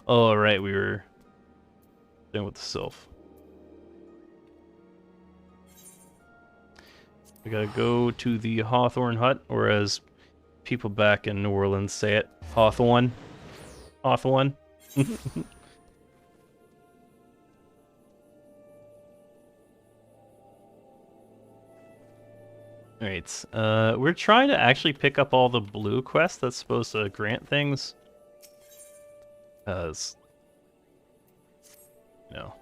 Oh, right, we were dealing with the sylph. We gotta go to the Hawthorne Hut, or as people back in New Orleans say it, Hawthorne. Hawthorne. Alright, we're trying to actually pick up all the blue quests that's supposed to grant things. Because, you know.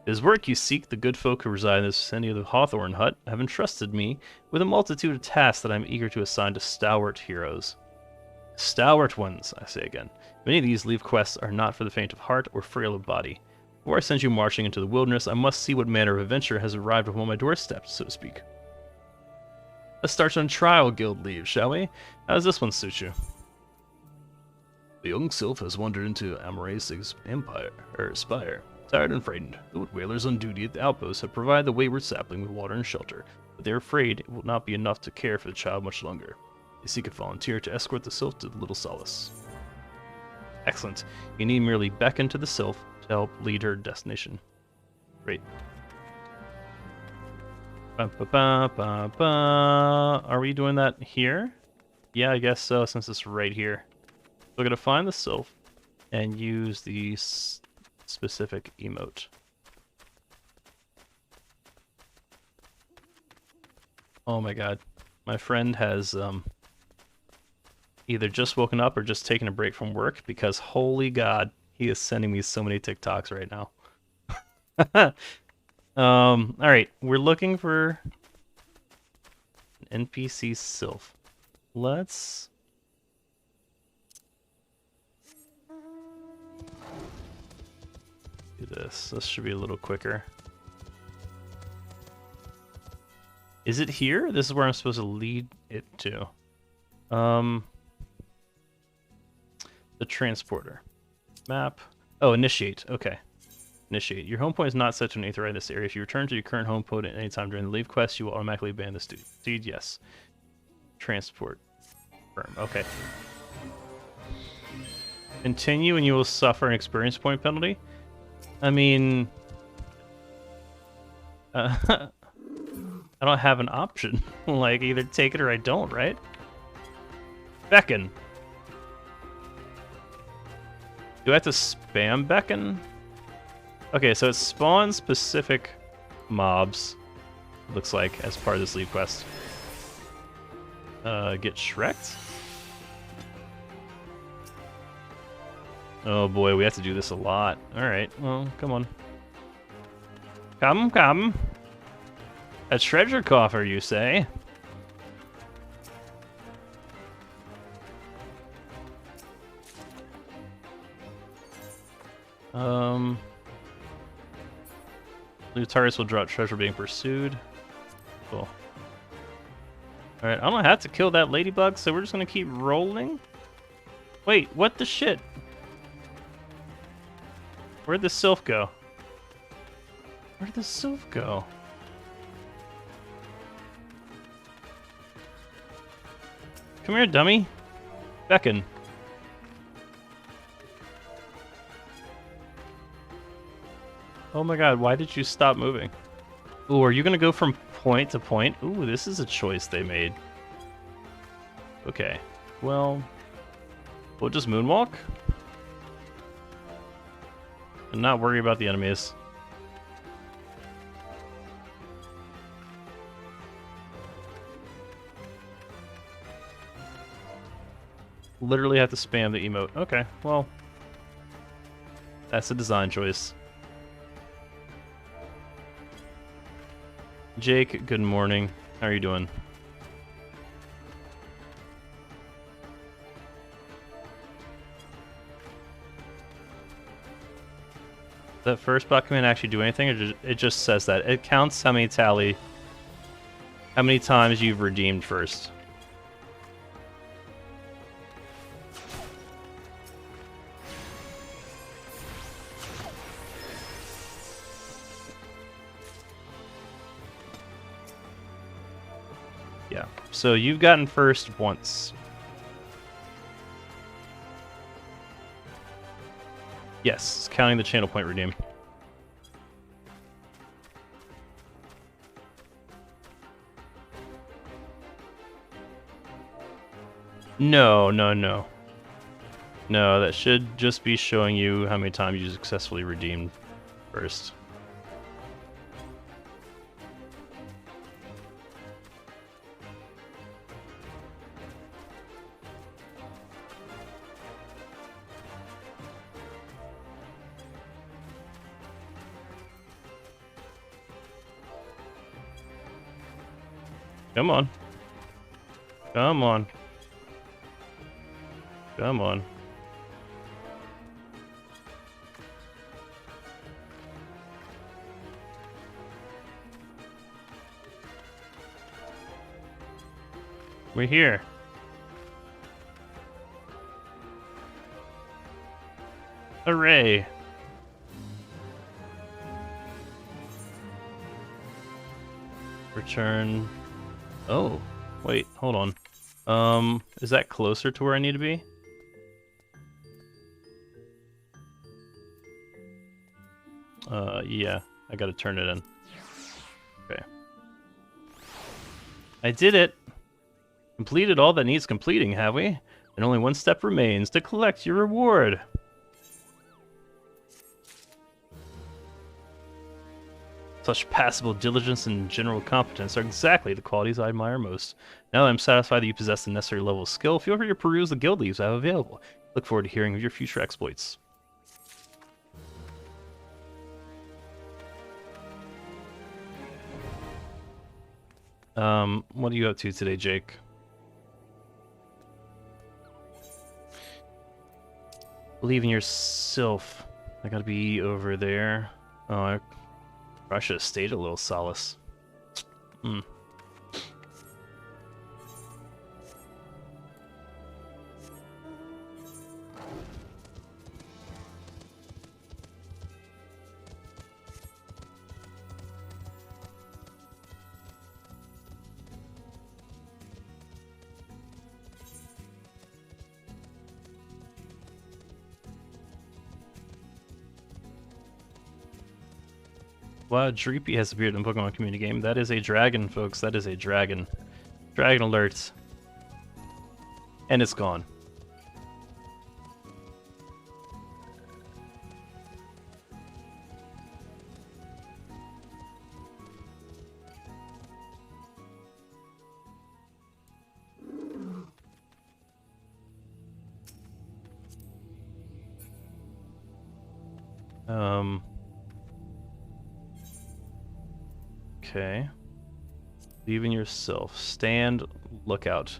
His work you seek, the good folk who reside in the vicinity of the Hawthorne Hut have entrusted me with a multitude of tasks that I'm eager to assign to stalwart heroes. Stalwart ones, I say again. Many of these leave quests are not for the faint of heart or frail of body. Before I send you marching into the wilderness, I must see what manner of adventure has arrived upon my doorstep, so to speak. Let's start on trial guild leave, shall we? How does this one suit you? The young sylph has wandered into Amorace's spire. Tired and frightened, the wood whalers on duty at the outpost have provided the wayward sapling with water and shelter, but they are afraid it will not be enough to care for the child much longer. They seek a volunteer to escort the sylph to Little Solace. Excellent. You need merely beckon to the sylph to help lead her destination. Great. Are we doing that here? Yeah, I guess so, since it's right here. We're gonna find the sylph and use the specific emote. Oh my god. My friend has either just woken up or just taken a break from work, because holy god, he is sending me so many TikToks right now. Alright, we're looking for an NPC sylph. Let's do this. This should be a little quicker. Is it here? This is where I'm supposed to lead it to. The transporter. Map. Oh, initiate. Okay. Initiate. Your home point is not set to an authorized in this area. If you return to your current home point at any time during the leave quest, you will automatically abandon the steed. Yes. Transport. Firm. Okay. Continue and you will suffer an experience point penalty. I mean, I don't have an option. Like, either take it or I don't, right? Beckon. Do I have to spam beckon? Okay, so it spawns specific mobs, looks like, as part of this leave quest. Get Shrek'd? Oh boy, we have to do this a lot. Alright, well, come on. Come. A treasure coffer, you say? New targets will drop treasure being pursued. Cool. Alright, I don't have to kill that ladybug, so we're just gonna keep rolling? Wait, what the shit? Where'd the sylph go? Where'd the sylph go? Come here, dummy. Beckon. Oh my god, why did you stop moving? Ooh, are you gonna go from point to point? Ooh, this is a choice they made. Okay, well, we'll just moonwalk? And not worry about the enemies. Literally have to spam the emote. Okay, well, that's a design choice. Jake, good morning. How are you doing? That first bot command actually do anything, or it just says that? It counts how many times you've redeemed first. Yeah, so you've gotten first once. Yes, counting the channel point redeem. No, no, no. No, that should just be showing you how many times you successfully redeemed first. Come on. Come on. Come on. We're here. Hooray. Return. Oh, wait, hold on. Is that closer to where I need to be? Yeah, I gotta turn it in. Okay. I did it! Completed all that needs completing, have we? And only one step remains to collect your reward. Such passable diligence and general competence are exactly the qualities I admire most. Now that I'm satisfied that you possess the necessary level of skill, feel free to peruse the guild leaves I have available. Look forward to hearing of your future exploits. What are you up to today, Jake? Believe in yourself. I gotta be over there. Oh, I should have stayed a little solace. Hmm. Wow, Dreepy has appeared in the Pokemon community game. That is a dragon, folks. That is a dragon. Dragon alert. And it's gone. Okay. Believe in yourself. Stand lookout.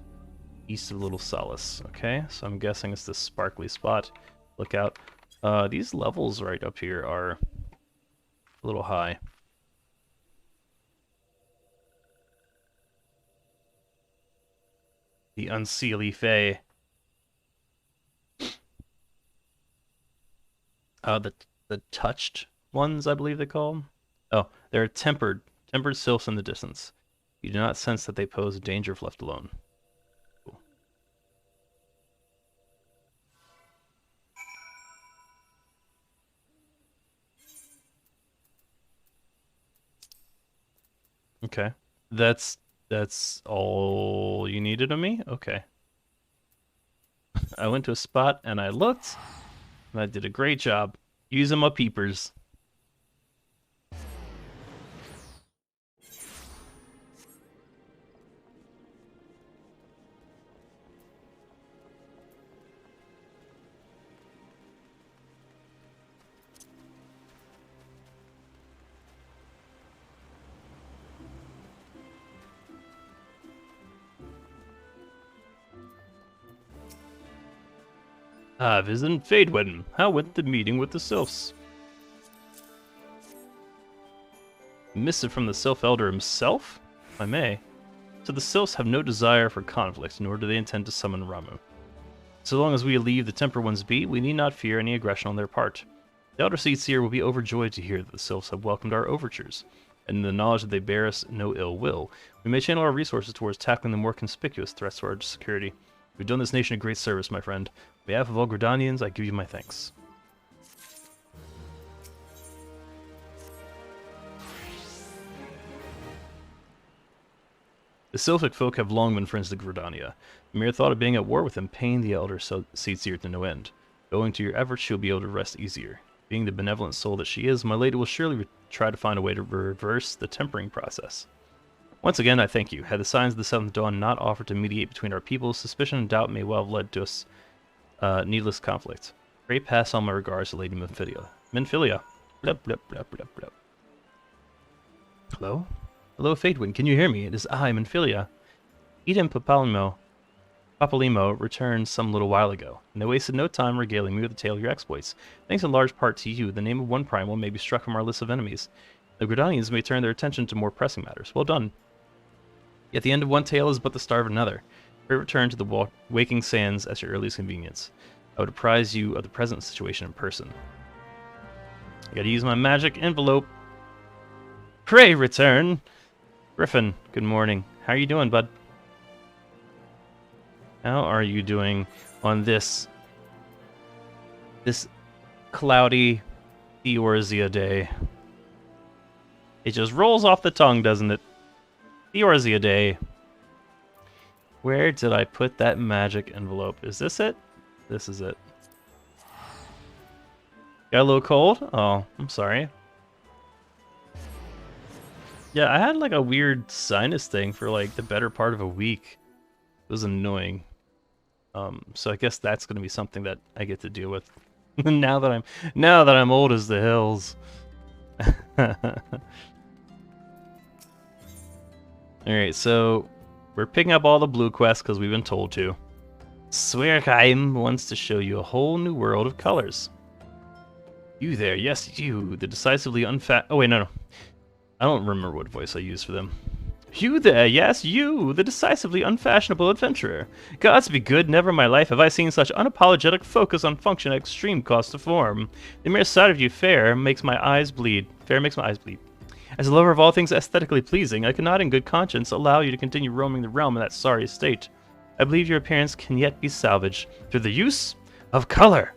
East of Little Solace. Okay, so I'm guessing it's this sparkly spot. Lookout. These levels right up here are a little high. The Unseelie Fae. The touched ones, I believe they call them. Oh, they're tempered sylphs in the distance. You do not sense that they pose a danger if left alone. Cool. Okay. That's all you needed of me? Okay. I went to a spot and I looked, and I did a great job. Using my peepers. Ah, visiting Fadewin. How went the meeting with the sylphs? Missive from the Sylph Elder himself? If I may. So the sylphs have no desire for conflict, nor do they intend to summon Ramu. So long as we leave the Temper Ones be, we need not fear any aggression on their part. The Elder Seer will be overjoyed to hear that the sylphs have welcomed our overtures, and in the knowledge that they bear us no ill will, we may channel our resources towards tackling the more conspicuous threats to our security. You've done this nation a great service, my friend. On behalf of all Gridanians, I give you my thanks. The Sylphic folk have long been friends to Gridania. The mere thought of being at war with them pained the elder Seedseer to no end. Owing to your efforts, she'll be able to rest easier. Being the benevolent soul that she is, my lady will surely try to find a way to reverse the tempering process. Once again, I thank you. Had the signs of the Seventh Dawn not offered to mediate between our peoples, suspicion and doubt may well have led to us needless conflict. Pray pass on my regards to Lady Minfilia. Minfilia. Blup, blup, blup, blup, blup. Hello? Hello, Fatewind. Can you hear me? It is I, Minfilia. Eden Papalimo returned some little while ago, and they wasted no time regaling me with the tale of your exploits. Thanks in large part to you, the name of one primal may be struck from our list of enemies. The Gridanians may turn their attention to more pressing matters. Well done. Yet the end of one tale is but the start of another. Pray return to the waking sands at your earliest convenience. I would apprise you of the present situation in person. I gotta use my magic envelope. Pray return! Griffin, good morning. How are you doing, bud? How are you doing on this cloudy Eorzea day? It just rolls off the tongue, doesn't it? Eorzea day. Where did I put that magic envelope? Is this it? This is it. Got a little cold? Oh, I'm sorry. Yeah, I had like a weird sinus thing for like the better part of a week. It was annoying. So I guess that's gonna be something that I get to deal with now that I'm old as the hills. Alright, so we're picking up all the blue quests because we've been told to. Swearheim wants to show you a whole new world of colors. You there, yes, you, the decisively oh wait, no. I don't remember what voice I used for them. You there, yes, you, the decisively unfashionable adventurer. Gods be good, never in my life have I seen such unapologetic focus on function at extreme cost to form. The mere sight of you fair makes my eyes bleed. As a lover of all things aesthetically pleasing, I cannot in good conscience allow you to continue roaming the realm in that sorry state. I believe your appearance can yet be salvaged through the use of color.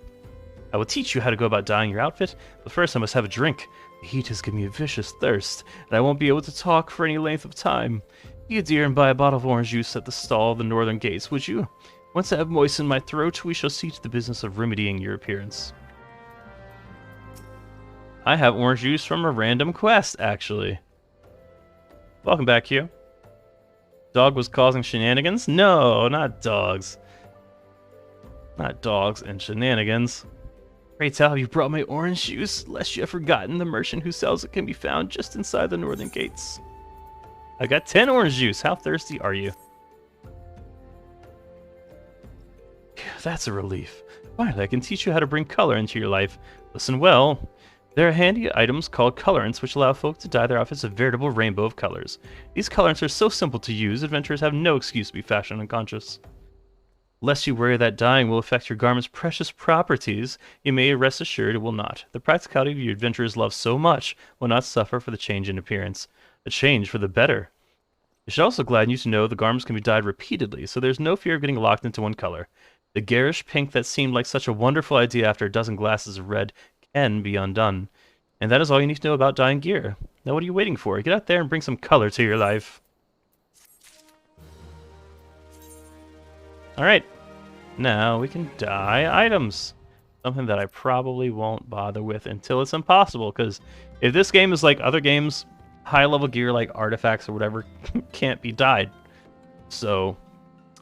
I will teach you how to go about dyeing your outfit, but first I must have a drink. The heat has given me a vicious thirst, and I won't be able to talk for any length of time. Be a dear and buy a bottle of orange juice at the stall of the northern gates, would you? Once I have moistened my throat, we shall see to the business of remedying your appearance. I have orange juice from a random quest, actually. Welcome back, Hugh. Dog was causing shenanigans? No, not dogs. Not dogs and shenanigans. Pray tell, have you brought my orange juice? Lest you have forgotten the merchant who sells it can be found just inside the northern gates. I got 10 orange juice. How thirsty are you? That's a relief. Finally, I can teach you how to bring color into your life. Listen well. There are handy items called colorants which allow folk to dye their outfits a veritable rainbow of colors. These colorants are so simple to use, adventurers have no excuse to be fashion unconscious. Lest you worry that dyeing will affect your garment's precious properties, you may rest assured it will not. The practicality of your adventurer's love so much will not suffer for the change in appearance. A change for the better. It should also gladden you to know the garments can be dyed repeatedly, so there's no fear of getting locked into one color. The garish pink that seemed like such a wonderful idea after a dozen glasses of red can be undone. And that is all you need to know about dyeing gear. Now what are you waiting for? Get out there and bring some color to your life. Alright, now we can dye items. Something that I probably won't bother with until it's impossible, because if this game is like other games, high-level gear like artifacts or whatever can't be dyed. So,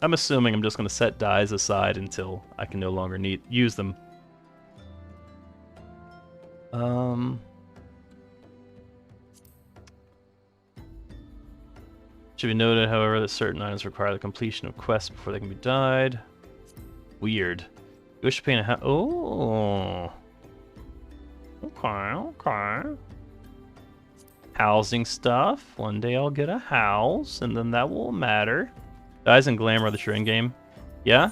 I'm assuming I'm just going to set dyes aside until I can no longer use them. Should be noted, however, that certain items require the completion of quests before they can be dyed. Weird. You wish to paint a house? Oh. Okay. Housing stuff. One day I'll get a house, and then that will matter. Dyes and glamour are the Shrin game. Yeah?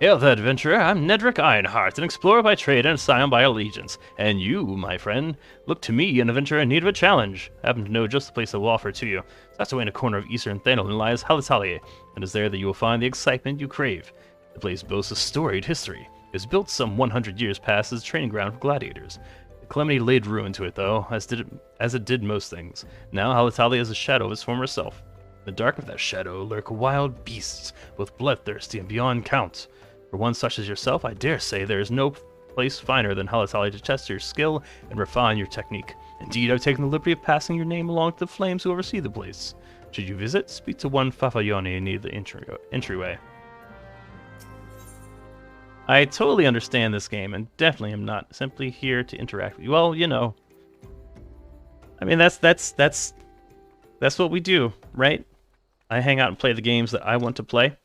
Hail the adventurer, I'm Nedrick Ironheart, an explorer by trade and a scion by allegiance. And you, my friend, look to me, an adventurer in need of a challenge. I happen to know just the place that will offer it to you. Tucked away in a corner of eastern Thanolin lies Halitali, and it is there that you will find the excitement you crave. The place boasts a storied history. It was built some 100 years past as a training ground for gladiators. The Calamity laid ruin to it, though, as it did most things. Now Halatali is a shadow of its former self. In the dark of that shadow lurk wild beasts, both bloodthirsty and beyond count. For one such as yourself, I dare say there is no place finer than Halatali to test your skill and refine your technique. Indeed, I've taken the liberty of passing your name along to the flames who oversee the place. Should you visit, speak to one Fafayoni near the entryway. I totally understand this game, and definitely am not simply here to interact with you. Well, you know, I mean that's what we do, right? I hang out and play the games that I want to play,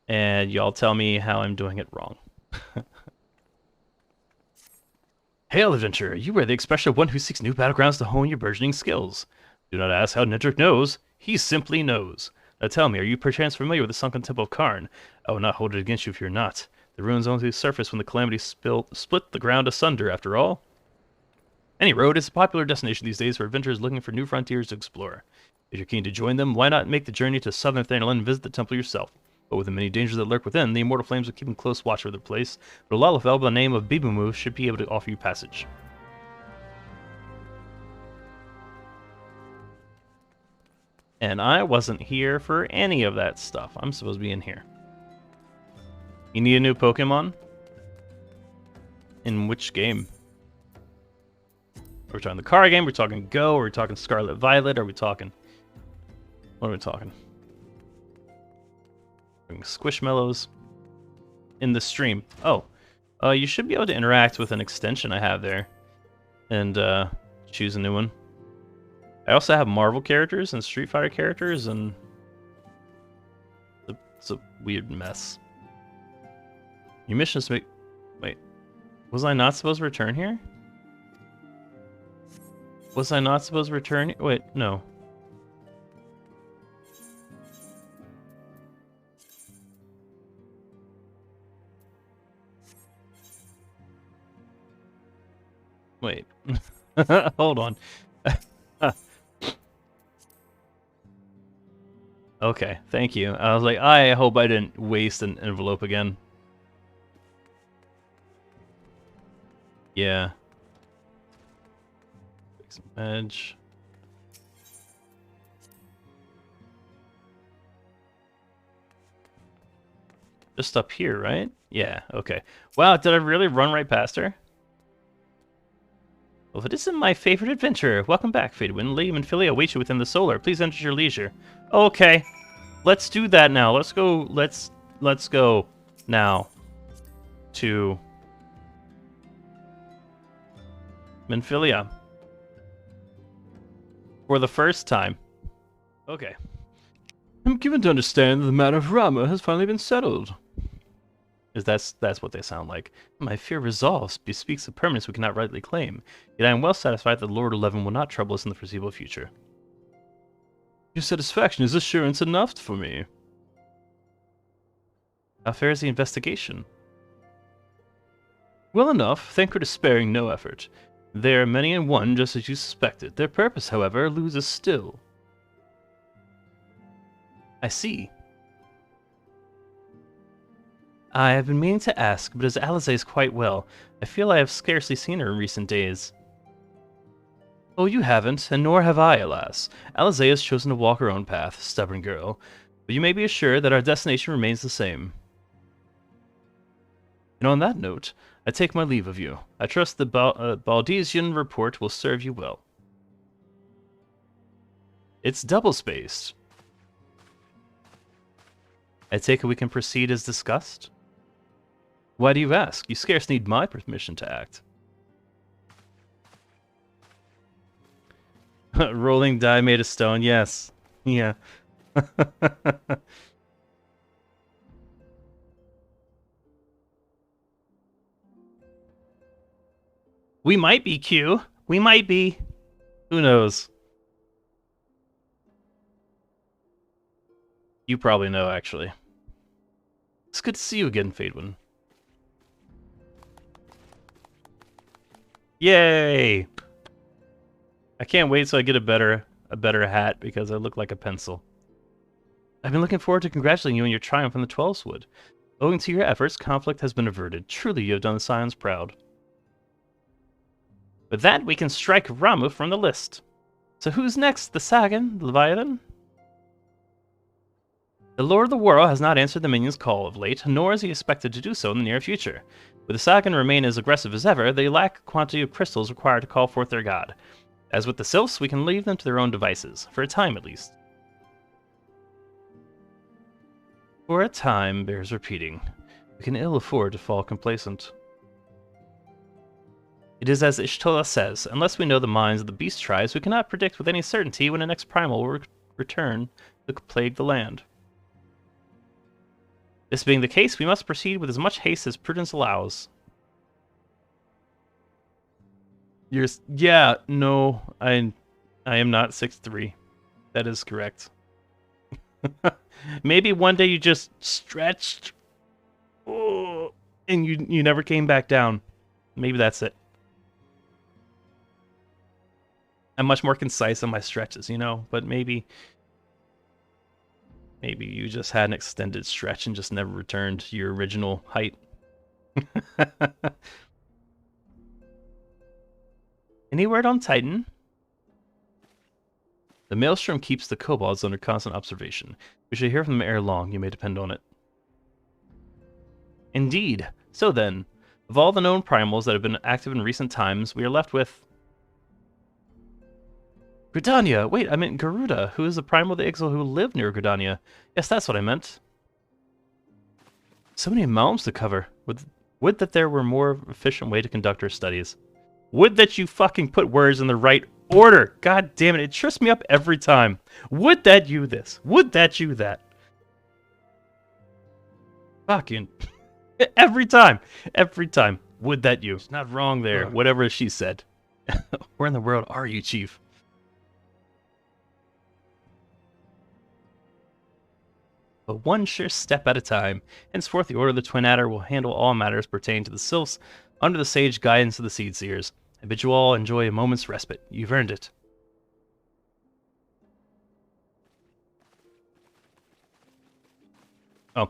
and y'all tell me how I'm doing it wrong. Hail, adventurer! You wear the expression of one who seeks new battlegrounds to hone your burgeoning skills. Do not ask how Nedrick knows. He simply knows. Now tell me, are you perchance familiar with the sunken temple of Karn? I will not hold it against you if you're not. The ruins only surfaced when the calamity split the ground asunder, after all. Any road is a popular destination these days for adventurers looking for new frontiers to explore. If you're keen to join them, why not make the journey to southern Thanalan and visit the temple yourself? But with the many dangers that lurk within, the immortal flames will keep close watch over the place. But a Lalafell by the name of Bibumu should be able to offer you passage. And I wasn't here for any of that stuff. I'm supposed to be in here. You need a new Pokemon? In which game? Are we talking the car game? Are we talking Go? Are we talking Scarlet Violet? Are we talking... What are we talking? Squishmallows in the stream. Oh, you should be able to interact with an extension I have there and choose a new one. I also have Marvel characters and Street Fighter characters, and it's a weird mess. Your mission is to make... Wait, was I not supposed to return here? Was I not supposed to return? Wait, no. Wait. Hold on. Okay, thank you. I was like, I hope I didn't waste an envelope again. Yeah. Take some edge. Just up here, right? Yeah, okay. Wow, did I really run right past her? Well, if it isn't my favorite adventure, welcome back, Fadewind. Liam and Philly await you within the solar. Please enter at your leisure. Okay, let's do that now. Let's go. Let's go now to Minfilia for the first time. Okay. I'm given to understand that the matter of Rama has finally been settled. That's what they sound like. My fear resolves bespeaks a permanence we cannot rightly claim. Yet I am well satisfied that Lord 11 will not trouble us in the foreseeable future. Your satisfaction is assurance enough for me. How fares the investigation? Well enough, thank her to sparing no effort. There are many in one, just as you suspected. Their purpose, however, eludes us still. I see. I have been meaning to ask, but as Alize is quite well, I feel I have scarcely seen her in recent days. Oh, you haven't, and nor have I, alas. Alize has chosen to walk her own path, stubborn girl, but you may be assured that our destination remains the same. And on that note, I take my leave of you. I trust the Baldesian report will serve you well. It's double-spaced. I take it we can proceed as discussed? Why do you ask? You scarce need my permission to act. Rolling die made of stone, yes. Yeah. We might be, Q. We might be. Who knows? You probably know, actually. It's good to see you again, Fadewind. Yay! I can't wait till I get a better hat because I look like a pencil. I've been looking forward to congratulating you on your triumph in the 12's Wood. Owing to your efforts, conflict has been averted. Truly, you have done the Scions proud. With that, we can strike Ramuh from the list. So who's next? The Sagan? The Leviathan? The Lord of the World has not answered the minion's call of late, nor is he expected to do so in the near future. With the Sagan remain as aggressive as ever, they lack quantity of crystals required to call forth their god. As with the Sylphs, we can leave them to their own devices, for a time at least. For a time bears repeating. We can ill afford to fall complacent. It is as Y'shtola says, unless we know the minds of the beast tribes, we cannot predict with any certainty when the next primal will return to plague the land. This being the case, we must proceed with as much haste as prudence allows. Yeah, no, I am not 6'3". That is correct. Maybe one day you just stretched, and you never came back down. Maybe that's it. I'm much more concise on my stretches, but maybe you just had an extended stretch and just never returned to your original height. Any word on Titan? The Maelstrom keeps the kobolds under constant observation. We shall hear from them ere long, you may depend on it. Indeed. So then, of all the known primals that have been active in recent times, we are left with... Gridania! Wait, I meant Garuda, who is the primal of the Ixal who lived near Gridania. Yes, that's what I meant. So many mountains to cover. Would that there were a more efficient way to conduct our studies. Would that you fucking put words in the right order! God damn it, it trips me up every time. Would that you this? Would that you that? Fucking... every time! Every time. Would that you. It's not wrong there, whatever she said. Where in the world are you, Chief? But one sure step at a time. Henceforth, the Order of the Twin Adder will handle all matters pertaining to the Sylphs under the sage guidance of the Seed Seers. I bid you all enjoy a moment's respite. You've earned it. Oh,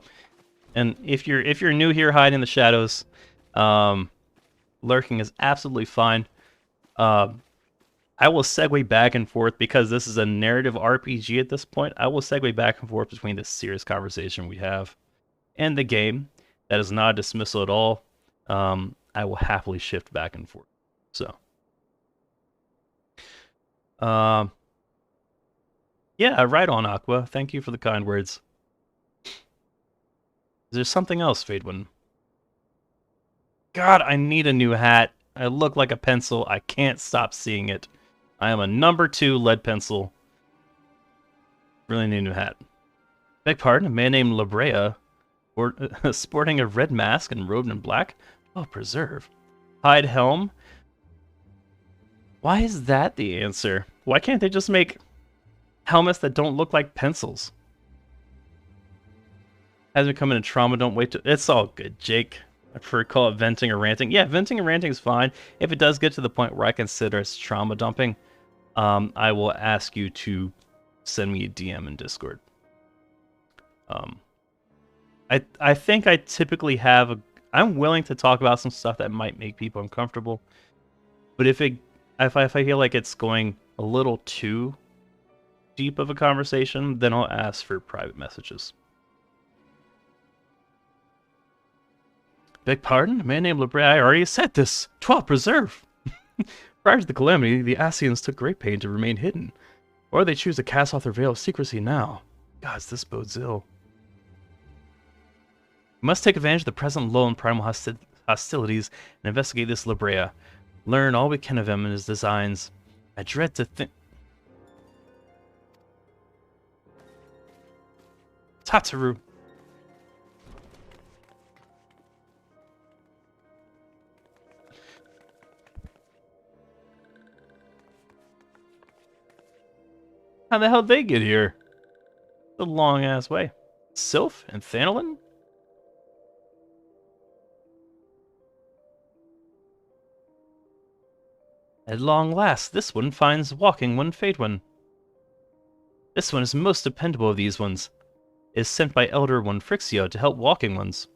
and if you're new here, hiding in the shadows, lurking is absolutely fine. I will segue back and forth because this is a narrative RPG at this point. I will segue back and forth between this serious conversation we have and the game. That is not a dismissal at all. I will happily shift back and forth. So, yeah, right on, Aqua. Thank you for the kind words. Is there something else, Fadewind? God, I need a new hat. I look like a pencil. I can't stop seeing it. I am a number 2 lead pencil. Really need a new hat. Beg pardon, a man named Labrea, sporting a red mask and robed in black? Oh, preserve. Hide helm? Why is that the answer? Why can't they just make helmets that don't look like pencils? Has become in trauma, don't wait to... It's all good, Jake. I prefer to call it venting or ranting. Yeah, venting and ranting is fine. If it does get to the point where I consider it's trauma dumping, I will ask you to send me a DM in Discord. I think I typically have I'm willing to talk about some stuff that might make people uncomfortable, but if I feel like it's going a little too deep of a conversation, then I'll ask for private messages. Beg pardon? A man named Labrea, I already said this. 12 preserve! Prior to the calamity, the Ascians took great pain to remain hidden. Or they choose to cast off their veil of secrecy now. Gods, this bodes ill. We must take advantage of the present lull in primal hostilities and investigate this Labrea. Learn all we can of him and his designs. I dread to think... Tataru! How the hell did they get here? The long-ass way. Sylph and Thanolin? At long last, this one finds walking one Fadewind. This one is most dependable of these ones. It is sent by Elder One Frixio to help walking ones.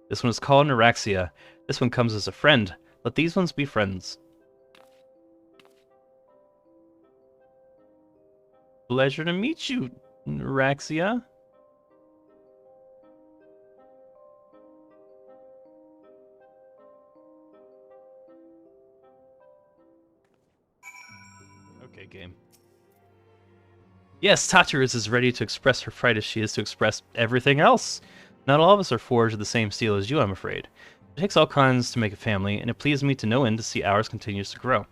This one is called Neuraxia. This one comes as a friend. Let these ones be friends. Pleasure to meet you, Raxia. Okay, game. Yes, Tatu is as ready to express her fright as she is to express everything else. Not all of us are forged with the same steel as you, I'm afraid. It takes all kinds to make a family, and it pleases me to no end to see ours continues to grow.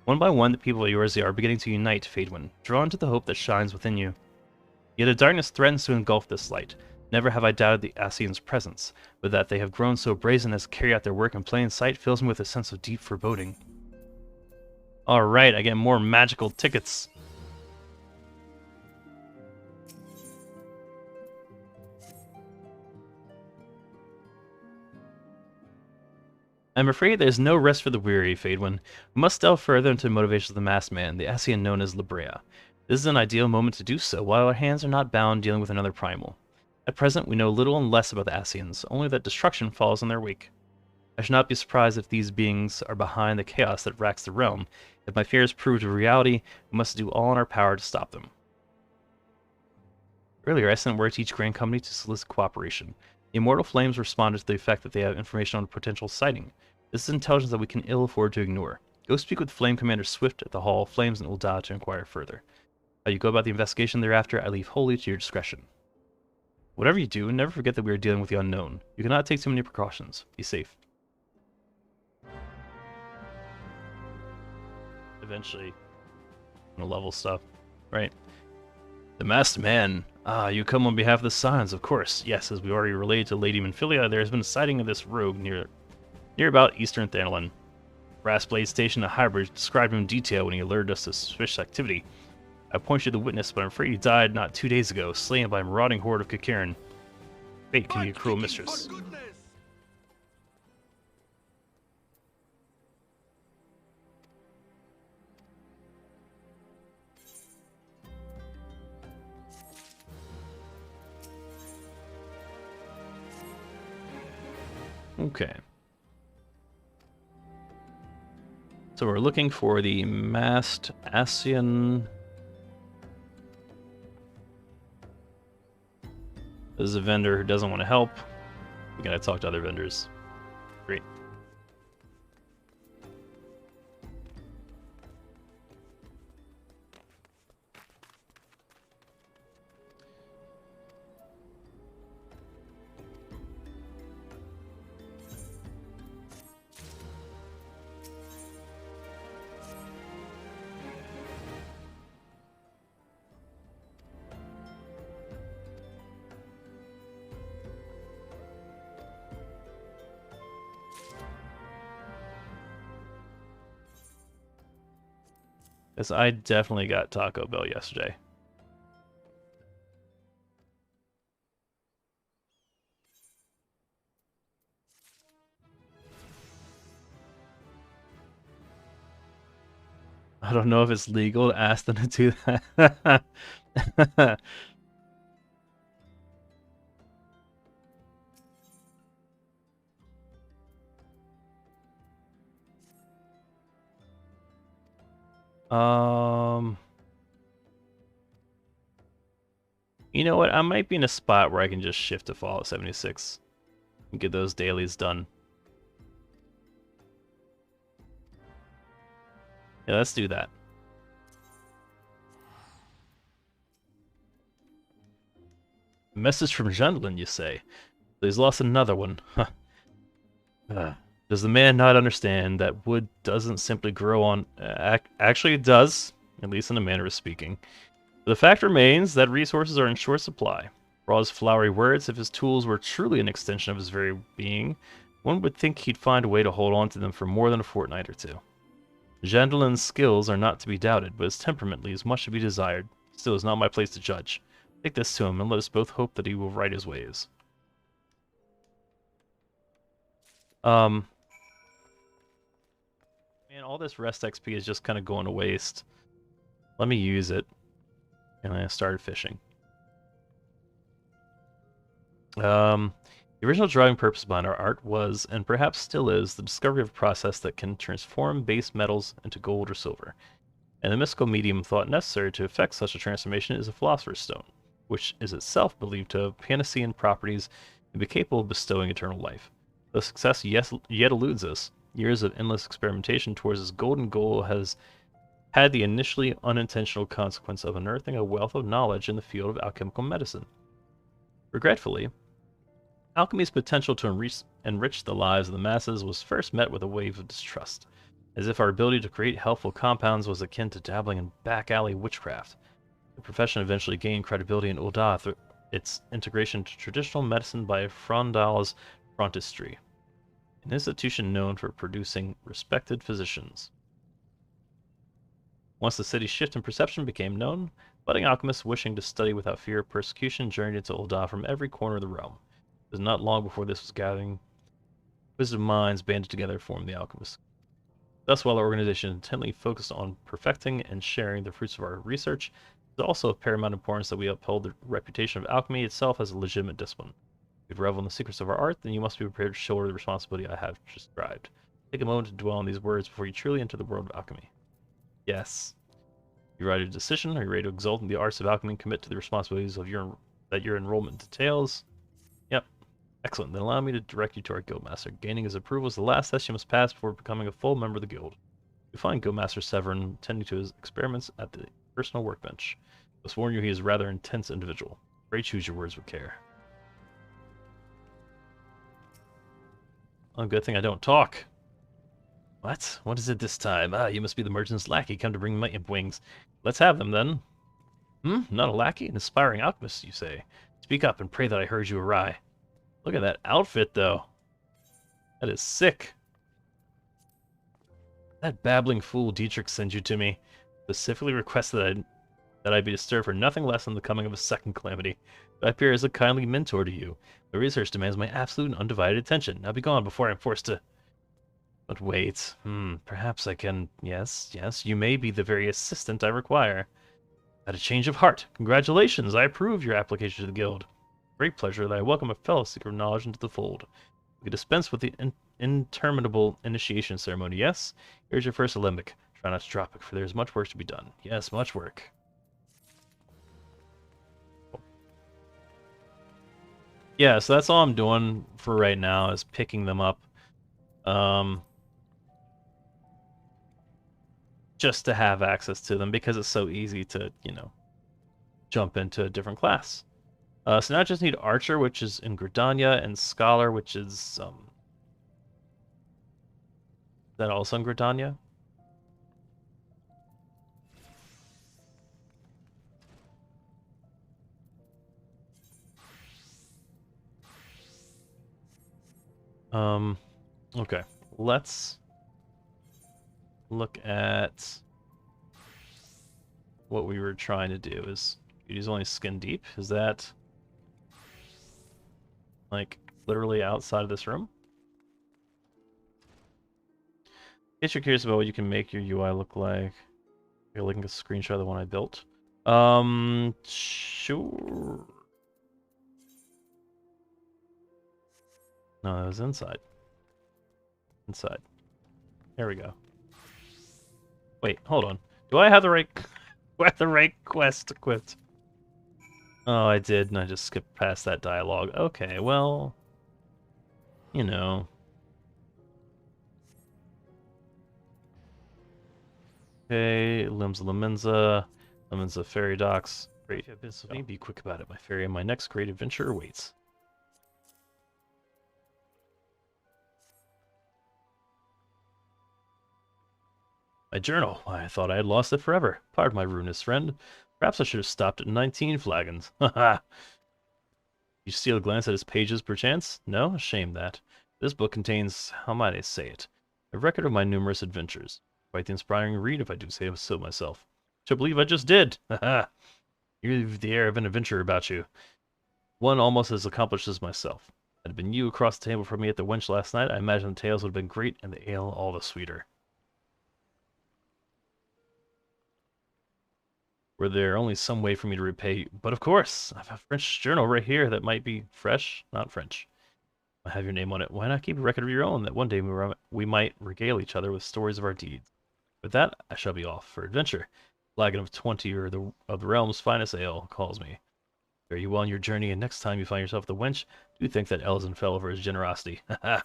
One by one, the people of Eorzea are beginning to unite, Fadewind, drawn to the hope that shines within you. Yet a darkness threatens to engulf this light. Never have I doubted the Ascians' presence, but that they have grown so brazen as to carry out their work in plain sight fills me with a sense of deep foreboding. Alright, I get more magical tickets. I'm afraid there's no rest for the weary, Fadewind. We must delve further into the motivations of the masked man, the Ascian known as Librea. This is an ideal moment to do so, while our hands are not bound dealing with another primal. At present, we know little and less about the Ascians, only that destruction follows in their wake. I should not be surprised if these beings are behind the chaos that racks the realm. If my fears prove a reality, we must do all in our power to stop them. Earlier, I sent word to each Grand Company to solicit cooperation. The Immortal Flames responded to the effect that they have information on a potential sighting. This is intelligence that we can ill afford to ignore. Go speak with Flame Commander Swift at the Hall of Flames in Ul'dah to inquire further. How you go about the investigation thereafter, I leave wholly to your discretion. Whatever you do, never forget that we are dealing with the unknown. You cannot take too many precautions. Be safe. Eventually, level stuff, right? The Masked Man. Ah, you come on behalf of the Scions, of course. Yes, as we already relayed to Lady Minfilia, there has been a sighting of this rogue near about Eastern Thanalan. Brassblade Station, a hybrid, described him in detail when he alerted us to suspicious activity. I pointed you to the witness, but I'm afraid he died not 2 days ago, slain by a marauding horde of Kikaran. Fate can be a cruel mistress. Okay. So we're looking for the masked Ascian. This is a vendor who doesn't want to help. We gotta talk to other vendors. Great. Because I definitely got Taco Bell yesterday. I don't know if it's legal to ask them to do that. You know what? I might be in a spot where I can just shift to Fallout 76 and get those dailies done. Yeah, let's do that. Message from Jundlin, you say? He's lost another one. Huh. Does the man not understand that wood doesn't simply grow on... actually, it does, at least in a manner of speaking. But the fact remains that resources are in short supply. For all his flowery words, if his tools were truly an extension of his very being, one would think he'd find a way to hold on to them for more than a fortnight or two. Jandelin's skills are not to be doubted, but his temperament leaves much to be desired. Still, it's not my place to judge. Take this to him, and let us both hope that he will right his ways. Man, all this rest XP is just kind of going to waste. Let me use it. And I started fishing. The original driving purpose behind our art was, and perhaps still is, the discovery of a process that can transform base metals into gold or silver. And the mystical medium thought necessary to effect such a transformation is a philosopher's stone, which is itself believed to have Panacean properties and be capable of bestowing eternal life. The success yet eludes us. Years of endless experimentation towards this golden goal has had the initially unintentional consequence of unearthing a wealth of knowledge in the field of alchemical medicine. Regretfully, alchemy's potential to enrich the lives of the masses was first met with a wave of distrust, as if our ability to create helpful compounds was akin to dabbling in back-alley witchcraft. The profession eventually gained credibility in Ul'dah through its integration into traditional medicine by Frondal's frontistry, an institution known for producing respected physicians. Once the city's shift in perception became known, budding alchemists wishing to study without fear of persecution journeyed into Ul'dah from every corner of the realm. It was not long before this was gathering. Wisdom minds banded together to form the alchemists. Thus, while our organization intently focused on perfecting and sharing the fruits of our research, it is also of paramount importance that we uphold the reputation of alchemy itself as a legitimate discipline. If you revel in the secrets of our art, then you must be prepared to shoulder the responsibility I have described. Take a moment to dwell on these words before you truly enter the world of alchemy. Yes. You write a decision? Are you ready to exalt in the arts of alchemy and commit to the responsibilities of that your enrollment entails? Yep. Excellent. Then allow me to direct you to our guildmaster. Gaining his approval is the last test you must pass before becoming a full member of the guild. You find Guildmaster Severin tending to his experiments at the personal workbench. I must warn you, he is a rather intense individual. Pray choose your words with care. Oh, good thing I don't talk. What? What is it this time? Ah, you must be the merchant's lackey come to bring my imp wings. Let's have them, then. Not a lackey? An aspiring alchemist, you say? Speak up and pray that I heard you awry. Look at that outfit, though. That is sick. That babbling fool Dietrich sent you to me. Specifically requested that I be disturbed for nothing less than the coming of a second calamity. I appear as a kindly mentor to you. My research demands my absolute and undivided attention. Now be gone before I'm forced to... But wait, perhaps I can... Yes, you may be the very assistant I require. At a change of heart. Congratulations, I approve your application to the guild. Great pleasure that I welcome a fellow seeker of knowledge into the fold. We dispense with the interminable initiation ceremony, yes? Here's your first alembic. Try not to drop it, for there is much work to be done. Yes, much work. Yeah, so that's all I'm doing for right now, is picking them up. Just to have access to them, because it's so easy to, jump into a different class. So now I just need Archer, which is in Gridania, and Scholar, which is, that also in Gridania? Okay. Let's look at what we were trying to do. Is Beauty's only skin deep? Is that like literally outside of this room? In case you're curious about what you can make your UI look like, you're looking at a screenshot of the one I built. Sure. No, that was inside. Inside. There we go. Wait, hold on. Do I have the right quest equipped? Oh, I did, and I just skipped past that dialogue. Okay, well, you know. Okay, Limbs of Lemenza Ferry Docks. Great. Be quick about it, my fairy, and my next great adventure awaits. My journal. I thought I had lost it forever. Pardon my ruinous friend. Perhaps I should have stopped at 19 flagons. Haha. You steal a glance at its pages, perchance? No? Shame that. This book contains, how might I say it, a record of my numerous adventures. Quite the inspiring read, if I do say so myself. Which I believe I just did. Haha. You have the air of an adventurer about you. One almost as accomplished as myself. Had it been you across the table from me at the wench last night, I imagine the tales would have been great and the ale all the sweeter. Were there only some way for me to repay you? But of course, I have a French journal right here that might be fresh, not French. I have your name on it. Why not keep a record of your own that one day we might regale each other with stories of our deeds? With that, I shall be off for adventure. Flagon of 20 or of the realm's finest ale calls me. Fare you well on your journey, and next time you find yourself the wench, do thank that Elzen fellow for his generosity. Haha.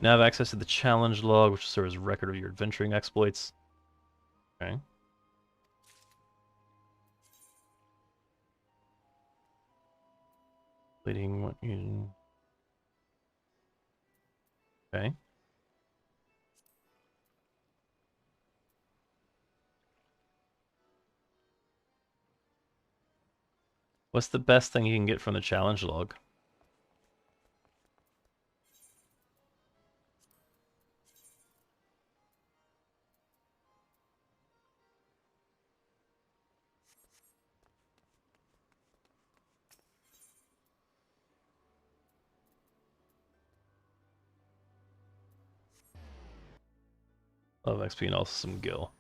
Now have access to the challenge log, which serves as a record of your adventuring exploits. Okay. Leading what you... Okay. What's the best thing you can get from the challenge log? Love XP and also some gil.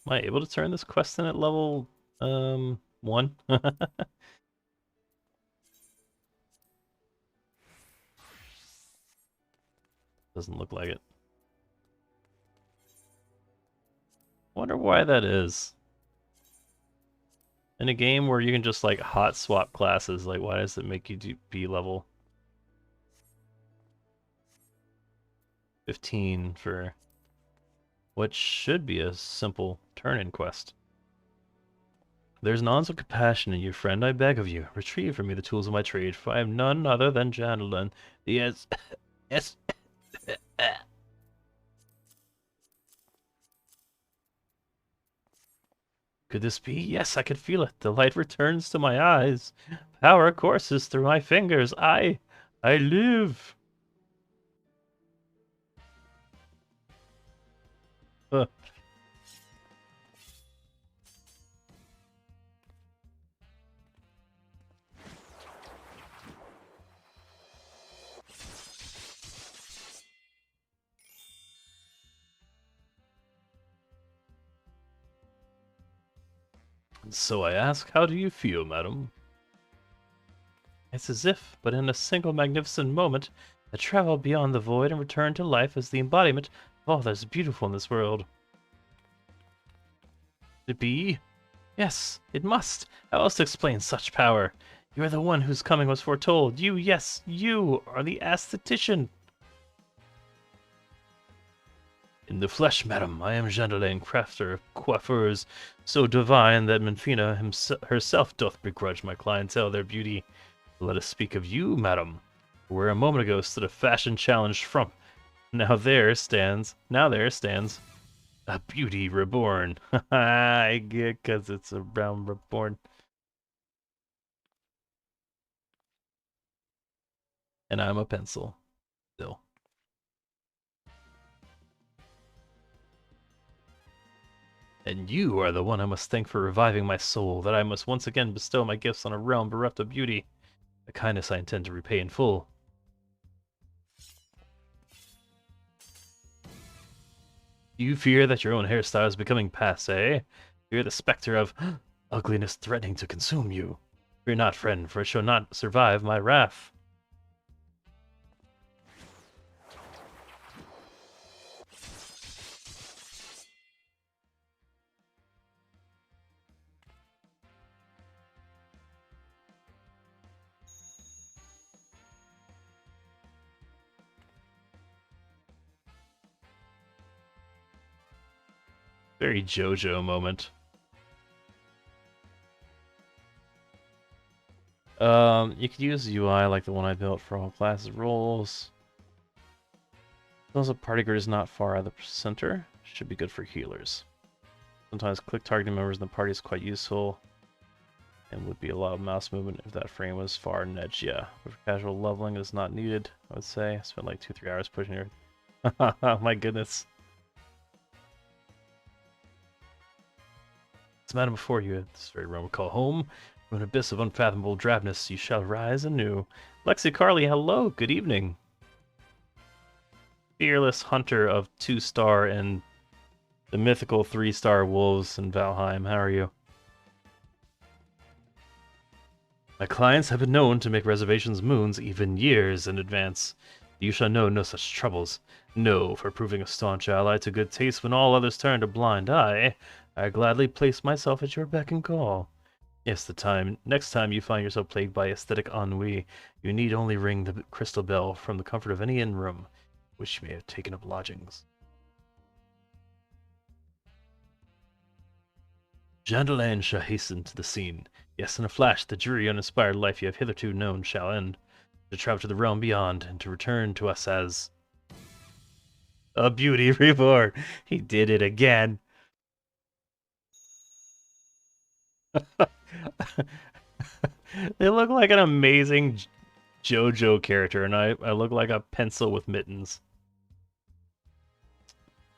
Am I able to turn this quest in at level 1? Doesn't look like it. Wonder why that is. In a game where you can just like hot swap classes, like why does it make you be level 15 for what should be a simple turn-in quest? There's an ounce of compassion in you, friend. I beg of you, retrieve from me the tools of my trade, for I am none other than Jandelin. Yes, yes. Could this be? Yes, I can feel it. The light returns to my eyes. Power courses through my fingers. I live. Huh. So I ask, how do you feel, madam? It's as if, but in a single magnificent moment, I travel beyond the void and return to life as the embodiment of all that is beautiful in this world. Could it be? Yes, it must. How else to explain such power? You are the one whose coming was foretold. You, yes, you are the Aesthetician. In the flesh, madam, I am Jandelin, crafter of coiffures, so divine that Menfina herself doth begrudge my clientele their beauty. Let us speak of you, madam, where a moment ago stood a fashion challenged frump. Now there stands a beauty reborn. I get 'cause it's a realm reborn. And I'm a pencil, still. And you are the one I must thank for reviving my soul, that I must once again bestow my gifts on a realm bereft of beauty. A kindness I intend to repay in full. You fear that your own hairstyle is becoming passé? Fear the specter of ugliness threatening to consume you? Fear not, friend, for it shall not survive my wrath. Very JoJo moment. You could use a UI like the one I built for all classes roles. Those a party grid is not far out of the center. Should be good for healers. Sometimes click targeting members in the party is quite useful. And would be a lot of mouse movement if that frame was far and edge. Yeah, but for casual leveling it is not needed, I would say. I spent like 2-3 hours pushing her. My goodness. This madam before you, this very realm we call home, from an abyss of unfathomable drabness, you shall rise anew. Lexi Carly, hello, good evening. Fearless hunter of 2-star and the mythical 3-star wolves in Valheim, how are you? My clients have been known to make reservations moons, even years in advance. You shall know no such troubles. No, for proving a staunch ally to good taste when all others turned a blind eye, I gladly place myself at your beck and call. Yes, next time you find yourself plagued by aesthetic ennui, you need only ring the crystal bell from the comfort of any inn room, which you may have taken up lodgings. Jean Delaine shall hasten to the scene. Yes, in a flash, the dreary, uninspired life you have hitherto known shall end, to travel to the realm beyond, and to return to us as a beauty reborn. He did it again. They look like an amazing JoJo character, and I look like a pencil with mittens.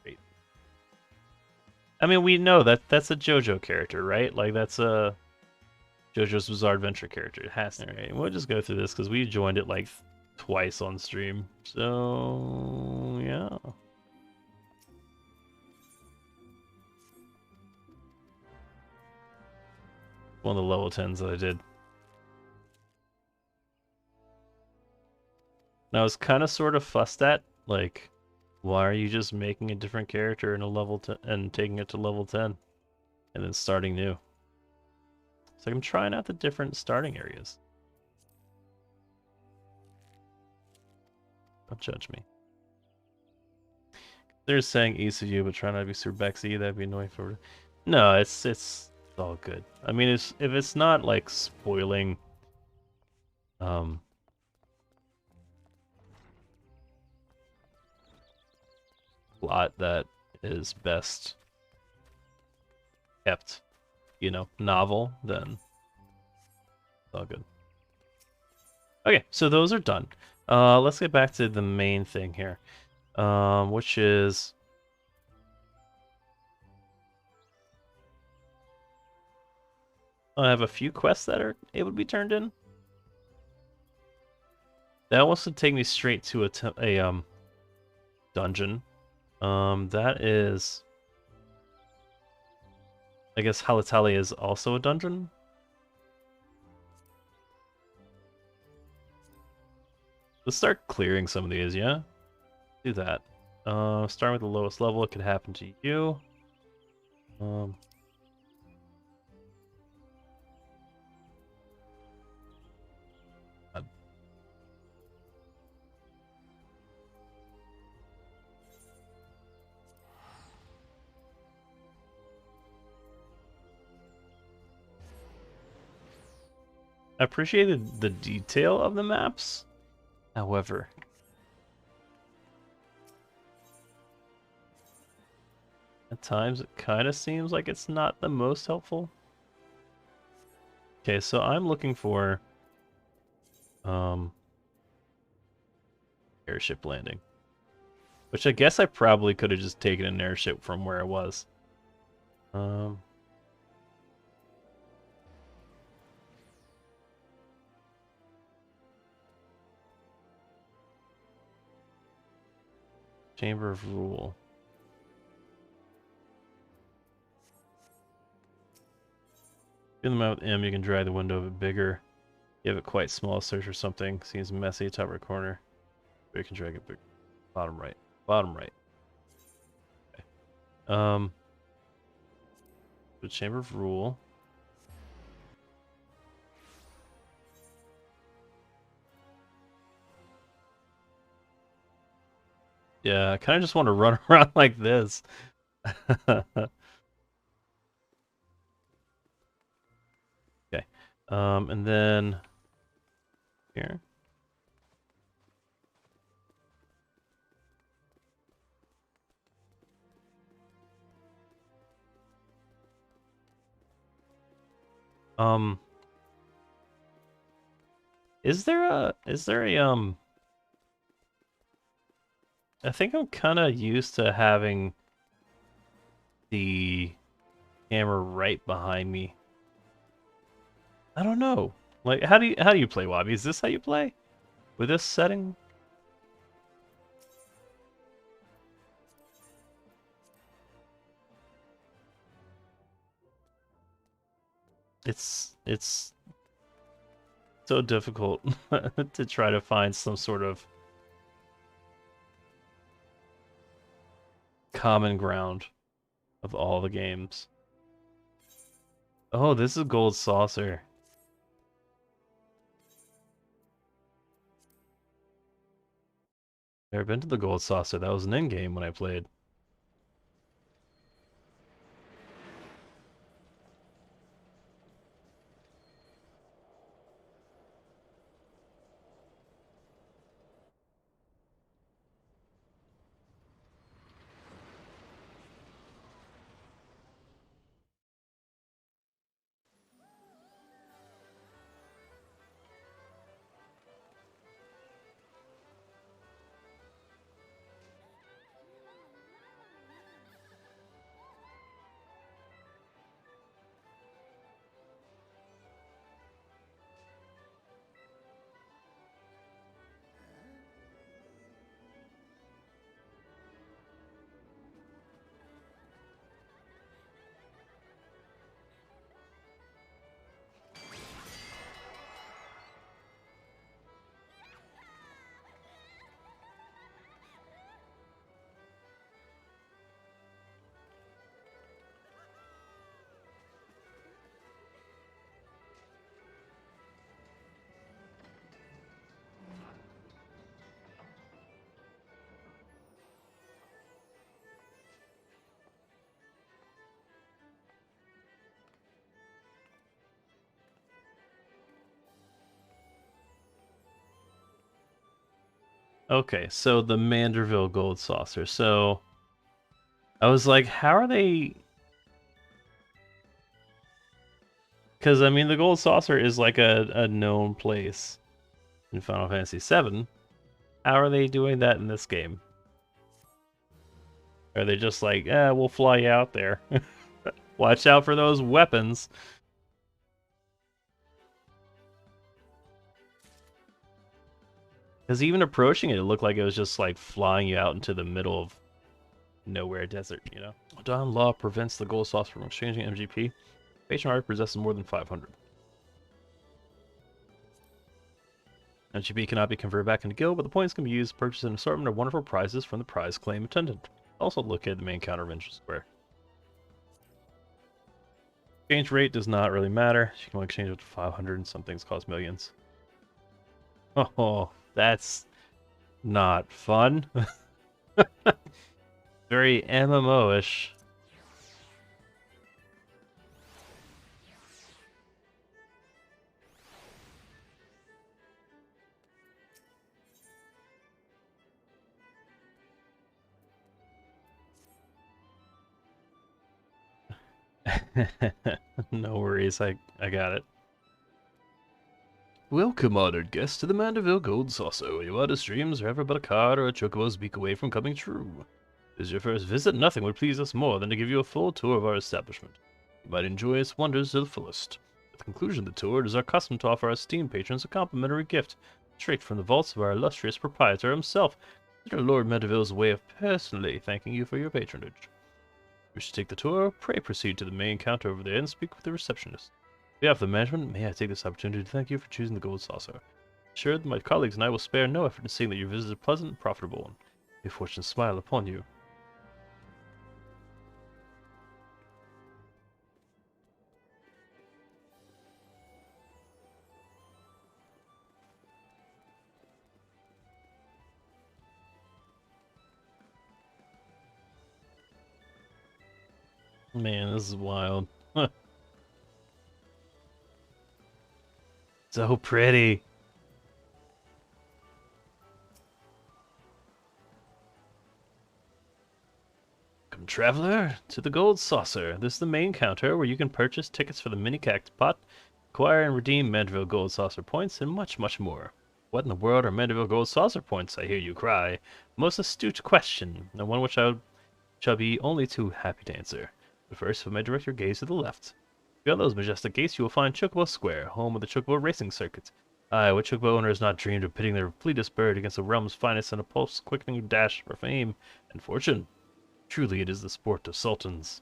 Great. I mean, we know that's a JoJo character, right? Like, that's a JoJo's Bizarre Adventure character. It has to. Alright, we'll just go through this because we joined it like twice on stream. So, yeah. One of the level 10s that I did. And I was kind of sort of fussed at, like, why are you just making a different character in a level 10 and taking it to level 10 and then starting new? It's like I'm trying out the different starting areas. Don't judge me. They're saying ECU, but try not to be super Bexy. That'd be annoying for. No, it's all good. I mean, if it's not like spoiling, plot that is best kept, you know, novel, then it's all good. Okay, so those are done. Let's get back to the main thing here, which is I have a few quests that are able to be turned in. That wants to take me straight to a dungeon. That is, I guess Halatali is also a dungeon. Let's start clearing some of these, yeah? Do that. Starting with the lowest level, it could happen to you. I appreciated the detail of the maps. However, at times it kind of seems like it's not the most helpful. Okay, so I'm looking for airship landing, which I guess I probably could have just taken an airship from where I was. Chamber of Rule. In the map with M, you can drag the window a bit bigger. You have it quite small, search for something. Seems messy, top right corner. But you can drag it big. Bottom right. Bottom right. Okay. The Chamber of Rule. Yeah, I kind of just want to run around like this. Okay. And then here. Is there a I think I'm kind of used to having the hammer right behind me. I don't know. Like, how do you play Wabi? Is this how you play? With this setting? It's so difficult to try to find some sort of common ground of all the games. Oh, this is Gold Saucer. Never been to the Gold Saucer. That was an in-game when I played. Okay, so the Manderville Gold Saucer. So I was like, how are they? Because I mean, the Gold Saucer is like a known place in Final Fantasy VII. How are they doing that in this game? Are they just like, we'll fly you out there. Watch out for those weapons. Because even approaching it, it looked like it was just like flying you out into the middle of nowhere desert, you know? Dawn Law prevents the Gold Saucer from exchanging MGP. Patron already possesses more than 500. MGP cannot be converted back into guild, but the points can be used to purchase an assortment of wonderful prizes from the prize claim attendant. Also located at the main counter of Interest Square. Exchange rate does not really matter. You can only exchange up to 500 and some things cost millions. Oh, that's not fun. Very MMO-ish. No worries, I got it. Welcome, honored guests, to the Manderville Gold Saucer. Your wildest dreams are ever but a card or a chocobo's beak away from coming true. If this is your first visit, nothing would please us more than to give you a full tour of our establishment. You might enjoy its wonders to the fullest. At the conclusion of the tour, it is our custom to offer our esteemed patrons a complimentary gift, straight from the vaults of our illustrious proprietor himself. Consider Lord Manderville's way of personally thanking you for your patronage. If you wish to take the tour, pray proceed to the main counter over there and speak with the receptionist. On behalf of the management, may I take this opportunity to thank you for choosing the Gold Saucer. Sure that my colleagues and I will spare no effort in seeing that your visit is a pleasant and profitable one. May fortune smile upon you. Man, this is wild. So pretty. Welcome, traveler, to the Gold Saucer. This is the main counter where you can purchase tickets for the mini cactpot, acquire and redeem Manderville Gold Saucer points, and much, much more. What in the world are Manderville Gold Saucer points, I hear you cry? Most astute question, and one which I shall be only too happy to answer. But first, we may direct your gaze to the left. Beyond those majestic gates, you will find Chocobo Square, home of the Chocobo Racing Circuit. Aye, what Chocobo owner has not dreamed of pitting their fleetest bird against the realm's finest in a pulse-quickening dash for fame and fortune? Truly, it is the sport of sultans.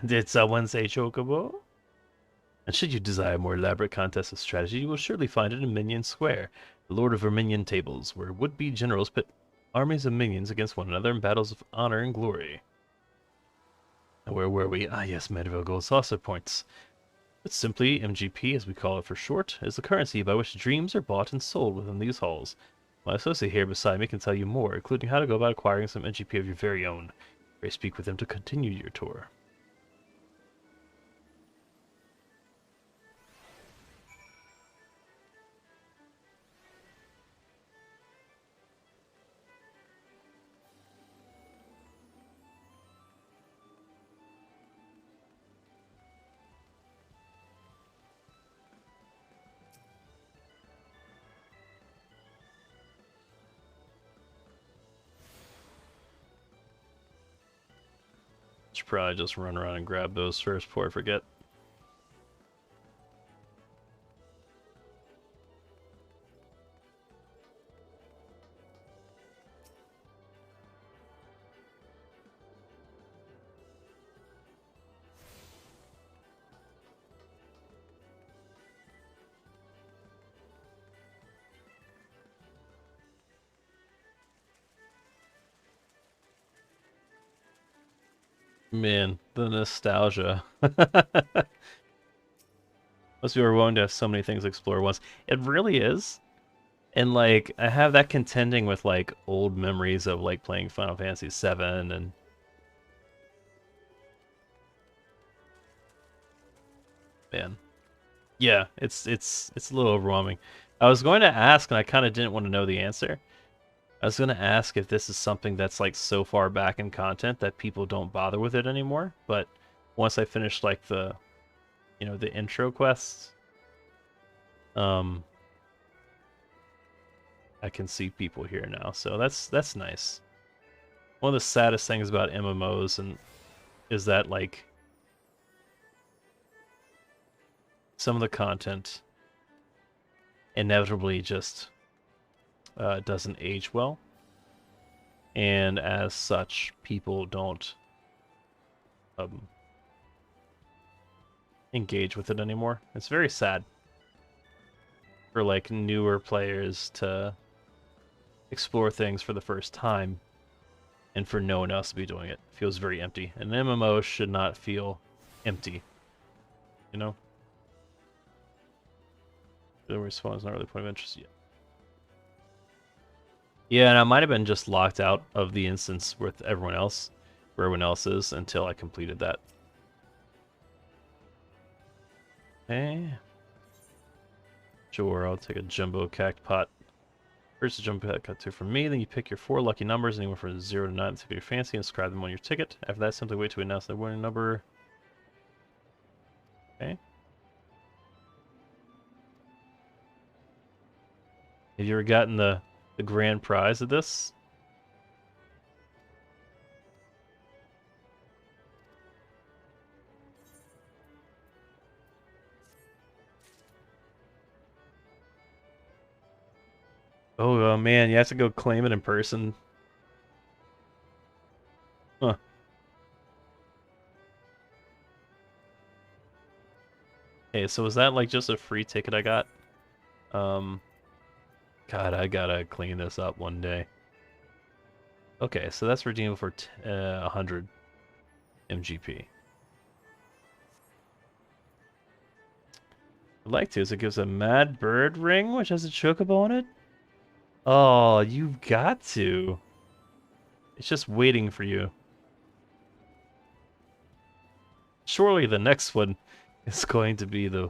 Did someone say Chocobo? And should you desire a more elaborate contest of strategy, you will surely find it in Minion Square, the Lord of Verminion tables, where would-be generals pit armies of minions against one another in battles of honor and glory. And where were we? Ah, yes, Mediville Gold Saucer Points. But simply, MGP, as we call it for short, is the currency by which dreams are bought and sold within these halls. My associate here beside me can tell you more, including how to go about acquiring some MGP of your very own. Pray speak with him to continue your tour. Should probably just run around and grab those first before I forget. Man, the nostalgia. Must be overwhelming to have so many things to explore at once. It really is. And like I have that contending with like old memories of like playing Final Fantasy VII and man. Yeah, it's a little overwhelming. I was going to ask and I kind of didn't want to know the answer. I was going to ask if this is something that's like so far back in content that people don't bother with it anymore, but once I finished like the the intro quests, um I can see people here now. So that's nice. One of the saddest things about MMOs and is that like some of the content inevitably just doesn't age well, and as such, people don't um, engage with it anymore. It's very sad for like newer players to explore things for the first time, and for no one else to be doing it. It feels very empty. An MMO should not feel empty, you know. The respawn is not really a point of interest yet. Yeah, and I might have been just locked out of the instance with everyone else, where everyone else is, until I completed that. Okay. Sure, I'll take a jumbo cactpot. First, a jumbo cactpot 2 from me, then you pick your 4 lucky numbers, anywhere from 0 to 9 to your fancy, and inscribe them on your ticket. After that, simply wait to announce the winning number. Okay. Have you ever gotten the grand prize of this? Oh, man, you have to go claim it in person. Huh. Hey, so was that like just a free ticket I got? Um, God, I gotta clean this up one day. Okay, so that's redeemable for 100 MGP. I'd like to, so it gives a Mad Bird ring, which has a chocobo on it. Oh, you've got to. It's just waiting for you. Surely the next one is going to be the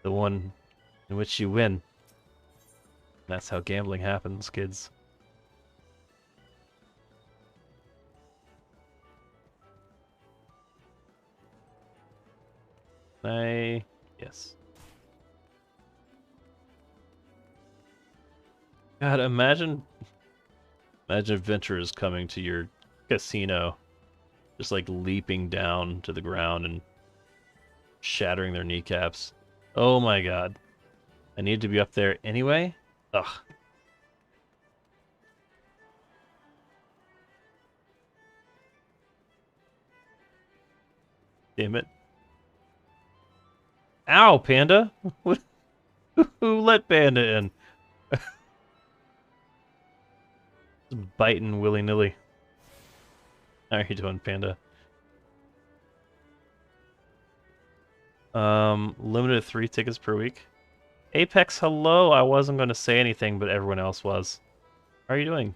one in which you win. That's how gambling happens, kids. Yes. God, imagine Imagine adventurers coming to your casino, just like leaping down to the ground and shattering their kneecaps. Oh my god. I need to be up there anyway? Ugh. Damn it. Ow, Panda! Who let Panda in? Just biting willy-nilly. How are you doing, Panda? Limited 3 tickets per week. Apex, hello! I wasn't going to say anything, but everyone else was. How are you doing?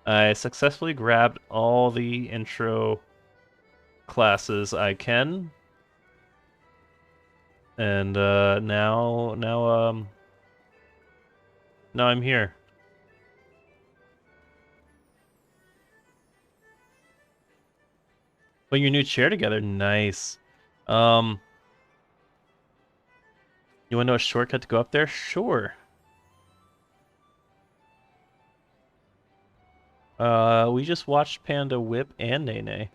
I successfully grabbed all the intro classes I can. And, now I'm here. Putting your new chair together, nice. You want to know a shortcut to go up there? Sure. We just watched Panda whip and Nene.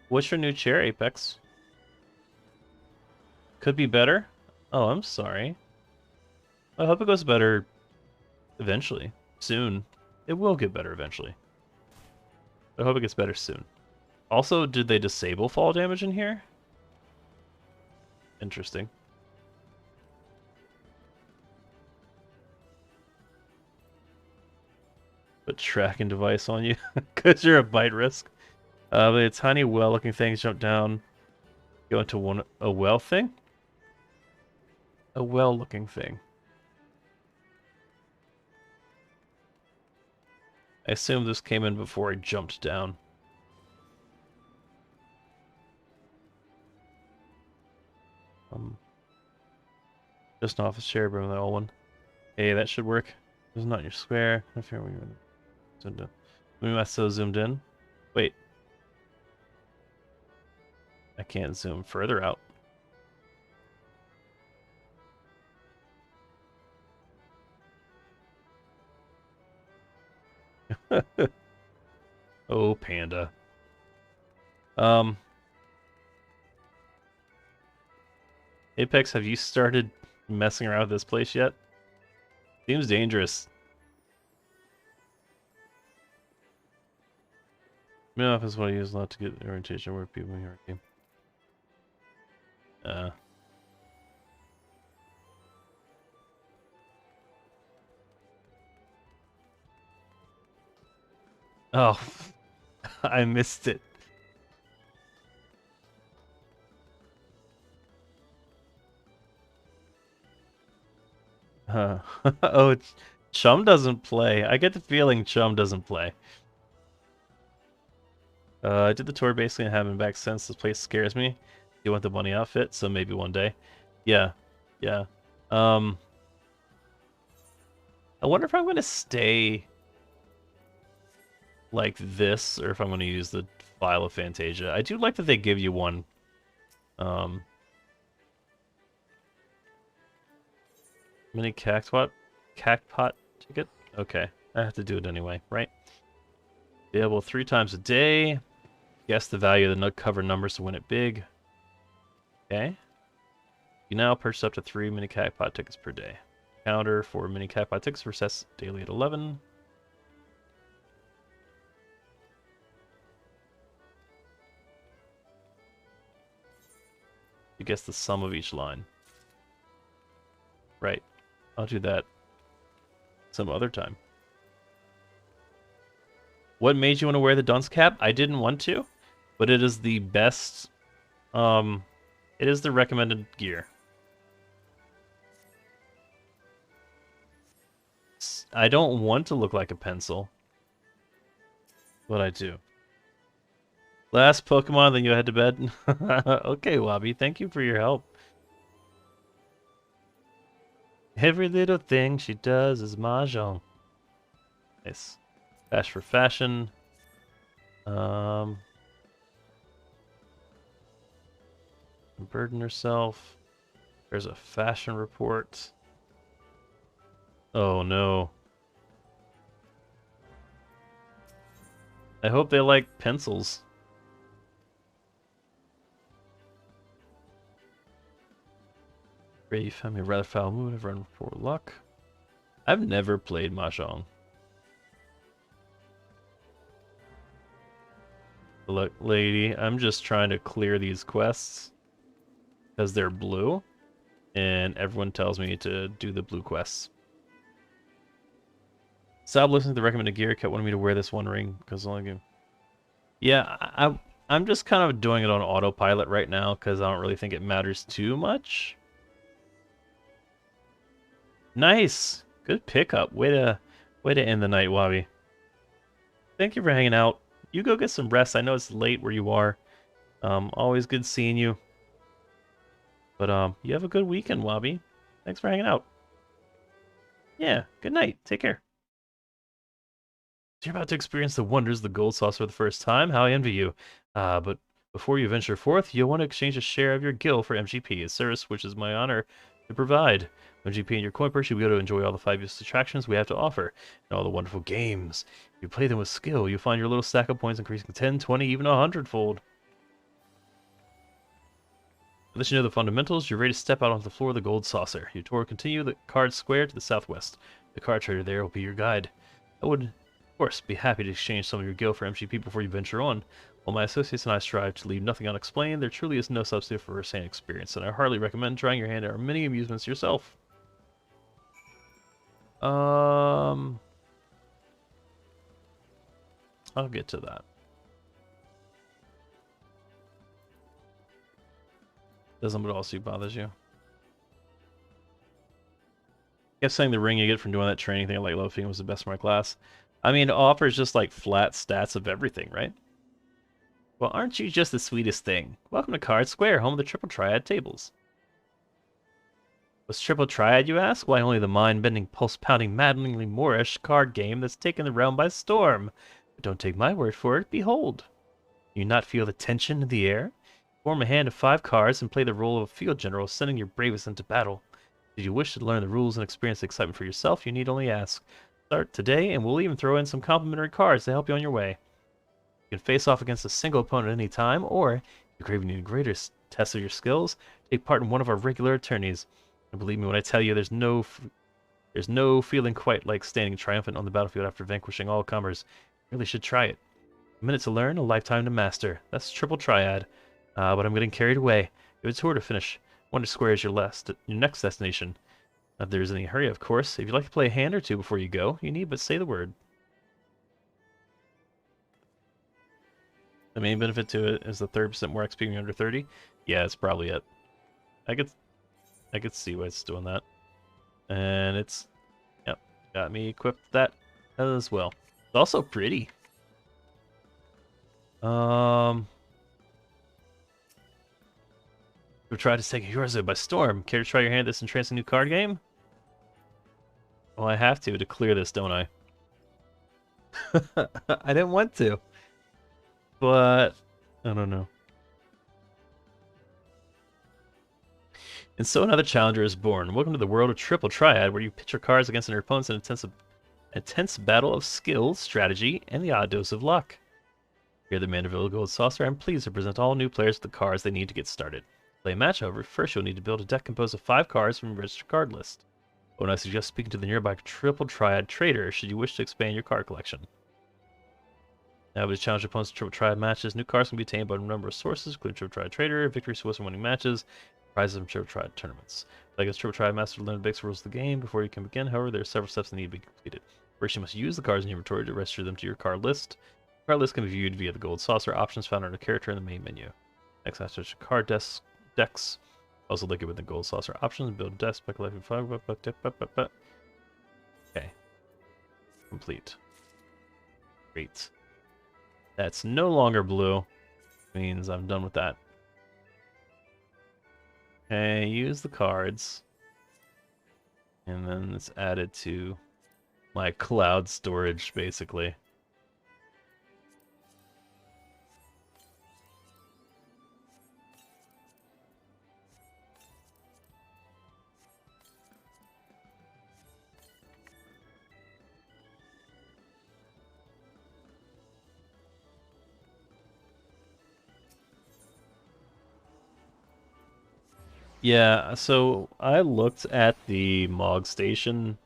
What's your new chair, Apex? Could be better? Oh, I'm sorry. I hope it goes better eventually. Soon. It will get better eventually. I hope it gets better soon. Also, did they disable fall damage in here? Interesting. Put tracking device on you because you're a bite risk. But a tiny well-looking things jump down, go into a well thing. A well-looking thing. I assume this came in before I jumped down. Just an office chair, bring the old one. Hey, that should work. This is not your square. I fear we zoomed in. Maybe I so zoomed in. Wait. I can't zoom further out. Oh, Panda. Apex, have you started messing around with this place yet? Seems dangerous. My office what I use a lot to get orientation where people here game. Oh, I missed it. Oh, Chum doesn't play. I get the feeling Chum doesn't play. I did the tour basically and haven't been back since. This place scares me. You want the bunny outfit, so maybe one day. Yeah, yeah. I wonder if I'm going to stay like this, or if I'm going to use the file of Fantasia. I do like that they give you one. Mini cactpot ticket? Okay, I have to do it anyway, right? Available 3 times a day. Guess the value of the cover numbers to win it big. Okay. You now purchase up to 3 mini cactpot tickets per day. Counter for mini cactpot tickets resets daily at 11. You guess the sum of each line. Right. I'll do that some other time. What made you want to wear the dunce cap? I didn't want to, but it is the best. It is the recommended gear. I don't want to look like a pencil, but I do. Last Pokemon, then you head to bed. Okay, Wabi, thank you for your help. Every little thing she does is mahjong. Nice. Bash for fashion. Burden herself. There's a fashion report. Oh no. I hope they like pencils. Great, you found me a rather foul mood. I've run for luck. I've never played Mahjong. Look, lady, I'm just trying to clear these quests because they're blue, and everyone tells me to do the blue quests. Stop listening to the recommended gear. Kept wanting me to wear this one ring because only game. Yeah, I'm just kind of doing it on autopilot right now because I don't really think it matters too much. Nice, good pickup. Way to end the night, Wabi. Thank you for hanging out. You go get some rest. I know it's late where you are. Always good seeing you. But you have a good weekend, Wabi. Thanks for hanging out. Yeah, good night. Take care. You're about to experience the wonders of the gold sauce for the first time. How I envy you. But before you venture forth, you'll want to exchange a share of your gil for MGP, a service which is my honor to provide. MGP in your coin purse, you'll be able to enjoy all the fabulous attractions we have to offer, and all the wonderful games. If you play them with skill, you'll find your little stack of points increasing 10, 20, even 100-fold. Unless you know the fundamentals, you're ready to step out onto the floor of the gold saucer. Your tour will continue the card square to the southwest. The card trader there will be your guide. I would, of course, be happy to exchange some of your gil for MGP before you venture on. While my associates and I strive to leave nothing unexplained, there truly is no substitute for first-hand experience, and I heartily recommend trying your hand at our many amusements yourself. I'll get to that. Doesn't what also bothers you? I guess saying the ring you get from doing that training thing like Loafing was the best in my class. I mean, it offers just like flat stats of everything, right? Well, aren't you just the sweetest thing? Welcome to Card Square, home of the Triple Triad tables. What's Triple Triad, you ask? Why, only the mind-bending, pulse-pounding, maddeningly Moorish card game that's taken the realm by storm. But don't take my word for it. Behold. Do you not feel the tension in the air? Form a hand of 5 cards and play the role of a field general, sending your bravest into battle. Did you wish to learn the rules and experience the excitement for yourself, you need only ask. Start today, and we'll even throw in some complimentary cards to help you on your way. You can face off against a single opponent at any time, or, if you're craving a greater test of your skills, take part in one of our regular tourneys. And believe me when I tell you, there's no feeling quite like standing triumphant on the battlefield after vanquishing all comers. You really should try it. A minute to learn, a lifetime to master. That's Triple Triad. But I'm getting carried away. You have a tour to finish. Wonder Square is your next destination. Not that there's any hurry, of course. If you'd like to play a hand or two before you go, you need but say the word. The main benefit to it is the 30% more XP when you're under 30. Yeah, that's probably it. I could see why it's doing that. And it's, yep, got me equipped that as well. It's also pretty. We'll try to take Yorzo by storm. Care to try your hand at this entrancing new card game? Well, I have to clear this, don't I? I didn't want to. But, I don't know. And so another challenger is born. Welcome to the world of Triple Triad, where you pitch your cards against your opponents in an intense battle of skill, strategy, and the odd dose of luck. Here at the Mandeville Gold Saucer, I'm pleased to present all new players with the cards they need to get started. To play a match, however, first you'll need to build a deck composed of 5 cards from your registered card list. When I suggest speaking to the nearby Triple Triad trader should you wish to expand your card collection. Now, with challenge opponents to Triple Triad matches, new cards can be obtained by a number of sources, including Triple Triad Trader, victory source and winning matches, prizes from Triple Triad tournaments. Like as Triple Triad Master limited basic rules of the game, before you can begin, however, there are several steps that need to be completed. First, you must use the cards in your inventory to register them to your card list. The card list can be viewed via the Gold Saucer options found under character in the main menu. Next, I search card decks. Also look at with the Gold Saucer options, build decks, speculate. Okay. Complete. Great. That's no longer blue. Means I'm done with that. Okay, use the cards. And then it's added to my cloud storage, basically. Yeah, so I looked at the Mog station.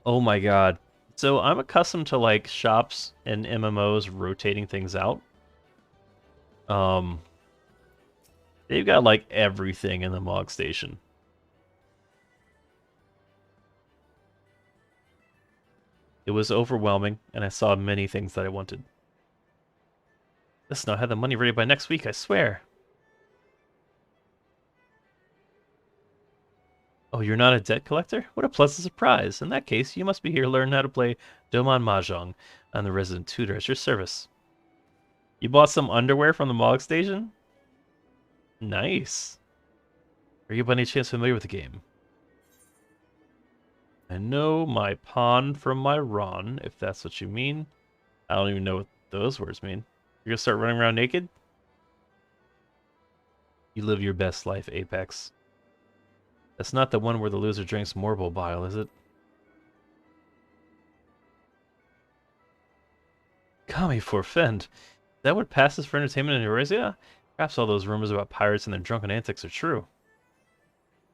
Oh my god. So I'm accustomed to like shops and MMOs rotating things out. Um, they've got like everything in the Mog station. It was overwhelming, and I saw many things that I wanted. Listen, I'll have the money ready by next week, I swear. Oh, you're not a debt collector? What a pleasant surprise. In that case, you must be here to learn how to play Domon Mahjong. I'm the resident tutor at your service. You bought some underwear from the Mog station? Nice. Are you by any chance familiar with the game? I know my pawn from my Ron, if that's what you mean. I don't even know what those words mean. You're gonna start running around naked? You live your best life, Apex. That's not the one where the loser drinks morbol bile, is it? Kami forfend. Is that what passes for entertainment in Eurasia? Perhaps all those rumors about pirates and their drunken antics are true.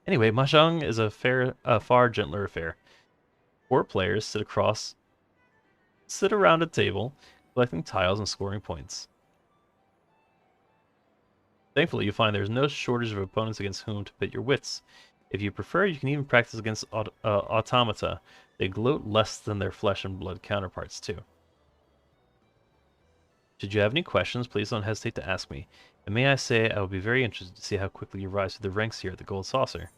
Anyway, Mahjong is a far gentler affair. 4 players sit around a table, collecting tiles and scoring points. Thankfully, you find there's no shortage of opponents against whom to pit your wits. If you prefer, you can even practice against automata. They gloat less than their flesh and blood counterparts, too. Should you have any questions, please don't hesitate to ask me. And may I say, I will be very interested to see how quickly you rise through the ranks here at the Gold Saucer.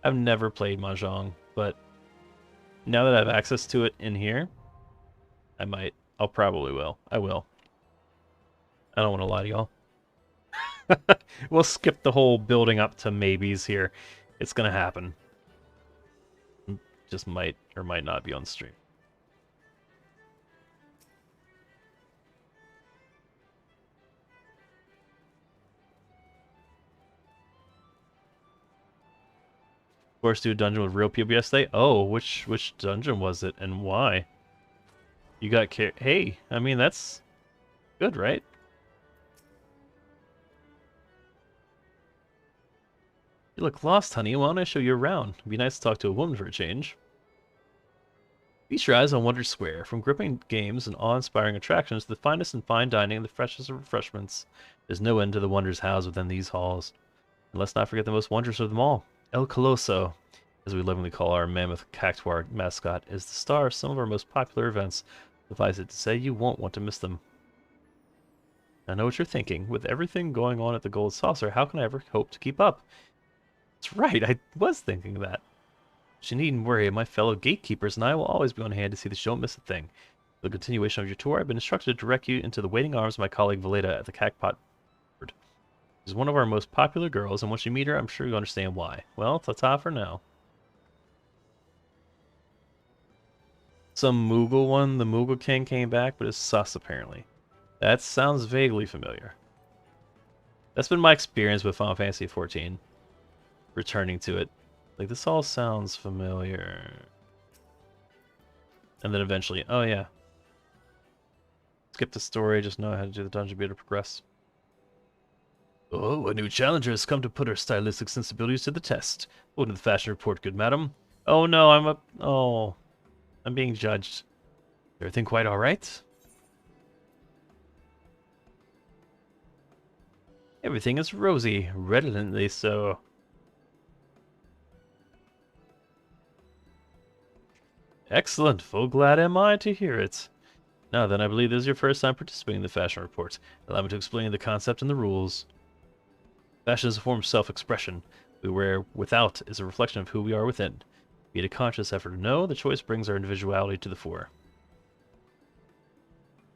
I've never played Mahjong, but now that I have access to it in here, I might. I'll probably will. I will. I don't want to lie to y'all. We'll skip the whole building up to maybes here. It's gonna happen. Just might or might not be on stream. Of course, do a dungeon with real people yesterday. Oh, which dungeon was it and why? You got Hey, I mean that's good, right? You look lost, honey. Why don't I show you around? It'd be nice to talk to a woman for a change. Feast your eyes on Wonder Square. From gripping games and awe-inspiring attractions to the finest in fine dining and the freshest of refreshments, there's no end to the wonders housed within these halls. And let's not forget the most wondrous of them all. El Coloso, as we lovingly call our mammoth cactuar mascot, is the star of some of our most popular events. Suffice it to say, you won't want to miss them. I know what you're thinking. With everything going on at the Gold Saucer, how can I ever hope to keep up? That's right, I was thinking that. But you needn't worry, my fellow gatekeepers and I will always be on hand to see that you don't miss a thing. For the continuation of your tour, I've been instructed to direct you into the waiting arms of my colleague Valeta at the Cacpot. She's one of our most popular girls, and once you meet her, I'm sure you'll understand why. Well, ta-ta for now. Some Moogle one, the Moogle King came back, but it's sus apparently. That sounds vaguely familiar. That's been my experience with Final Fantasy XIV. Returning to it. Like, this all sounds familiar. And then eventually, oh yeah. Skip the story, just know how to do the dungeon, be able to progress. Oh, a new challenger has come to put her stylistic sensibilities to the test. Welcome to the fashion report, good madam. Oh no, I'm being judged. Everything quite alright? Everything is rosy, redolently so. Excellent, full glad am I to hear it. Now then, I believe this is your first time participating in the fashion report. Allow me to explain the concept and the rules. Fashion is a form of self-expression. We wear without is a reflection of who we are within. Be it a conscious effort or no, the choice brings our individuality to the fore.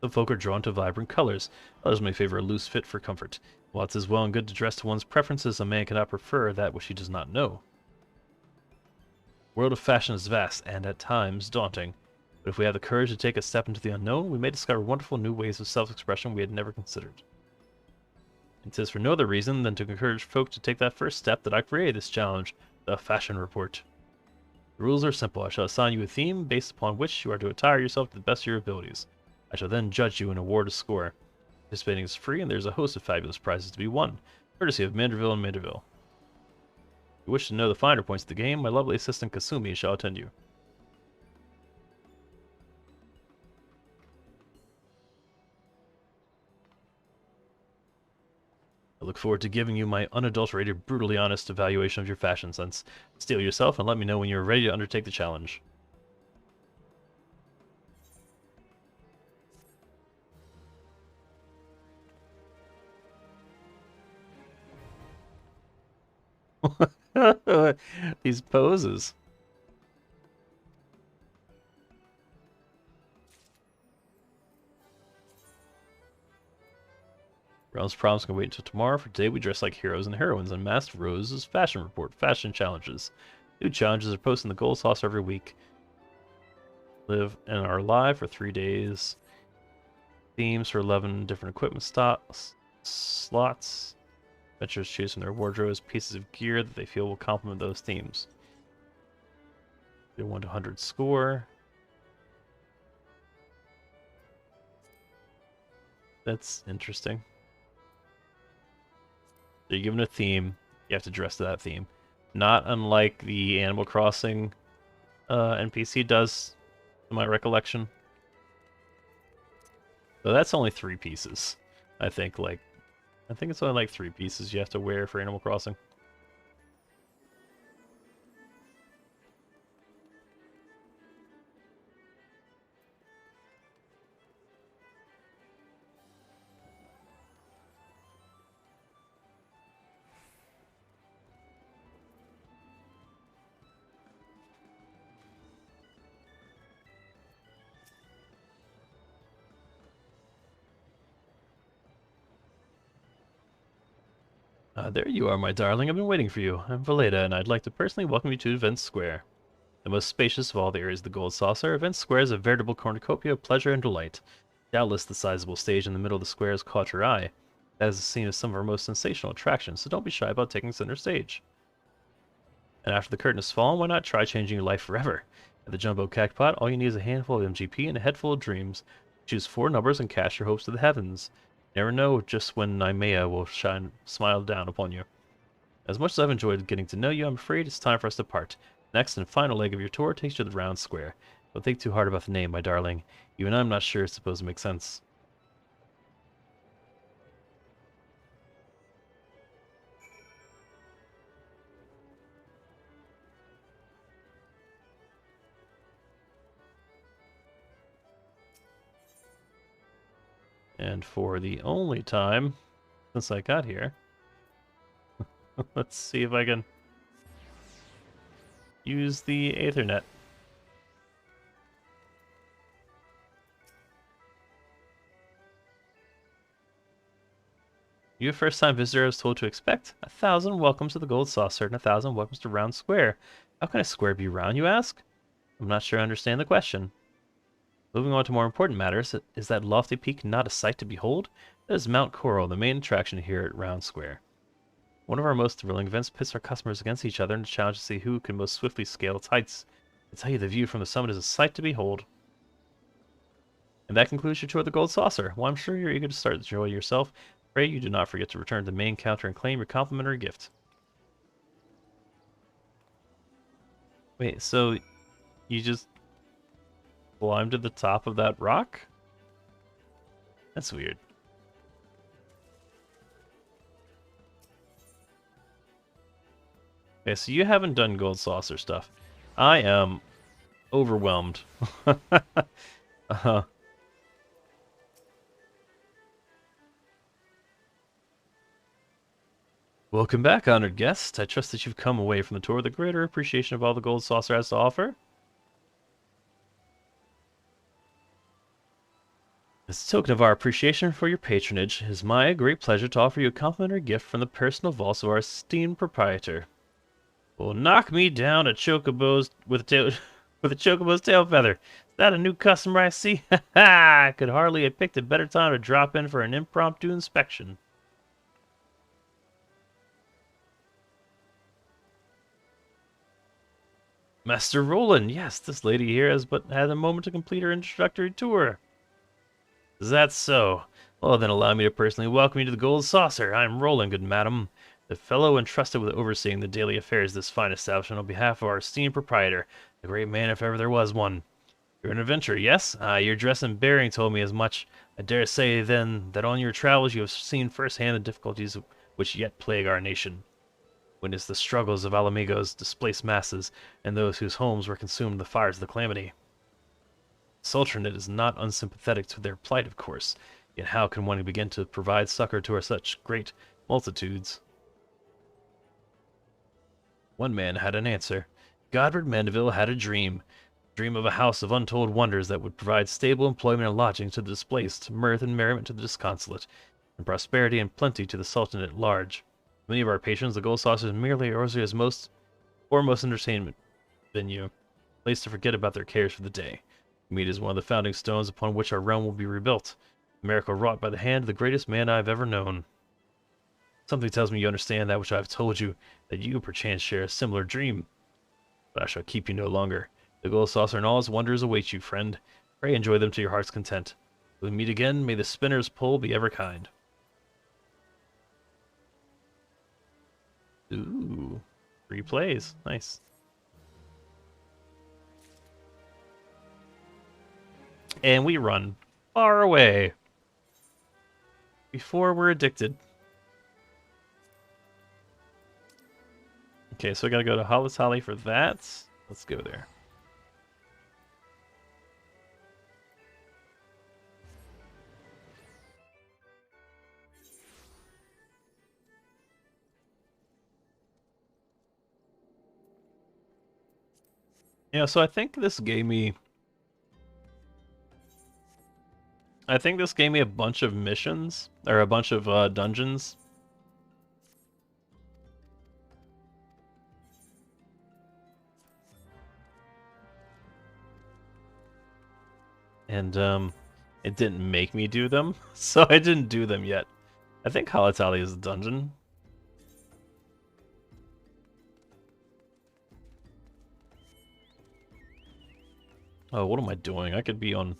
Some folk are drawn to vibrant colors. Others may favor a loose fit for comfort. While it is well and good to dress to one's preferences, a man cannot prefer that which he does not know. The world of fashion is vast and, at times, daunting. But if we have the courage to take a step into the unknown, we may discover wonderful new ways of self-expression we had never considered. It is for no other reason than to encourage folk to take that first step that I created this challenge, the Fashion Report. The rules are simple. I shall assign you a theme based upon which you are to attire yourself to the best of your abilities. I shall then judge you and award a score. Participating is free, and there's a host of fabulous prizes to be won. Courtesy of Manderville and Manderville. If you wish to know the finer points of the game, my lovely assistant Kasumi shall attend you. I look forward to giving you my unadulterated, brutally honest evaluation of your fashion sense. Steel yourself and let me know when you are ready to undertake the challenge. These poses. Realm's problems can wait until tomorrow. For today, we dress like heroes and heroines on Master Rose's Fashion Report, Fashion Challenges. New challenges are posted in the Gold Saucer every week. Live and are live for 3 days. Themes for 11 different equipment slots. Adventurers choose from their wardrobes pieces of gear that they feel will complement those themes. Their 1 to 100 score. That's interesting. So you're given a theme, you have to dress to that theme. Not unlike the Animal Crossing NPC does, to my recollection. So that's only 3 pieces, I think. I think it's only like 3 pieces you have to wear for Animal Crossing. There you are, my darling. I've been waiting for you. I'm Valeda, and I'd like to personally welcome you to Event Square. The most spacious of all the areas of the Gold Saucer, Event Square is a veritable cornucopia of pleasure and delight. Doubtless the sizable stage in the middle of the square has caught your eye. That is the scene of some of our most sensational attractions, so don't be shy about taking center stage. And after the curtain has fallen, why not try changing your life forever? At the Jumbo Cactpot, all you need is a handful of MGP and a head full of dreams. Choose 4 numbers and cast your hopes to the heavens. Never know just when Naimea will smile down upon you. As much as I've enjoyed getting to know you, I'm afraid it's time for us to part. Next and final leg of your tour takes you to the Round Square. Don't think too hard about the name, my darling. Even I'm not sure it's supposed to make sense. And for the only time since I got here, let's see if I can use the Aethernet. You a first-time visitor I was told to expect? 1,000 welcomes to the Gold Saucer and 1,000 welcomes to Round Square. How can a square be round, you ask? I'm not sure I understand the question. Moving on to more important matters, is that lofty peak not a sight to behold? That is Mount Coral, the main attraction here at Round Square. One of our most thrilling events pits our customers against each other in a challenge to see who can most swiftly scale its heights. I tell you, the view from the summit is a sight to behold. And that concludes your tour of the Gold Saucer. While I'm sure you're eager to start the joy yourself, pray you do not forget to return to the main counter and claim your complimentary gift. Wait, so you just climb to the top of that rock? That's weird. Okay, so you haven't done Gold Saucer stuff. I am overwhelmed. Welcome back, honored guest. I trust that you've come away from the tour with a greater appreciation of all the Gold Saucer has to offer. As a token of our appreciation for your patronage, it is my great pleasure to offer you a complimentary gift from the personal vaults of our esteemed proprietor. Well, knock me down a chocobo's with a chocobo's tail feather. Is that a new customer I see? Ha ha! I could hardly have picked a better time to drop in for an impromptu inspection. Master Roland, yes, this lady here has but had a moment to complete her introductory tour. Is that so? Well, then allow me to personally welcome you to the Gold Saucer. I am Roland, good madam, the fellow entrusted with overseeing the daily affairs of this fine establishment on behalf of our esteemed proprietor, a great man if ever there was one. You're an adventurer, yes? Your dress and bearing told me as much. I dare say, then, that on your travels you have seen firsthand the difficulties which yet plague our nation. Witness the struggles of Ala Mhigo's displaced masses, and those whose homes were consumed in the fires of the calamity. Sultanate is not unsympathetic to their plight, of course, yet how can one begin to provide succor to such great multitudes? One man had an answer. Godfrey Mandeville had a dream of a house of untold wonders that would provide stable employment and lodging to the displaced, mirth and merriment to the disconsolate, and prosperity and plenty to the Sultanate at large. Many of our patrons, the Gold Saucer is merely Orzia's most foremost entertainment venue, a place to forget about their cares for the day. Meat is one of the founding stones upon which our realm will be rebuilt, a miracle wrought by the hand of the greatest man I have ever known. Something tells me you understand that which I have told you, that you perchance share a similar dream. But I shall keep you no longer. The Gold Saucer and all its wonders await you, friend. Pray enjoy them to your heart's content. Till we meet again, may the spinner's pull be ever kind. Ooh, 3 plays. Nice. And we run far away before we're addicted. Okay, so I gotta go to Halatali for that. Let's go there. Yeah, so I think this gave me a bunch of missions, or a bunch of dungeons. And it didn't make me do them, so I didn't do them yet. I think Halatali is a dungeon. Oh, what am I doing? I could be on...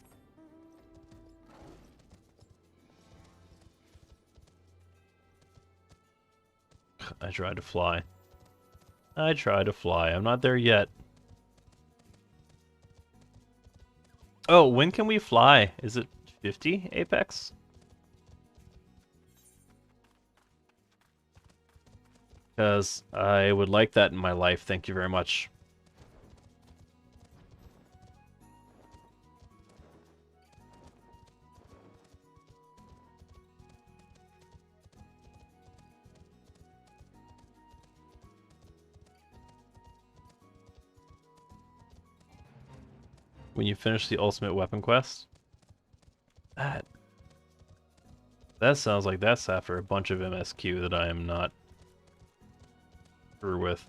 I tried to fly. I'm not there yet. Oh, when can we fly? Is it 50 Apex? Because I would like that in my life, thank you very much. When you finish the ultimate weapon quest? That sounds like that's after a bunch of MSQ that I am not through with.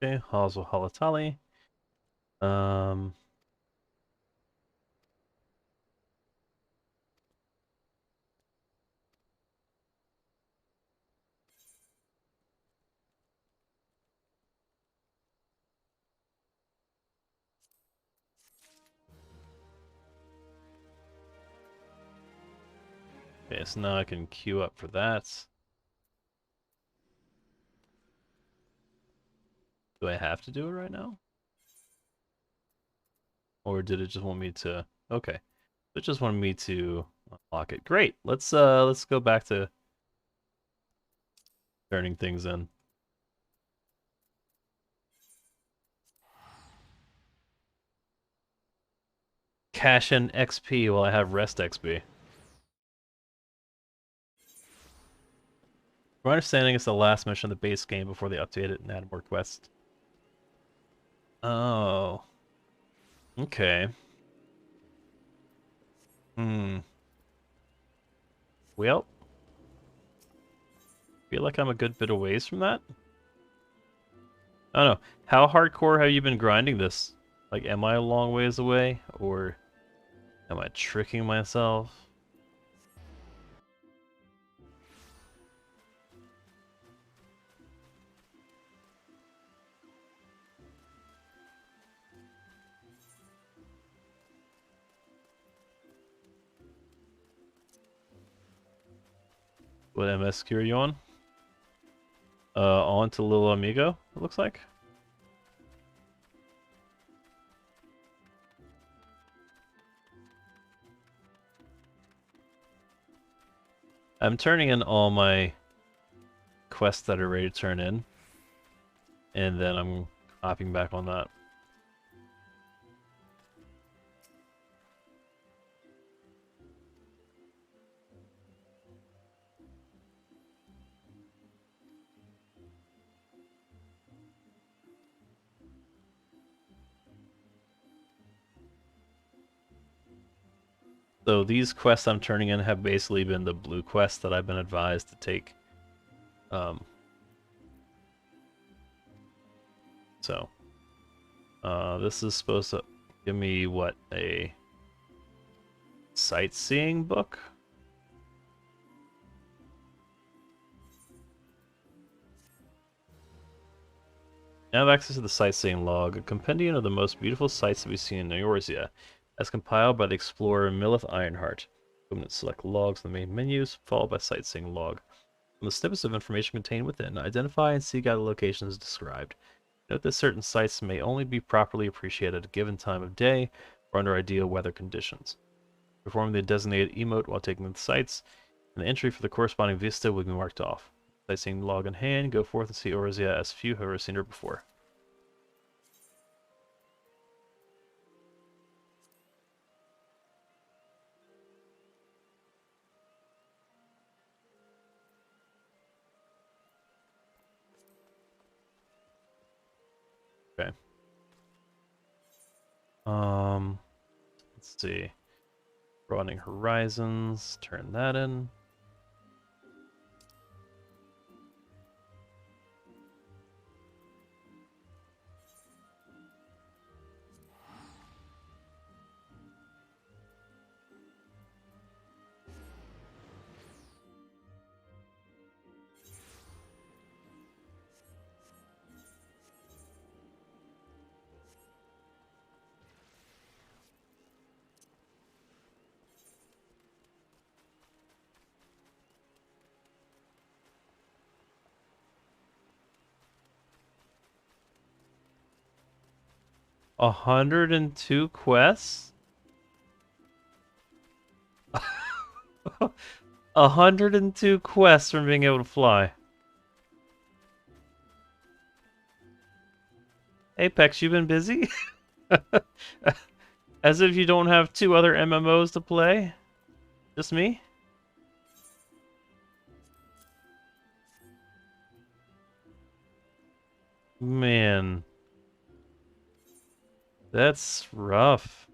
Okay, Hazel Halatali. Okay, so now I can queue up for that. Do I have to do it right now? Or did it just want me to... Okay. It just wanted me to unlock it. Great. Let's go back to turning things in. Cash in XP while I have rest XP. From my understanding, it's the last mission of the base game before they update it and add more quests. Oh. Okay. Well. Feel like I'm a good bit of ways from that. I don't know. How hardcore have you been grinding this? Like, am I a long ways away? Or Am I tricking myself? What MS queue are you on? On to Little Ala Mhigo, it looks like. I'm turning in all my quests that are ready to turn in, and then I'm hopping back on that. So these quests I'm turning in have basically been the blue quests that I've been advised to take. This is supposed to give me, what, a sightseeing book? Now I have access to the sightseeing log, a compendium of the most beautiful sights to be seen in Eorzea, as compiled by the explorer Millith Ironheart. Select logs in the main menus, followed by sightseeing log. From the snippets of information contained within, identify and seek out the locations described. Note that certain sites may only be properly appreciated at a given time of day or under ideal weather conditions. Perform the designated emote while taking the sights, and the entry for the corresponding vista will be marked off. Sightseeing log in hand, go forth and see Eorzea as few have ever seen her before. Okay. Let's see. Broadening horizons, turn that in. A 102 quests? 102 quests from being able to fly. Apex, you been busy? As if you don't have 2 other MMOs to play? Just me? Man. That's rough.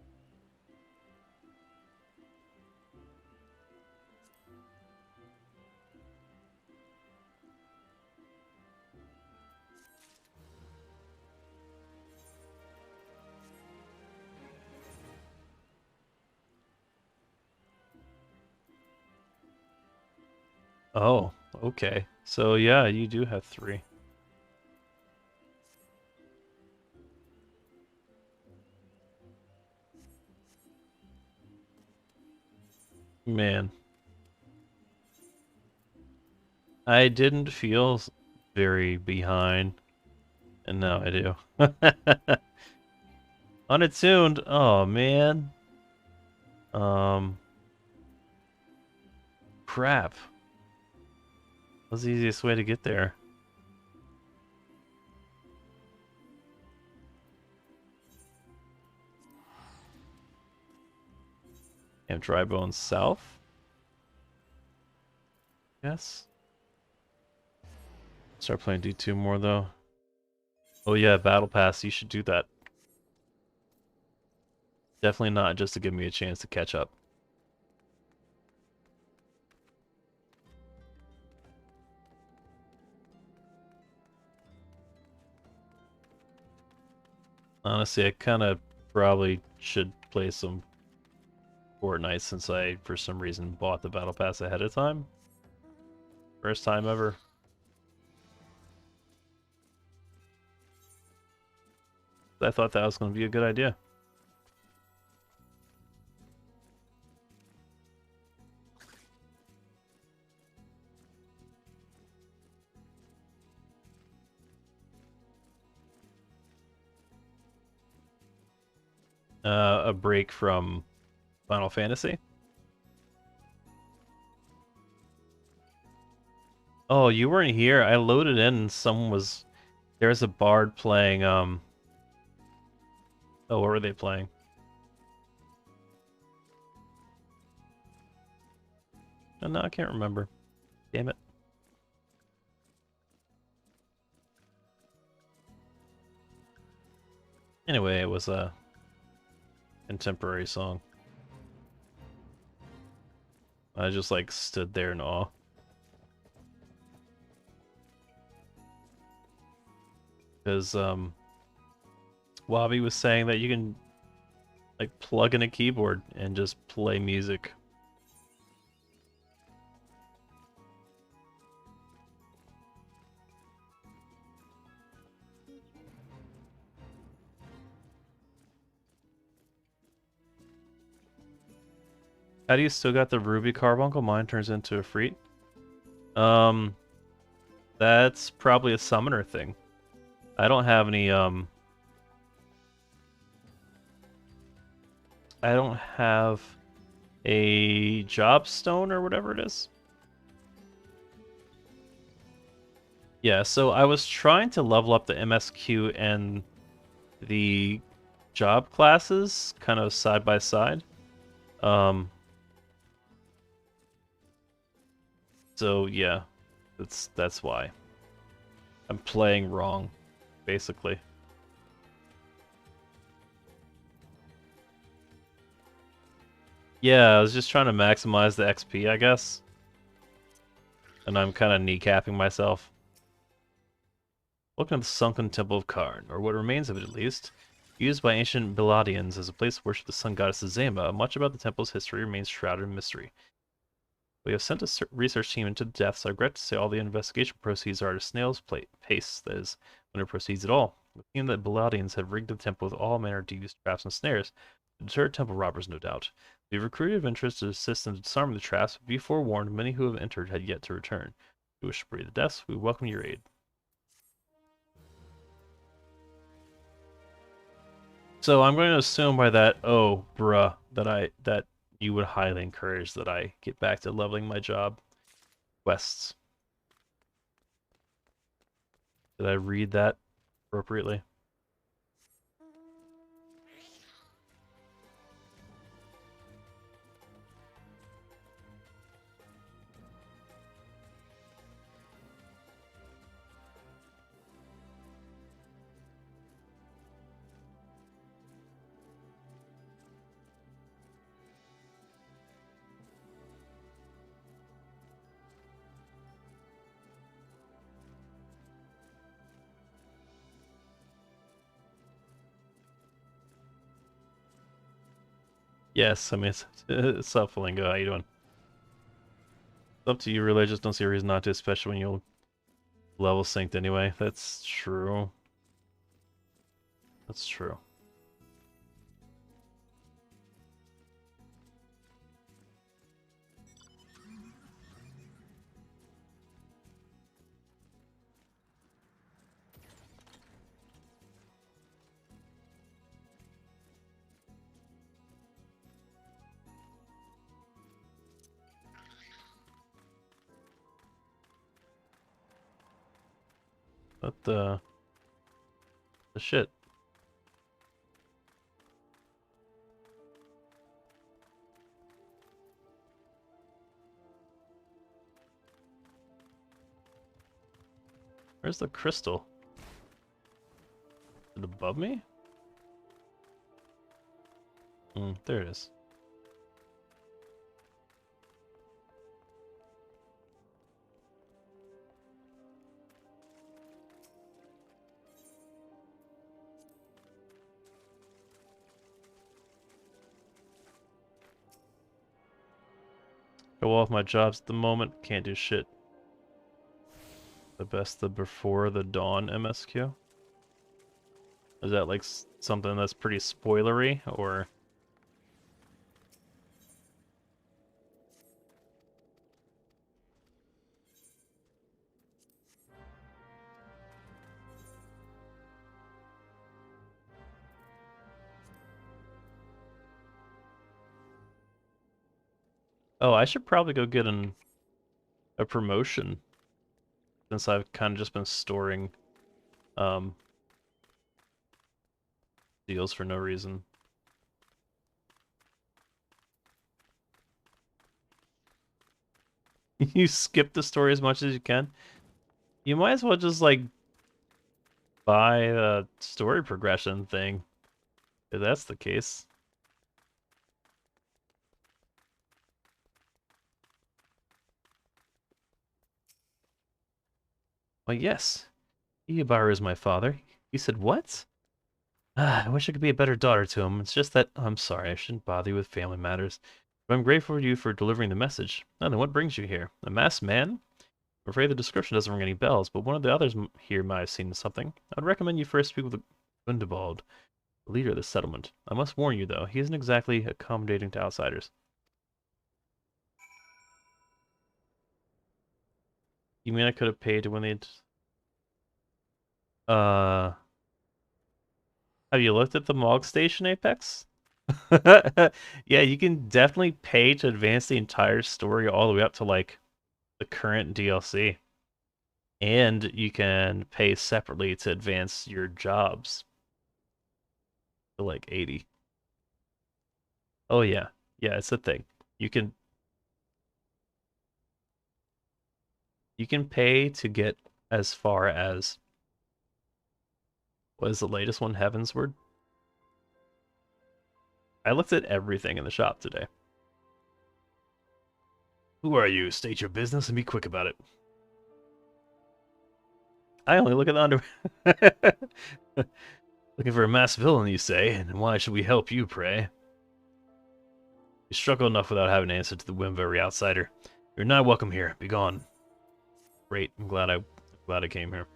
Oh, okay. So yeah, you do have 3. Man. I didn't feel very behind, and now I do. Unattuned. Oh man. Crap. What's the easiest way to get there? And Dry Bones South? Yes. Start playing D2 more though. Oh yeah, Battle Pass, you should do that. Definitely not just to give me a chance to catch up. Honestly, I kind of probably should play some Fortnite since I, for some reason, bought the Battle Pass ahead of time. First time ever. I thought that was going to be a good idea. A break from Final Fantasy. Oh, you weren't here. I loaded in and someone was... There was a bard playing, Oh, what were they playing? Oh, no, I can't remember. Damn it. Anyway, it was a contemporary song. I just, like, stood there in awe. Because, Wabi was saying that you can, like, plug in a keyboard and just play music. How do you still got the ruby carbuncle? Mine turns into a freet. That's probably a summoner thing. I don't have any, I don't have a job stone or whatever it is. Yeah, so I was trying to level up the MSQ and the job classes kind of side by side. So yeah, that's why. I'm playing wrong, basically. Yeah, I was just trying to maximize the XP, I guess. And I'm kind of kneecapping myself. Welcome to the Sunken Temple of Karn, or what remains of it at least. Used by ancient Beladians as a place to worship the sun goddess Zema, much about the temple's history remains shrouded in mystery. We have sent a research team into the depths. I regret to say all the investigation proceeds are at a snail's pace, that is, when it proceeds at all. The team that Beladians have rigged the temple with all manner of devious traps and snares to deter temple robbers, no doubt. We have recruited adventurers to assist in disarming the traps, but be forewarned, many who have entered had yet to return. If you wish to breathe the depths, we welcome your aid. So I'm going to assume by that, oh, bruh, that you would highly encourage that I get back to leveling my job quests. Did I read that appropriately? Yes, I mean, it's up, Flamingo. How you doing? It's up to you, really. I just don't see a reason not to, especially when you'll level synced anyway. That's true. That's true. What the shit? Where's the crystal? Is it above me? There it is. Show off my jobs at the moment. Can't do shit. The best the before the dawn MSQ? Is that like something that's pretty spoilery, or? Oh, I should probably go get a promotion, since I've kind of just been storing um, deals for no reason. You skip the story as much as you can. You might as well just like buy a story progression thing, if that's the case. Why, yes, Iyabaru is my father. He said, what? I wish I could be a better daughter to him. It's just that, I'm sorry, I shouldn't bother you with family matters. But I'm grateful to you for delivering the message. Now then, what brings you here? A masked man? I'm afraid the description doesn't ring any bells, but one of the others here might have seen something. I'd recommend you first speak with Gundebald, the leader of the settlement. I must warn you, though, he isn't exactly accommodating to outsiders. You mean I could have paid to win the... Have you looked at the Mog Station, Apex? Yeah, you can definitely pay to advance the entire story all the way up to, like, the current DLC. And you can pay separately to advance your jobs to, like, 80. Oh, yeah. Yeah, it's a thing. You can pay to get as far as... What is the latest one? Heavensward? I looked at everything in the shop today. Who are you? State your business and be quick about it. I only look at the underwear. Looking for a masked villain, you say? And why should we help you, pray? You struggle enough without having to answer to the whim of every outsider. You're not welcome here. Be gone. Great. I'm glad I came here.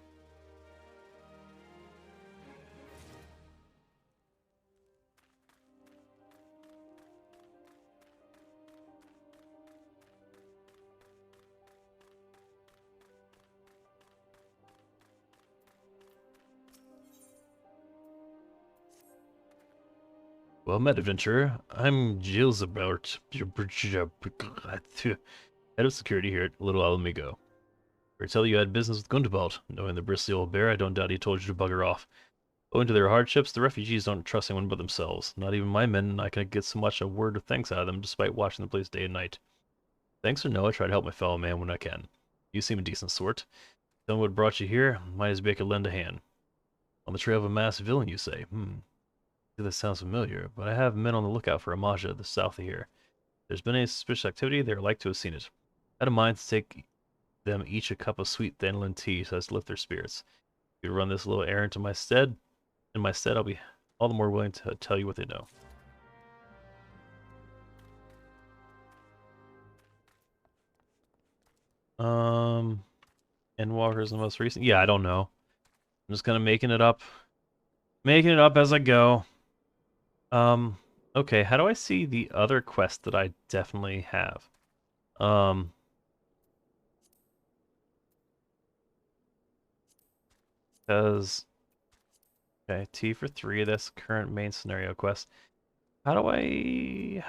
Well met, adventurer. I'm Gilzabert, head of security here at Little Ala Mhigo. I tell you had business with Gundebald. Knowing the bristly old bear, I don't doubt he told you to bugger off. Owing to their hardships, the refugees don't trust anyone but themselves. Not even my men, and I can get so much a word of thanks out of them, despite watching the place day and night. Thanks or no, I try to help my fellow man when I can. You seem a decent sort. Tell me what brought you here. Might as well could lend a hand. On the trail of a masked villain, you say? This sounds familiar, but I have men on the lookout for a Maja the south of here. If there's been any suspicious activity, they are like to have seen it. I had a mind to take them each a cup of sweet dandelion tea so as to lift their spirits. If you run this little errand in my stead, I'll be all the more willing to tell you what they know. Endwalker is the most recent. Yeah, I don't know. I'm just kind of making it up. Making it up as I go. Okay, how do I see the other quest that I definitely have? Because, okay, T for 3, that's current main scenario quest. How do I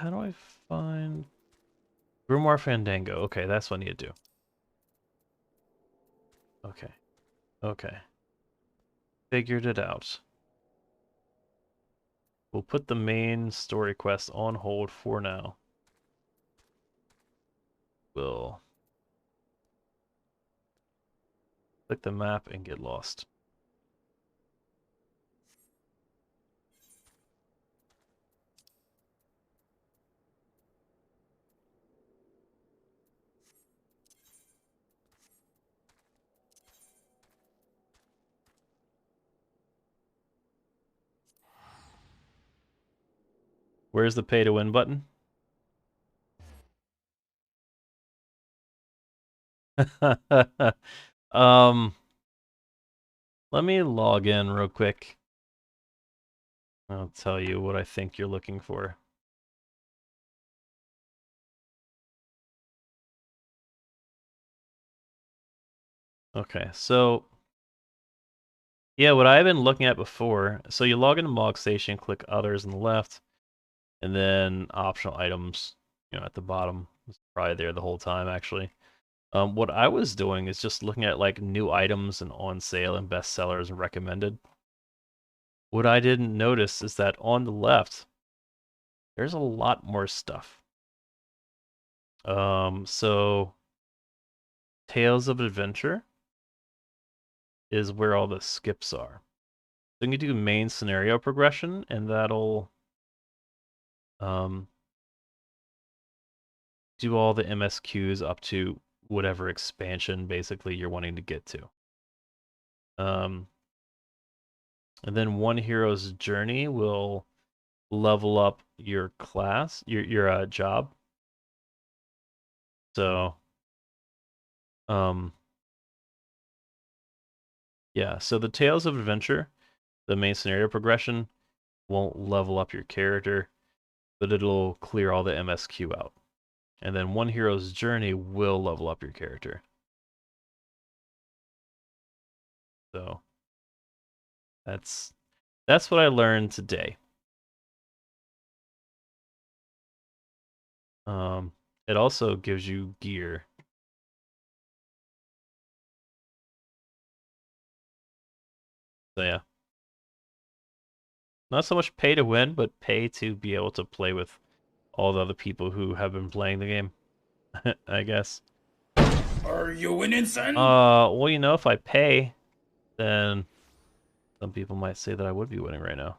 find Grimoire Fandango? Okay, that's what I need to do. Okay, okay. Figured it out. We'll put the main story quest on hold for now. We'll click the map and get lost. Where's the pay to win button? um, let me log in real quick. I'll tell you what I think you're looking for. Okay, so yeah, what I've been looking at before, so you log into Mog Station, click Others on the left, and then Optional Items, at the bottom. It's probably there the whole time, actually. What I was doing is just looking at like new items and on sale and bestsellers and recommended. What I didn't notice is that on the left, there's a lot more stuff. So Tales of Adventure is where all the skips are. So you can do main scenario progression, and that'll do all the MSQs up to whatever expansion basically you're wanting to get to. And then one hero's journey will level up your class, your job. So, yeah. So the Tales of Adventure, the main scenario progression, won't level up your character, but it'll clear all the MSQ out. And then one hero's journey will level up your character. So that's what I learned today. It also gives you gear. So yeah. Not so much pay to win, but pay to be able to play with all the other people who have been playing the game, I guess. Are you winning, son? Well, if I pay, then some people might say that I would be winning right now.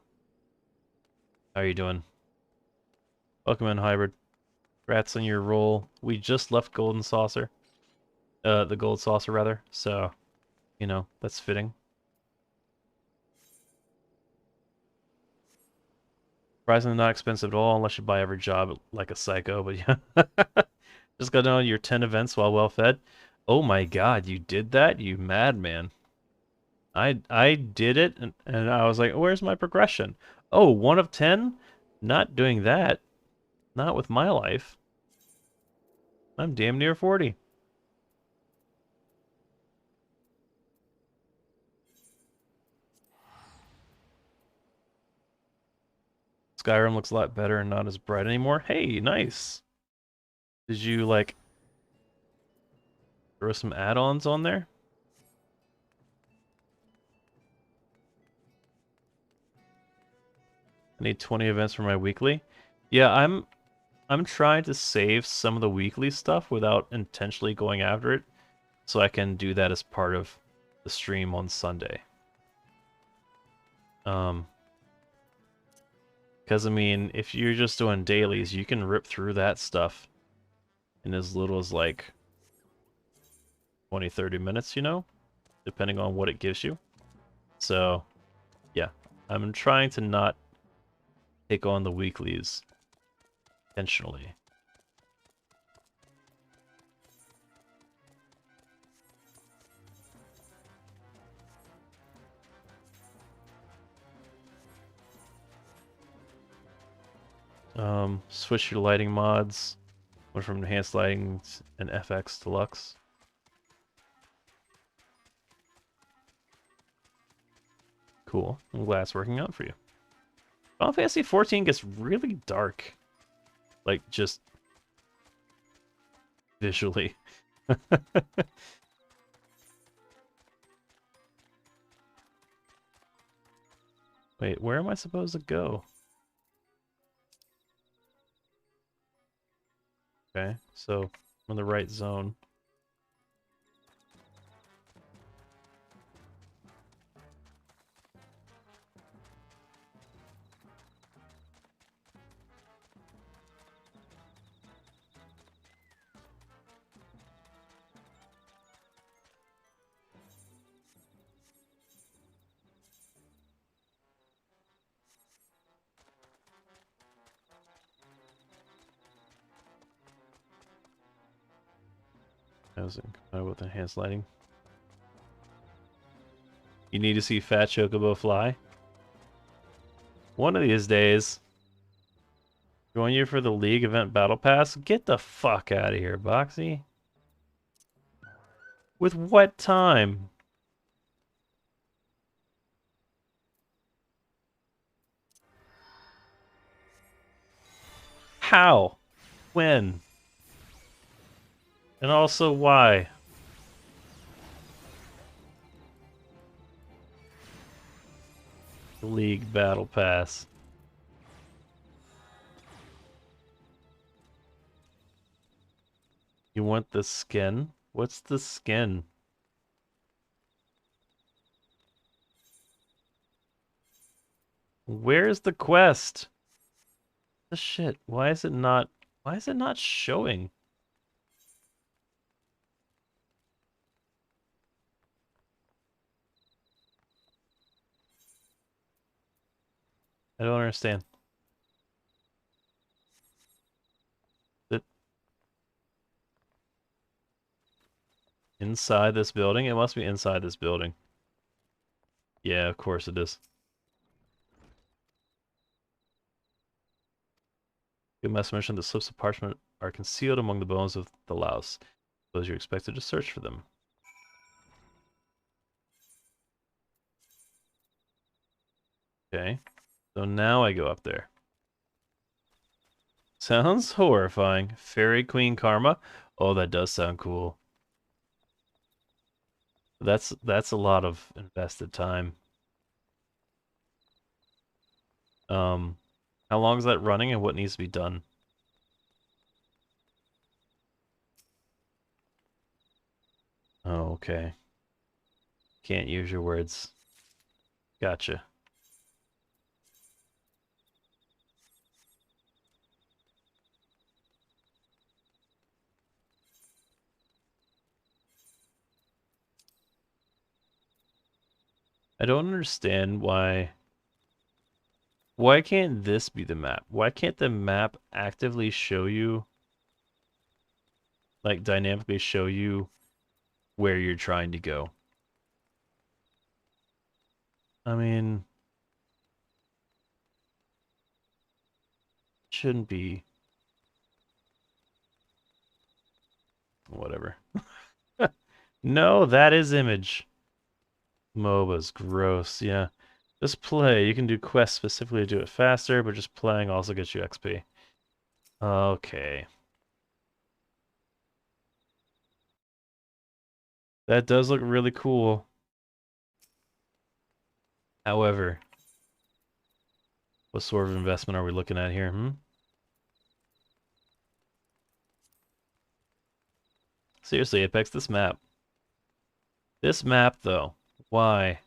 How are you doing? Welcome in, Hybrid. Congrats on your roll. We just left Golden Saucer. The Gold Saucer, rather. So, that's fitting. Surprisingly not expensive at all, unless you buy every job like a psycho, but yeah. Just got on your 10 events while well fed. Oh my god, you did that? You madman. I did it, and I was like, where's my progression? Oh, 1 of 10? Not doing that. Not with my life. I'm damn near 40. Skyrim looks a lot better and not as bright anymore. Hey, nice. Did you, like, throw some add-ons on there? I need 20 events for my weekly. Yeah, I'm trying to save some of the weekly stuff without intentionally going after it, so I can do that as part of the stream on Sunday. Because, I mean, if you're just doing dailies, you can rip through that stuff in as little as, like, 20, 30 minutes, depending on what it gives you. So, yeah, I'm trying to not take on the weeklies intentionally. Switch your lighting mods. Went from enhanced lighting and FX Deluxe. Cool. I'm glad it's working out for you. Final Fantasy 14 gets really dark. Like, just visually. Wait, where am I supposed to go? Okay, so I'm in the right zone. As in, with enhanced lighting. You need to see Fat Chocobo fly. One of these days. Join you for the League event battle pass? Get the fuck out of here, Boxy. With what time? How? When? And also why? League battle pass. You want the skin? What's the skin? Where's the quest? The shit. Why is it not showing? I don't understand. Inside this building? It must be inside this building. Yeah, of course it is. Good must mention the slips of parchment are concealed among the bones of the louse. Suppose you're expected to search for them. Okay. So now I go up there. Sounds horrifying. Fairy Queen Karma? Oh, that does sound cool. That's a lot of invested time. How long is that running and what needs to be done? Oh, okay. Can't use your words. Gotcha. I don't understand why can't this be the map? Why can't the map actively show you, like dynamically show you where you're trying to go? I mean, shouldn't be. Whatever. No, that is image. MOBA's gross, yeah. Just play. You can do quests specifically to do it faster, but just playing also gets you XP. Okay. That does look really cool. However, what sort of investment are we looking at here, hmm? Seriously, Apex, this map. This map, though. Why?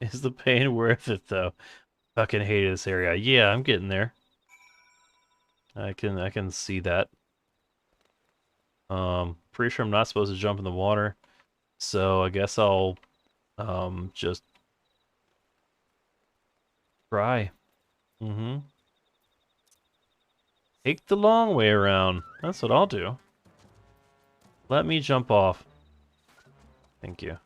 Is the pain worth it, though? Fucking hated this area. Yeah, I'm getting there. I can see that. Pretty sure I'm not supposed to jump in the water. So I guess I'll just try. Mm-hmm. Take the long way around. That's what I'll do. Let me jump off. Thank you.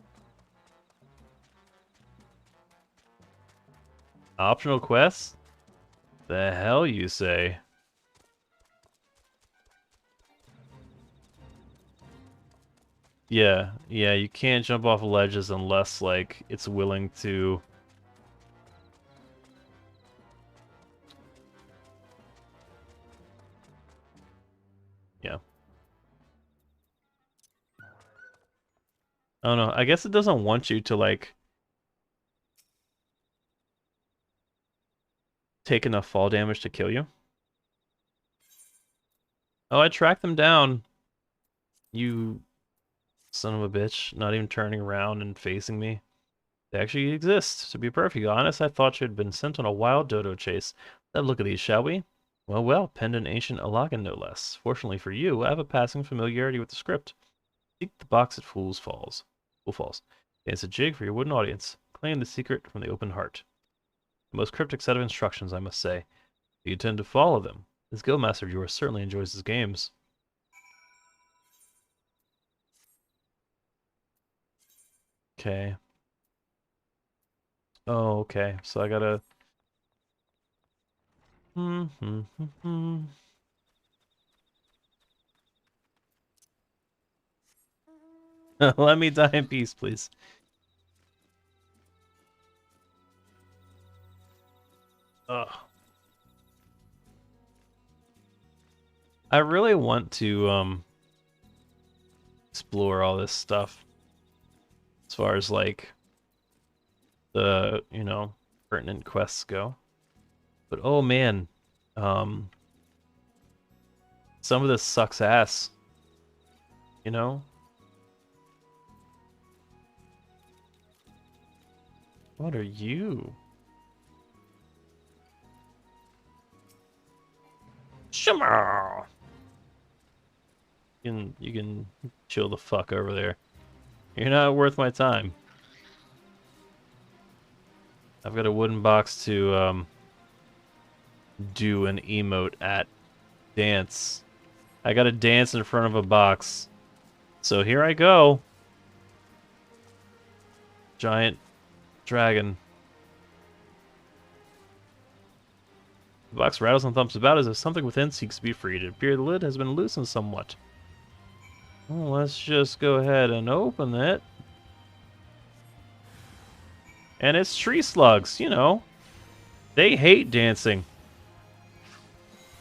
Optional quests? The hell you say? Yeah, you can't jump off ledges unless, like, it's willing to... Yeah. I don't know. I guess it doesn't want you to, like, take enough fall damage to kill you. Oh, I tracked them down. You son of a bitch. Not even turning around and facing me. They actually exist. To be perfectly honest, I thought you had been sent on a wild dodo chase. Let's look at these, shall we? Well, penned an ancient Alagan no less. Fortunately for you, I have a passing familiarity with the script. Seek the box at Fool's Falls. Fool Falls. Dance a jig for your wooden audience. Claim the secret from the open heart. The most cryptic set of instructions, I must say. Do you intend to follow them? This guildmaster of yours certainly enjoys his games. Okay. Oh, okay. So I gotta... Let me die in peace, please. Ugh. I really want to explore all this stuff as far as like the, pertinent quests go. But oh man, some of this sucks ass. You know? What are you? Shimmer! You can chill the fuck over there. You're not worth my time. I've got a wooden box to do an emote at. Dance. I gotta dance in front of a box. So here I go. Giant dragon. The box rattles and thumps about as if something within seeks to be freed. It appears the lid has been loosened somewhat. Well, let's just go ahead and open it. And it's tree slugs, They hate dancing.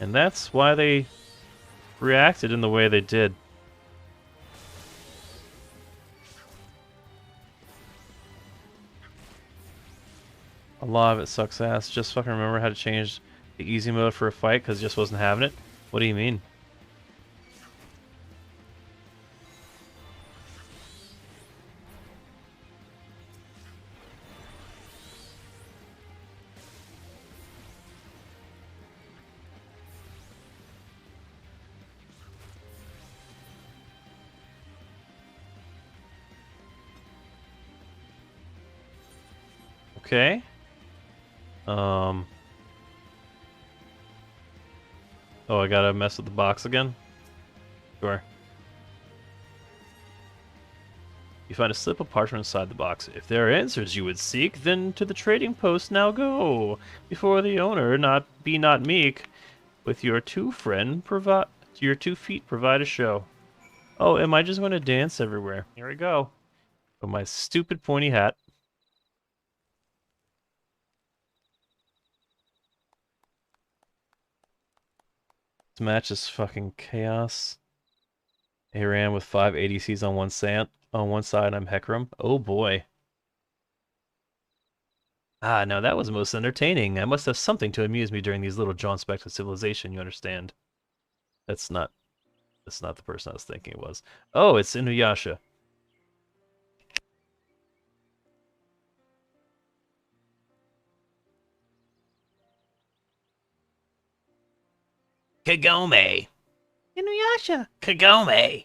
And that's why they reacted in the way they did. A lot of it sucks ass. Just fucking remember how to change the easy mode for a fight because just wasn't having it. What do you mean? Okay. Oh, I gotta mess with the box again? Sure. You find a slip of parchment inside the box. If there are answers you would seek, then to the trading post now go. Before the owner, not meek. With your two feet provide a show. Oh, am I just going to dance everywhere? Here we go. With my stupid pointy hat. This match is fucking chaos. A ram with 5 ADCs on one side, I'm Hecarim. Oh boy. Ah, now that was most entertaining. I must have something to amuse me during these little jaunts back to civilization, you understand? That's not the person I was thinking it was. Oh, it's Inuyasha. Kagome. Inuyasha. Kagome.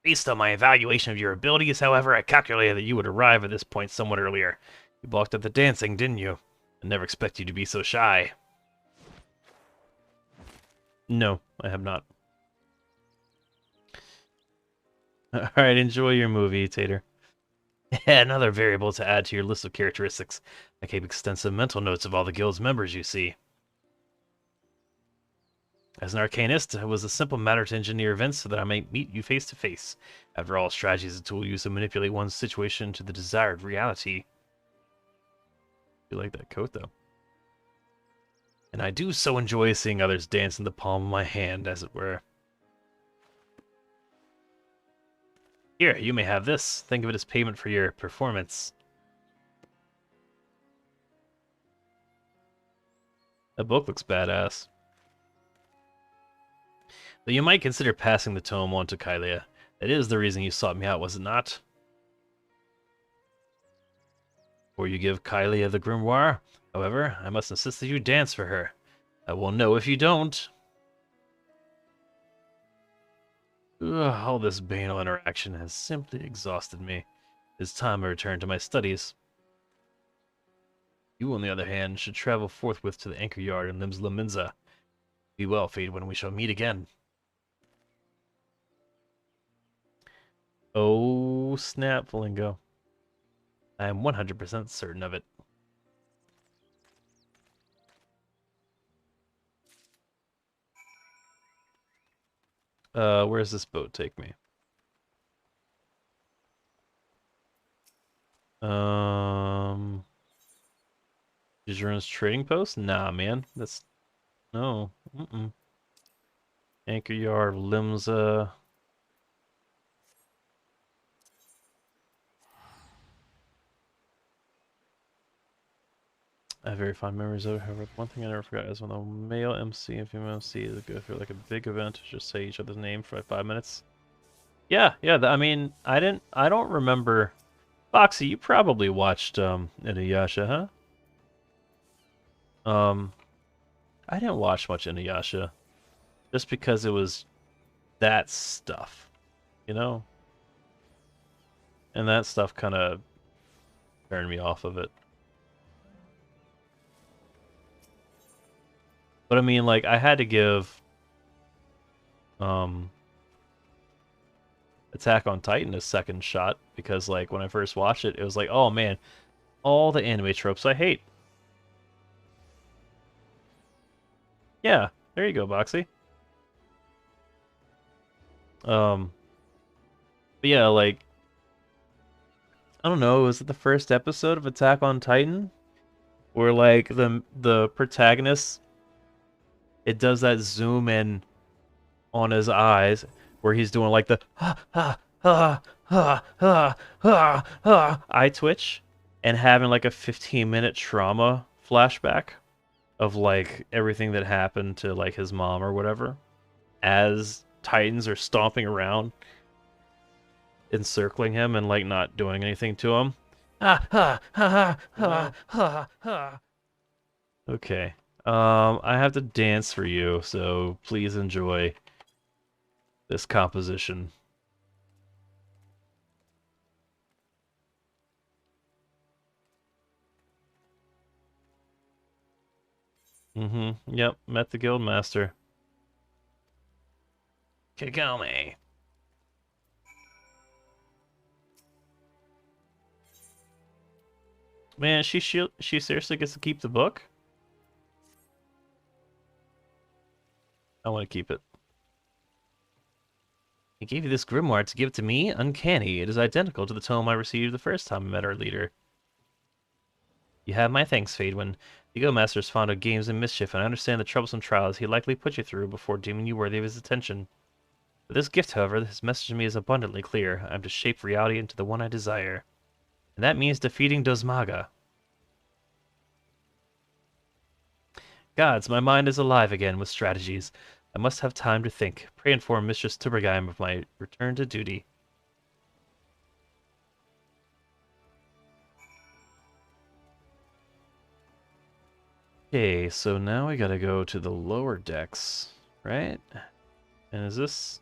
Based on my evaluation of your abilities, however, I calculated that you would arrive at this point somewhat earlier. You balked at the dancing, didn't you? I never expect you to be so shy. No, I have not. Alright, enjoy your movie, Tater. Another variable to add to your list of characteristics. I keep extensive mental notes of all the guild's members, you see. As an arcanist, it was a simple matter to engineer events so that I might meet you face to face. After all, strategy is a tool used to manipulate one's situation to the desired reality. You like that coat, though. And I do so enjoy seeing others dance in the palm of my hand, as it were. Here, you may have this. Think of it as payment for your performance. That book looks badass. Though you might consider passing the tome on to Kylia. That is the reason you sought me out, was it not? Or you give Kylia the grimoire? However, I must insist that you dance for her. I will know if you don't. Ugh, all this banal interaction has simply exhausted me. It's time I return to my studies. You, on the other hand, should travel forthwith to the anchor yard in Levemetes. Be well, Fade, when we shall meet again. Oh, snap, Flingo. I am 100% certain of it. Where's this boat take me? Jejurn's trading post? Nah, man. That's... No. Anchor yard, Limsa. I have very fond memories of it. However, one thing I never forgot is when the male MC and female MC go through like a big event to just say each other's name for like 5 minutes. Yeah, I mean, I don't remember. Foxy, you probably watched Inuyasha, huh? I didn't watch much Inuyasha, just because it was that stuff, you know, and that stuff kind of turned me off of it. But I mean, like, I had to give Attack on Titan a second shot because, like, when I first watched it, it was like, oh man, all the anime tropes I hate. Yeah, there you go, Boxy. But yeah, like, I don't know, was it the first episode of Attack on Titan where like the protagonist, it does that zoom in on his eyes where he's doing like the eye twitch and having like a 15-minute trauma flashback of like everything that happened to like his mom or whatever as Titans are stomping around encircling him and like not doing anything to him. Okay. I have to dance for you, so please enjoy this composition. Yep, met the guild master. Kagome. Man, she seriously gets to keep the book? I want to keep it. He gave you this grimoire to give it to me? Uncanny. It is identical to the tome I received the first time I met our leader. You have my thanks, Fadewind. The Go Master is fond of games and mischief, and I understand the troublesome trials he likely put you through before deeming you worthy of his attention. With this gift, however, his message to me is abundantly clear. I am to shape reality into the one I desire. And that means defeating Dozmaga. Gods, my mind is alive again with strategies. I must have time to think. Pray inform Mistress Tubergeim of my return to duty. Okay, so now we gotta go to the lower decks, right? And is this...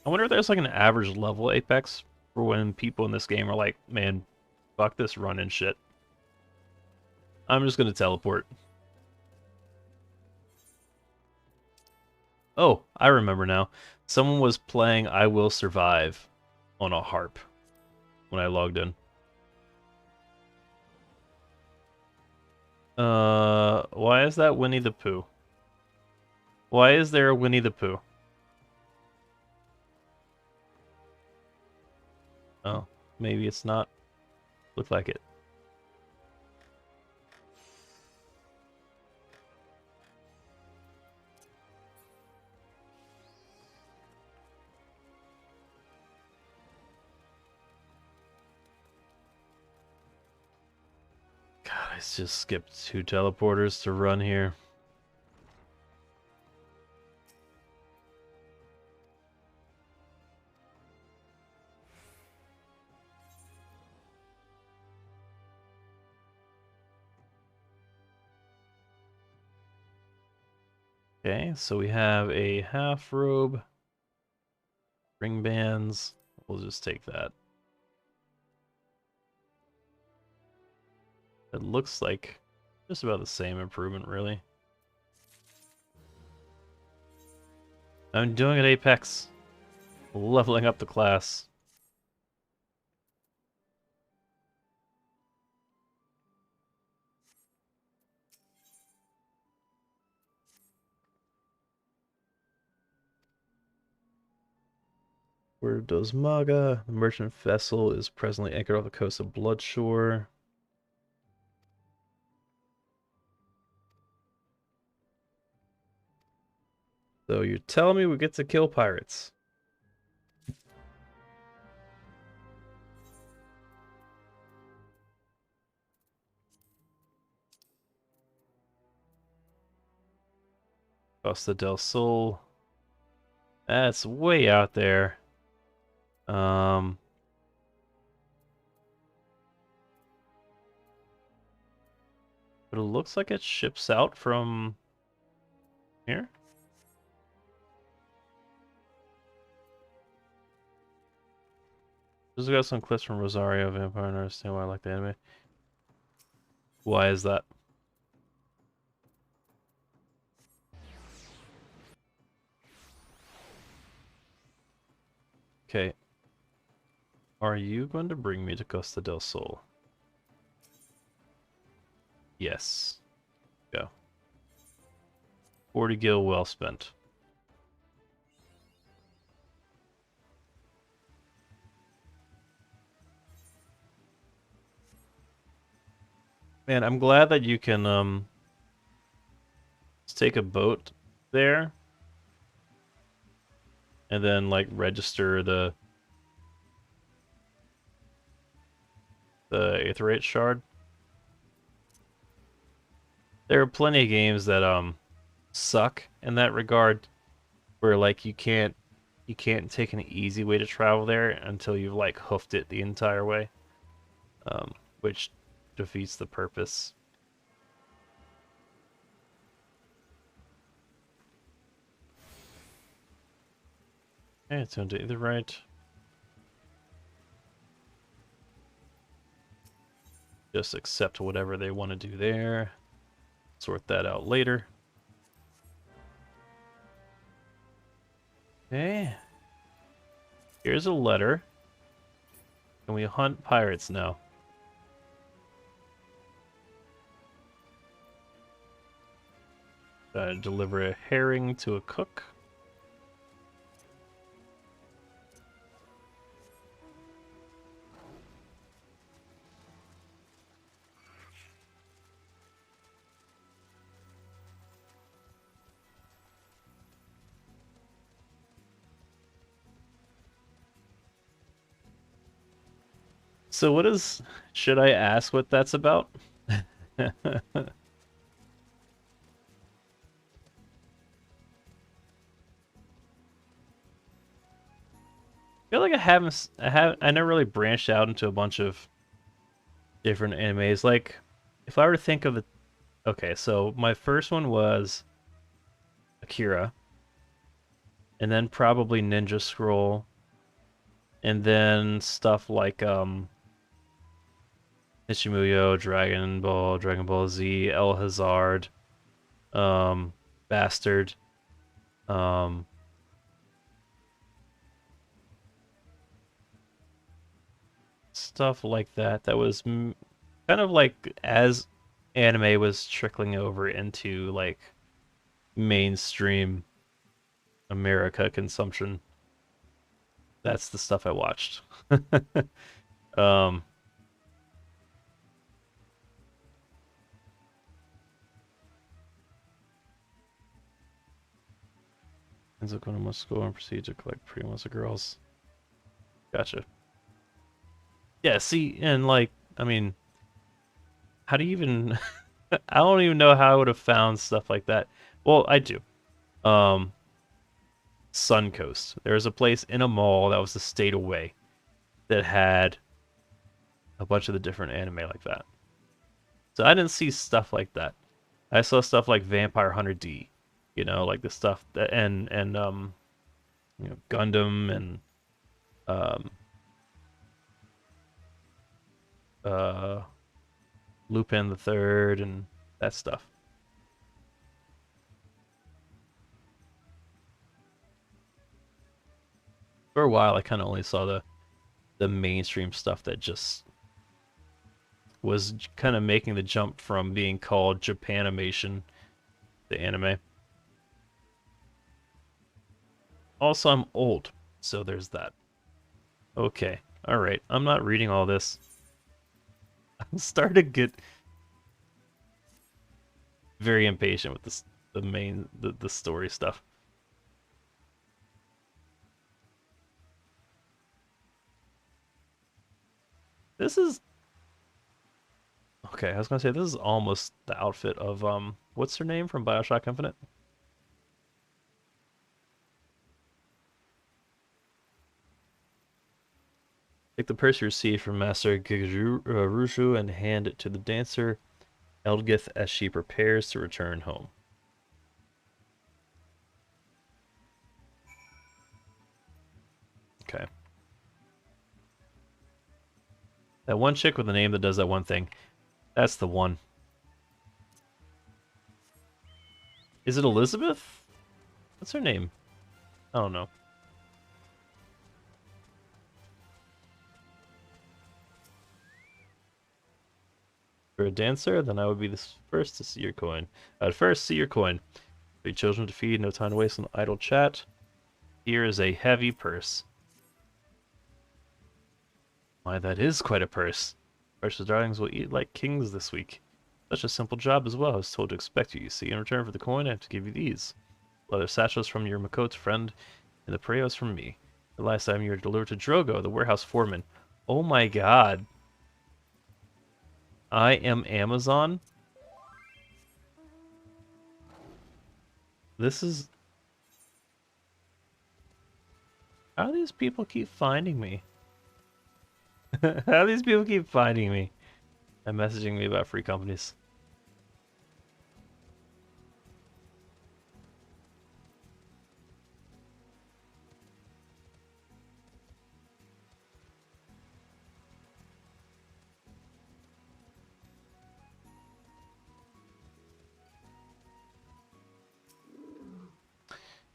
I wonder if there's like an average level Apex for when people in this game are like, man, fuck this run and shit. I'm just gonna teleport. Oh, I remember now. Someone was playing I Will Survive on a harp when I logged in. Why is that Winnie the Pooh? Why is there a Winnie the Pooh? Oh, maybe it's not. Look like it. Let's just skip 2 teleporters to run here. Okay, so we have a half robe, ring bands. We'll just take that. It looks like just about the same improvement, really. I'm doing it, Apex. Leveling up the class. Where does Maga? The merchant vessel is presently anchored off the coast of Bloodshore. So you're telling me we get to kill pirates? Costa del Sol. That's way out there. But it looks like it ships out from here. Just got some clips from Rosario Vampire and I understand why I like the anime. Why is that? Okay. Are you going to bring me to Costa del Sol? Yes. Go. 40 gil well spent. Man, I'm glad that you can just take a boat there and then like register the Aetherite shard. There are plenty of games that suck in that regard, where like you can't take an easy way to travel there until you've like hoofed it the entire way, which defeats the purpose. Okay, it's going to either right. Just accept whatever they want to do there. Sort that out later. Okay. Here's a letter. Can we hunt pirates now? Deliver a herring to a cook. So what is... Should I ask what that's about? I feel like I never really branched out into a bunch of different animes. Like, if I were to think of it, okay, so my first one was Akira, and then probably Ninja Scroll, and then stuff like Nishimuyo, Dragon Ball Z, El Hazard, Bastard, um, stuff like that. That was kind of like as anime was trickling over into like mainstream America consumption. That's the stuff I watched. um, Ends up going to Moscow and proceed to collect pretty much the girls. Gotcha. Yeah, see, and like, I mean, How do you even... I don't even know how I would have found stuff like that. Well, I do. Um, Suncoast. There was a place in a mall that was a state away that had a bunch of the different anime like that. So I didn't see stuff like that. I saw stuff like Vampire Hunter D, like the stuff that Gundam and um uh Lupin the Third and that stuff. For a while, I kind of only saw the mainstream stuff that just was kind of making the jump from being called Japanimation to anime. Also, I'm old, so there's that. Okay, all right. I'm not reading all this. I'm starting to get very impatient with this, the story stuff. This is okay. I was gonna say this is almost the outfit of what's her name from BioShock Infinite? Take the purse you received from Master Rushu and hand it to the dancer Eldgith as she prepares to return home. Okay. That one chick with the name that does that one thing. That's the one. Is it Elizabeth? What's her name? I don't know. For a dancer, then I would be the first to see your coin. I'd first see your coin. 3 children to feed, no time to waste on idle chat. Here is a heavy purse. Why, that is quite a purse. Precious darlings will eat like kings this week. Such a simple job as well. I was told to expect you, see. In return for the coin, I have to give you these. Leather satchels from your Makote's friend, and the Preos from me. The last time you were delivered to Drogo, the warehouse foreman. Oh my god. I am Amazon? This is... How do these people keep finding me? How do these people keep finding me? And messaging me about free companies.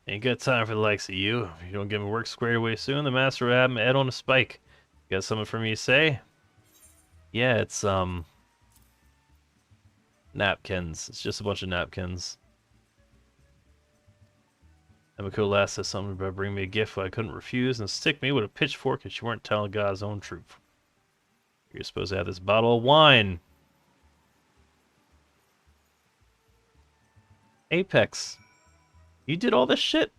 Ain't got time for the likes of you. If you don't get my work squared away soon, the master will have my head on a spike. Got something for me to say? Yeah, it's, napkins. It's just a bunch of napkins. Emiko last said something about bringing me a gift I couldn't refuse and stick me with a pitchfork if you weren't telling God's own truth. You're supposed to have this bottle of wine. Apex. You did all this shit?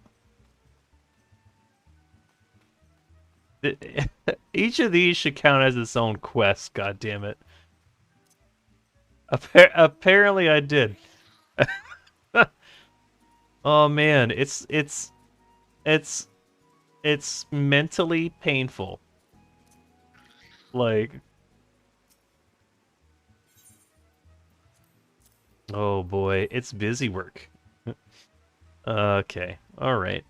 Each of these should count as its own quest, god damn it. Apparently I did. Oh man, it's mentally painful. Like, oh boy, it's busy work. Okay, all right.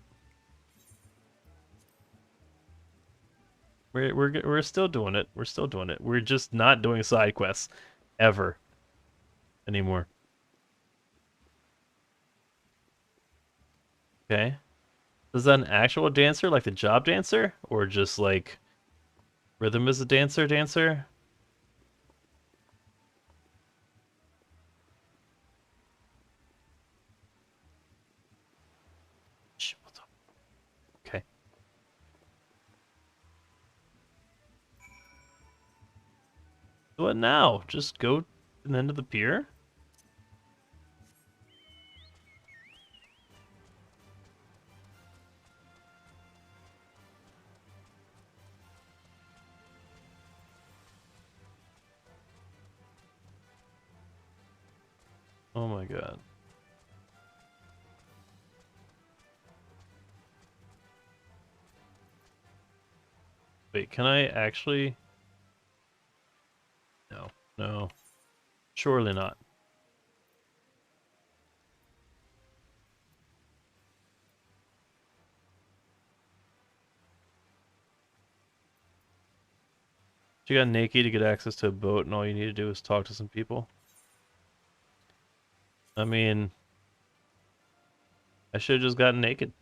We're still doing it. We're still doing it. We're just not doing side quests ever anymore. Okay. Is that an actual dancer, like the job dancer, or just like Rhythm is a dancer? Shh, what's up? Okay. What now? Just go to the end of the pier? Oh my god. Wait, can I actually? No, no. Surely not. You got naked to get access to a boat, and all you need to do is talk to some people. I mean, I should have just gotten naked.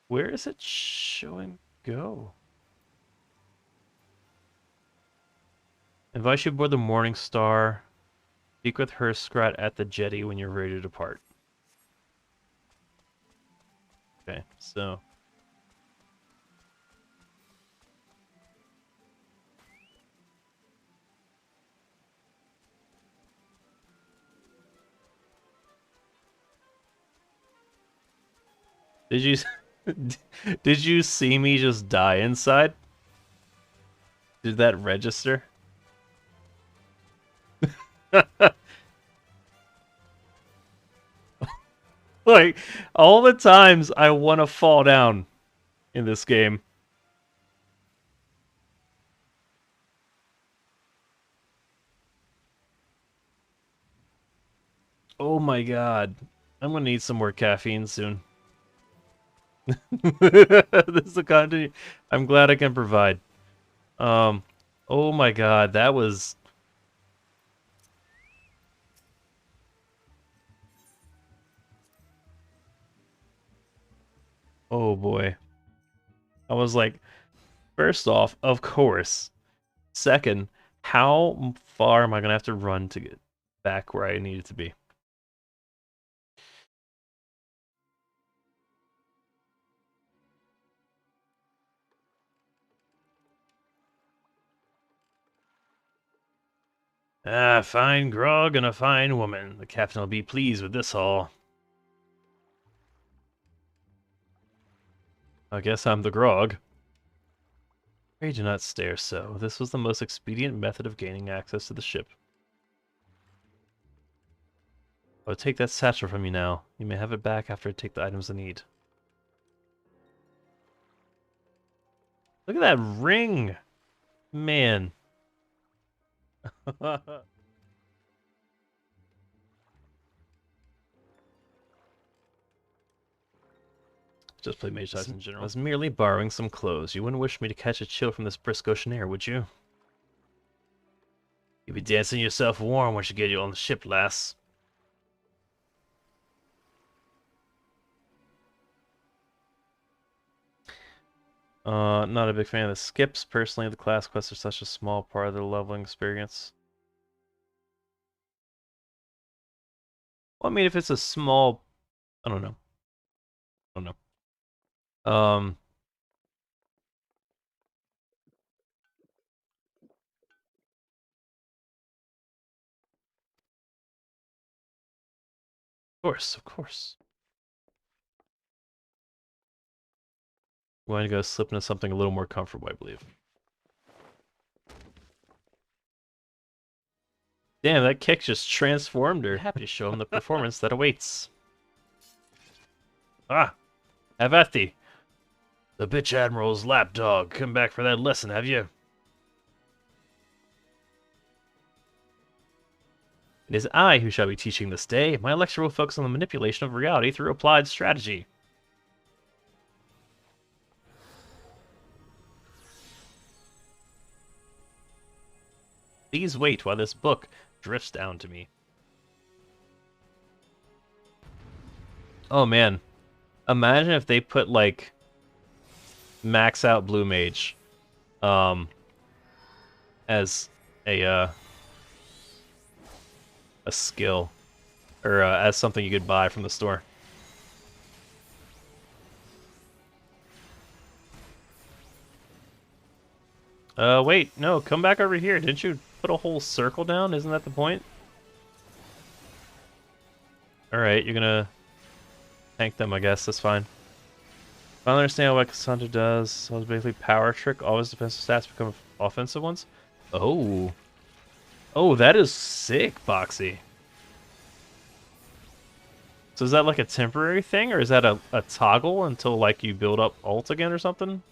Where is it showing go? Invite you aboard the Morning Star. Speak with Herskrat at the jetty when you're ready to depart. Okay, so... Did you... Did you see me just die inside? Did that register? Like, all the times I want to fall down in this game. Oh my god. I'm gonna need some more caffeine soon. This is the content I'm glad I can provide. Oh my god, that was... Oh boy. I was like, first off, of course. Second, how far am I gonna have to run to get back where I needed to be? Ah, fine grog and a fine woman. The captain will be pleased with this haul. I guess I'm the grog. Pray do not stare so. This was the most expedient method of gaining access to the ship. I'll take that satchel from you now. You may have it back after I take the items I need. Look at that ring! Man. Just play Mage Dice in general. I was merely borrowing some clothes. You wouldn't wish me to catch a chill from this brisk ocean air, would you? You'll be dancing yourself warm once you get you on the ship, lass. Not a big fan of the skips. Personally, the class quests are such a small part of the leveling experience. Well, I mean, if it's a small... I don't know. I don't know. Of course, of course. We're going to go slip into something a little more comfortable, I believe. Damn, that kick just transformed her. Happy to show him the performance that awaits. Ah, have at thee. The bitch admiral's lapdog. Come back for that lesson, have you? It is I who shall be teaching this day. My lecture will focus on the manipulation of reality through applied strategy. Please wait while this book drifts down to me. Oh man. Imagine if they put like max out Blue Mage as a skill or as something you could buy from the store. Wait, no, come back over here. Didn't you put a whole circle down? Isn't that the point? Alright, you're gonna tank them, I guess. That's fine. I don't understand what Cassandra does. So it's basically power trick. Always defensive stats become offensive ones. Oh. Oh, that is sick, Boxy. So is that like a temporary thing, or is that a toggle until like you build up ult again or something?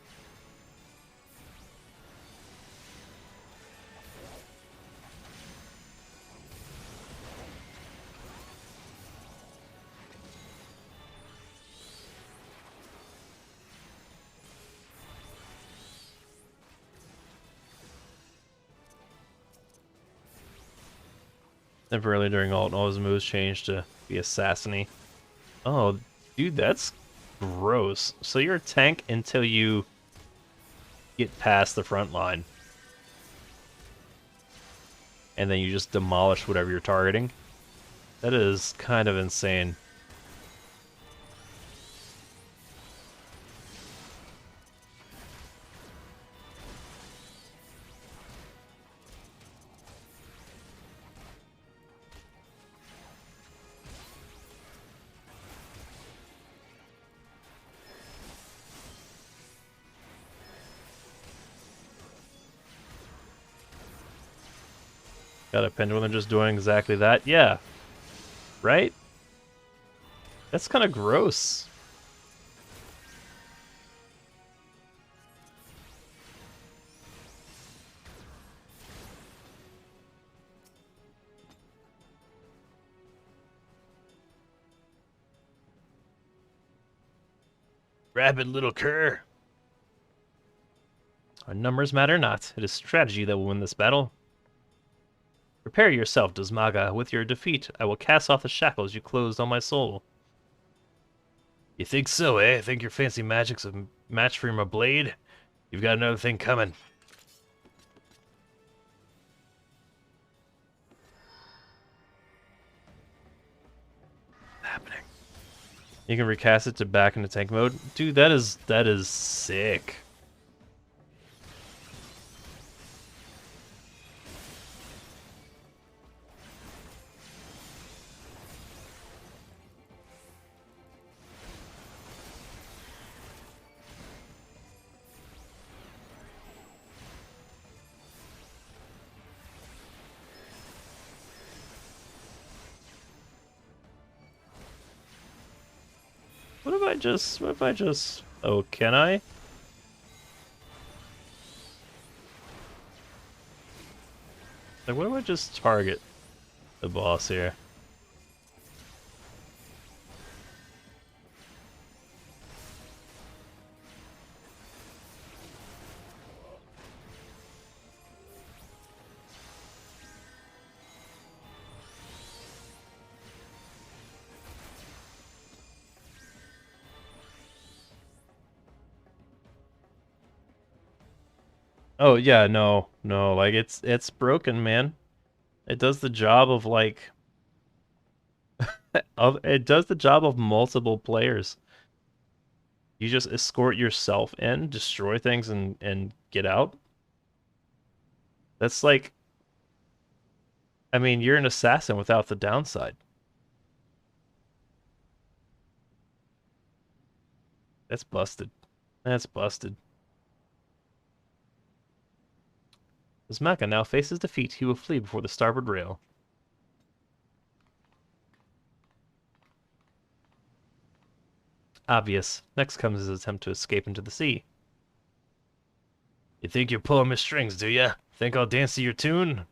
Temporarily during ult, all his moves change to be assassin-y. Oh, dude, that's gross. So you're a tank until you get past the front line. And then you just demolish whatever you're targeting. That is kind of insane. Got a pendulum just doing exactly that? Yeah. Right? That's kind of gross. Rabid little cur. Our numbers matter not. It is strategy that will win this battle. Prepare yourself, Dusmaga. With your defeat, I will cast off the shackles you closed on my soul. You think so, eh? Think your fancy magic's a match for my blade? You've got another thing coming. Happening. You can recast it to back into tank mode. Dude, that is sick. What if I just... Oh, can I? Like, what if I just target the boss here? Oh, yeah, no, like, it's broken, man. It does the job of, like... it does the job of multiple players. You just escort yourself in, destroy things, and get out. That's like... I mean, you're an assassin without the downside. That's busted. That's busted. As Maka now faces defeat, he will flee before the starboard rail. Obvious. Next comes his attempt to escape into the sea. You think you're pulling my strings, do ya? Think I'll dance to your tune?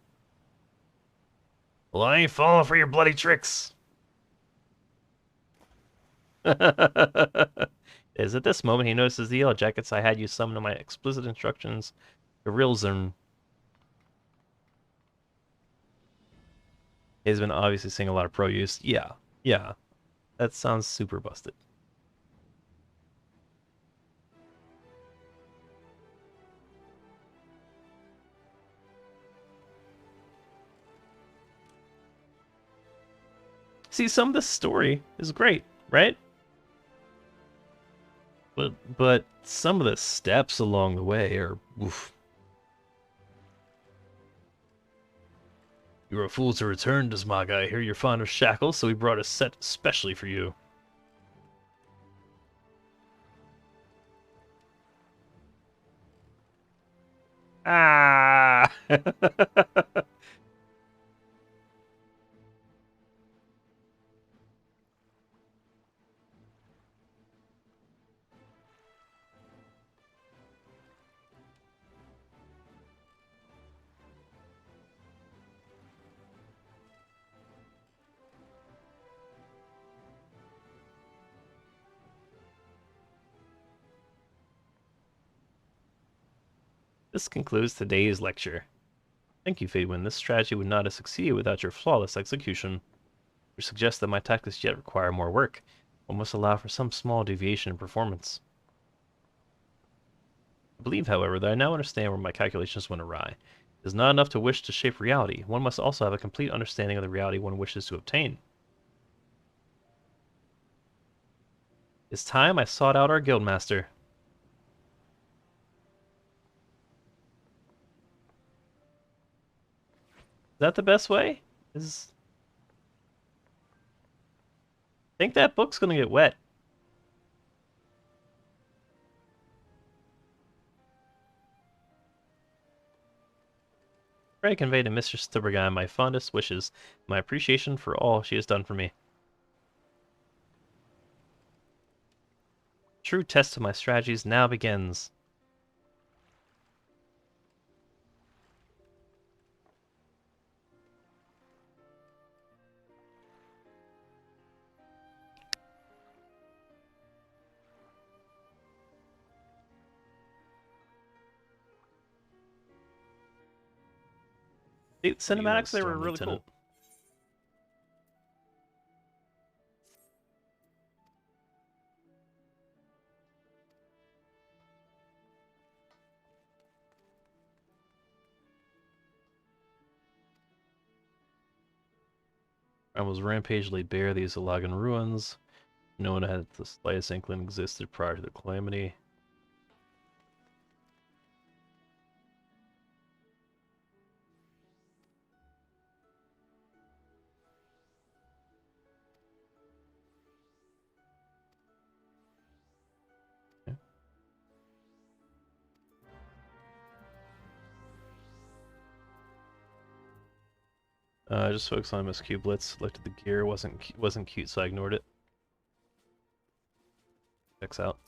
Well, I ain't falling for your bloody tricks. It is at this moment he notices the yellow jackets I had you summon to my explicit instructions. The real zone. He's been obviously seeing a lot of pro use. Yeah, yeah. That sounds super busted. See, some of the story is great, right? But some of the steps along the way are oof. You were a fool to return, Dusmaga. I hear you're fond of shackles, so we brought a set especially for you. Ah! This concludes today's lecture. Thank you, Fadewind. This strategy would not have succeeded without your flawless execution, which suggests that my tactics yet require more work. One must allow for some small deviation in performance. I believe, however, that I now understand where my calculations went awry. It is not enough to wish to shape reality. One must also have a complete understanding of the reality one wishes to obtain. It's time I sought out our guildmaster. Is that the best way? I think that book's gonna get wet. Pray convey to Mistress Stubberguy my fondest wishes, my appreciation for all she has done for me. True test of my strategies now begins. The cinematics, they were really cool. I was rampage laid bare these Alagan ruins. No one had the slightest inkling existed prior to the calamity. I just focused on Miss Cublets. Looked at the gear, wasn't cute, so I ignored it. Checks out.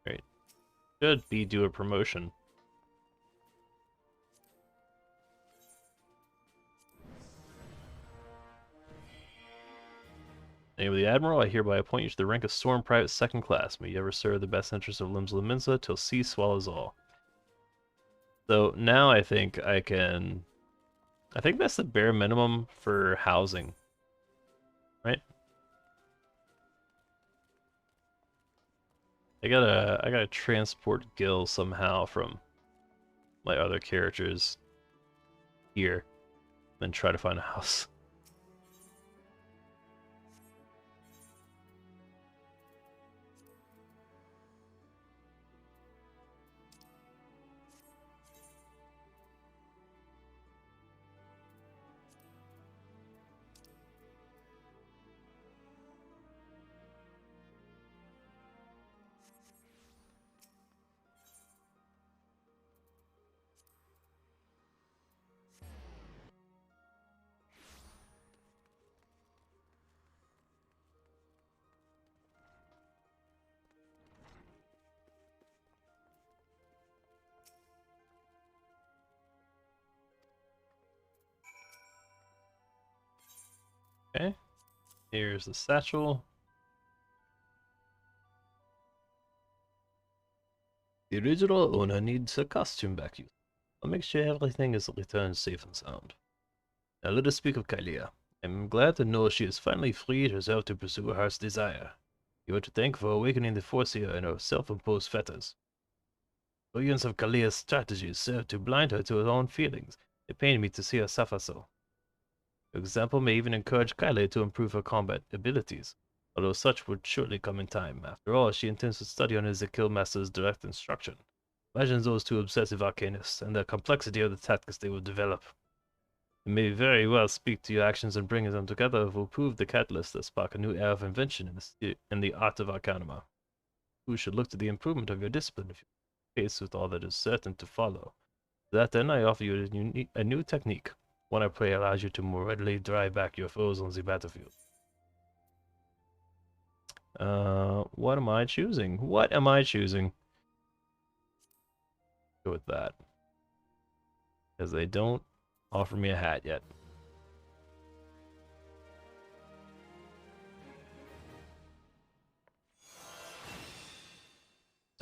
Great. Should be due a promotion. Name of the Admiral, I hereby appoint you to the rank of Storm Private Second Class. May you ever serve the best interests of Limbs Leminza till sea swallows all. So now I think I can... I think that's the bare minimum for housing. Right? I gotta transport Gil somehow from my other characters here, then try to find a house. Okay, here's the satchel. The original owner needs her costume back. I'll make sure everything is returned safe and sound. Now let us speak of Kalia. I'm glad to know she has finally freed herself to pursue her heart's desire. You are to thank for awakening the Forcia in her self-imposed fetters. Billions of Kalia's strategies served to blind her to her own feelings. It pained me to see her suffer so. Your example may even encourage Kalia to improve her combat abilities, although such would surely come in time. After all, she intends to study under the Guildmaster's direct instruction. Imagine those two obsessive arcanists and the complexity of the tactics they will develop. It may very well speak to your actions and bringing them together will prove the catalyst that spark a new era of invention in the art of Arcanuma. Who should look to the improvement of your discipline if you pace with all that is certain to follow. To that end, I offer you a new technique. One I pray allows you to more readily drive back your foes on the battlefield. What am I choosing? What am I choosing? Go with that. Because they don't offer me a hat yet.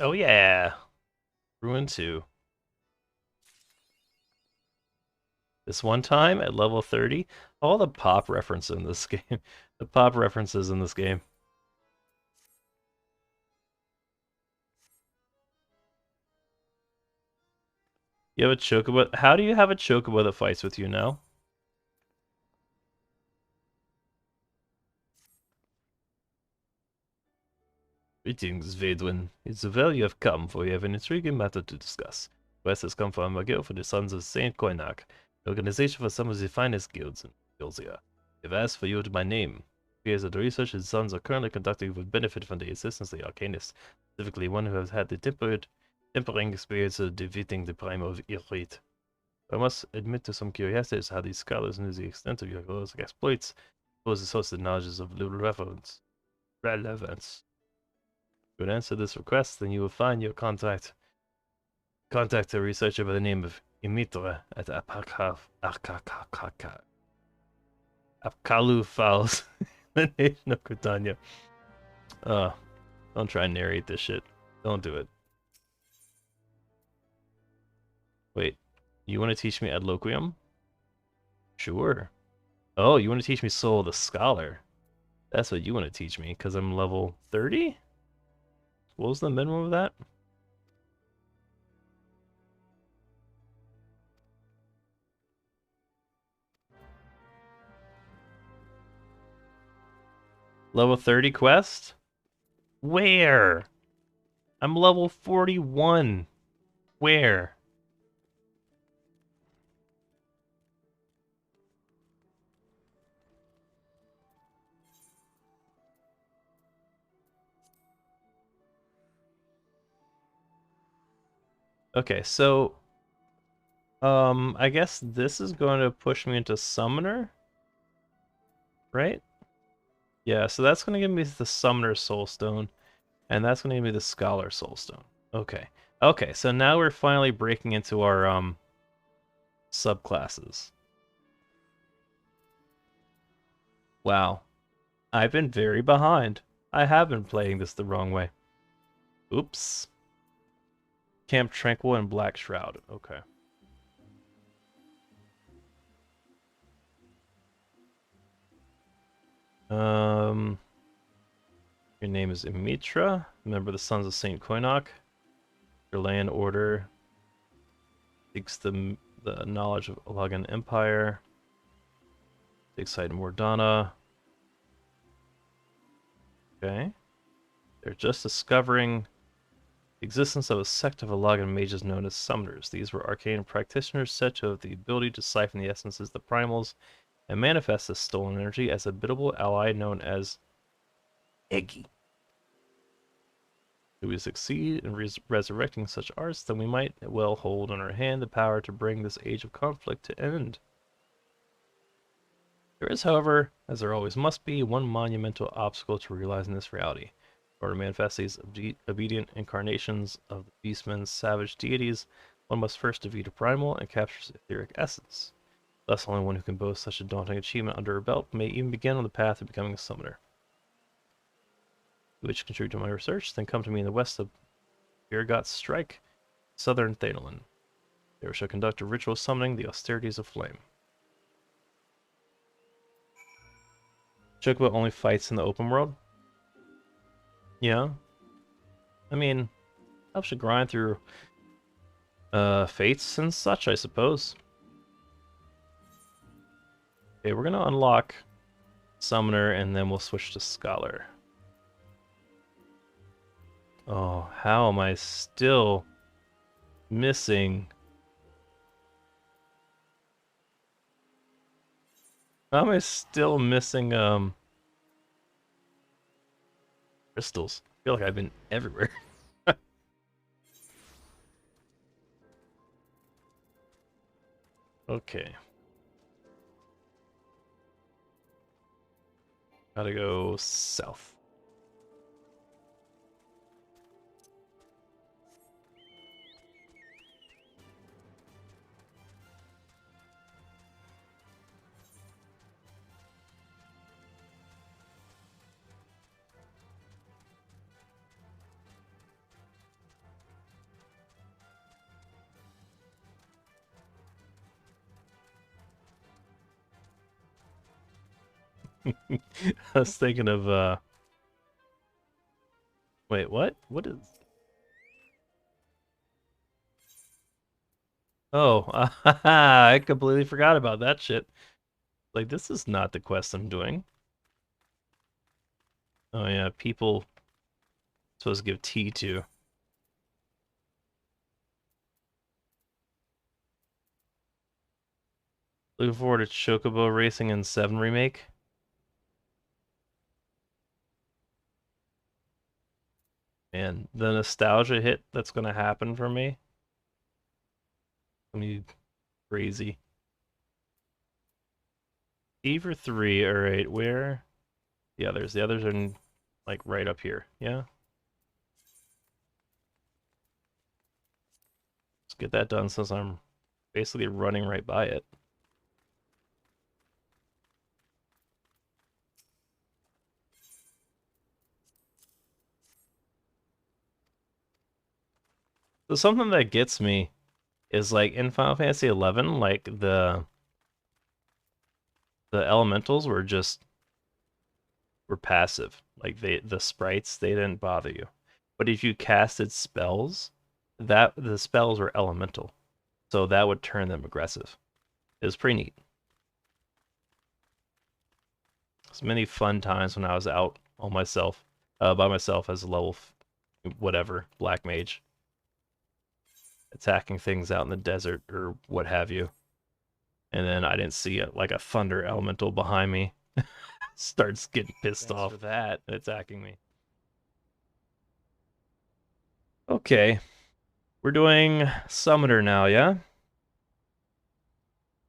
Oh yeah! Ruin 2. This one time at level 30, all the pop references in this game. The pop references in this game. You have a chocobo? How do you have a chocobo that fights with you now? Greetings, Vedwin. It's well you have come, for we have an intriguing matter to discuss. West has come from a guild for the Sons of Saint Koinak, an organization for some of the finest guilds in Gilzia. They've asked for you to my name. It appears that the research his sons are currently conducting would benefit from the assistance of the Arcanist, specifically one who has had the tempering experience of defeating the Prime of Irrit. I must admit to some curiosity as to how these scholars knew the extent of your heroic exploits, as well as the source of knowledge of little relevance. If you would answer this request, then you will find your contact a researcher by the name of Imitra at Apkalu Files, the nation of Cortania. Don't try and narrate this shit. Don't do it. Wait, you want to teach me Adloquium? Sure. Oh, you want to teach me Soul of the Scholar? That's what you want to teach me, because I'm level 30? What was the minimum of that? Level 30 quest? Where? I'm level 41. Where? Okay, so I guess this is going to push me into Summoner, right? Yeah, so that's going to give me the Summoner Soulstone, and that's going to give me the Scholar Soulstone. Okay. Okay, so now we're finally breaking into our subclasses. Wow. I've been very behind. I have been playing this the wrong way. Oops. Camp Tranquil and Black Shroud. Okay. Your name is Imitra, member of the Sons of Saint Koinak. Your land order seeks the knowledge of Alagan Empire. Take side in Mordana. Okay. They're just discovering the existence of a sect of Alagan mages known as Summoners. These were arcane practitioners said to have the ability to siphon the essences of the primals and manifest this stolen energy as a biddable ally known as Eggy. If we succeed in resurrecting such arts, then we might well hold in our hand the power to bring this age of conflict to end. There is, however, as there always must be, one monumental obstacle to realizing this reality. In order to manifest these obedient incarnations of the beastmen's savage deities, one must first defeat a primal and capture its etheric essence. Thus, only one who can boast such a daunting achievement under her belt may even begin on the path of becoming a summoner. Which contribute to my research, then come to me in the west of Birgot's Strike, southern Thanalan. There we shall conduct a ritual summoning the austerities of flame. Chocobo only fights in the open world? Yeah. I mean, helps you grind through fates and such, I suppose. Okay, we're gonna unlock Summoner and then we'll switch to Scholar. Oh, how am I still missing? How am I still missing crystals? I feel like I've been everywhere. Okay. Gotta go south. I was thinking of, wait, what? What is... Oh, I completely forgot about that shit. Like, this is not the quest I'm doing. Oh yeah, people supposed to give tea to. Looking forward to Chocobo Racing in 7 Remake. Man, the nostalgia hit that's gonna happen for me. Gonna be crazy. Fever 3, alright, where? The others. The others are in, like right up here, yeah? Let's get that done since I'm basically running right by it. So something that gets me is like in Final Fantasy 11, like the elementals were passive. Like the sprites, they didn't bother you. But if you casted spells, that the spells were elemental. So that would turn them aggressive. It was pretty neat. There's many fun times when I was out on myself, by myself as a level whatever, black mage. Attacking things out in the desert or what have you. And then I didn't see like a thunder elemental behind me. Starts getting pissed off for that attacking me. Okay. We're doing Summoner now, yeah?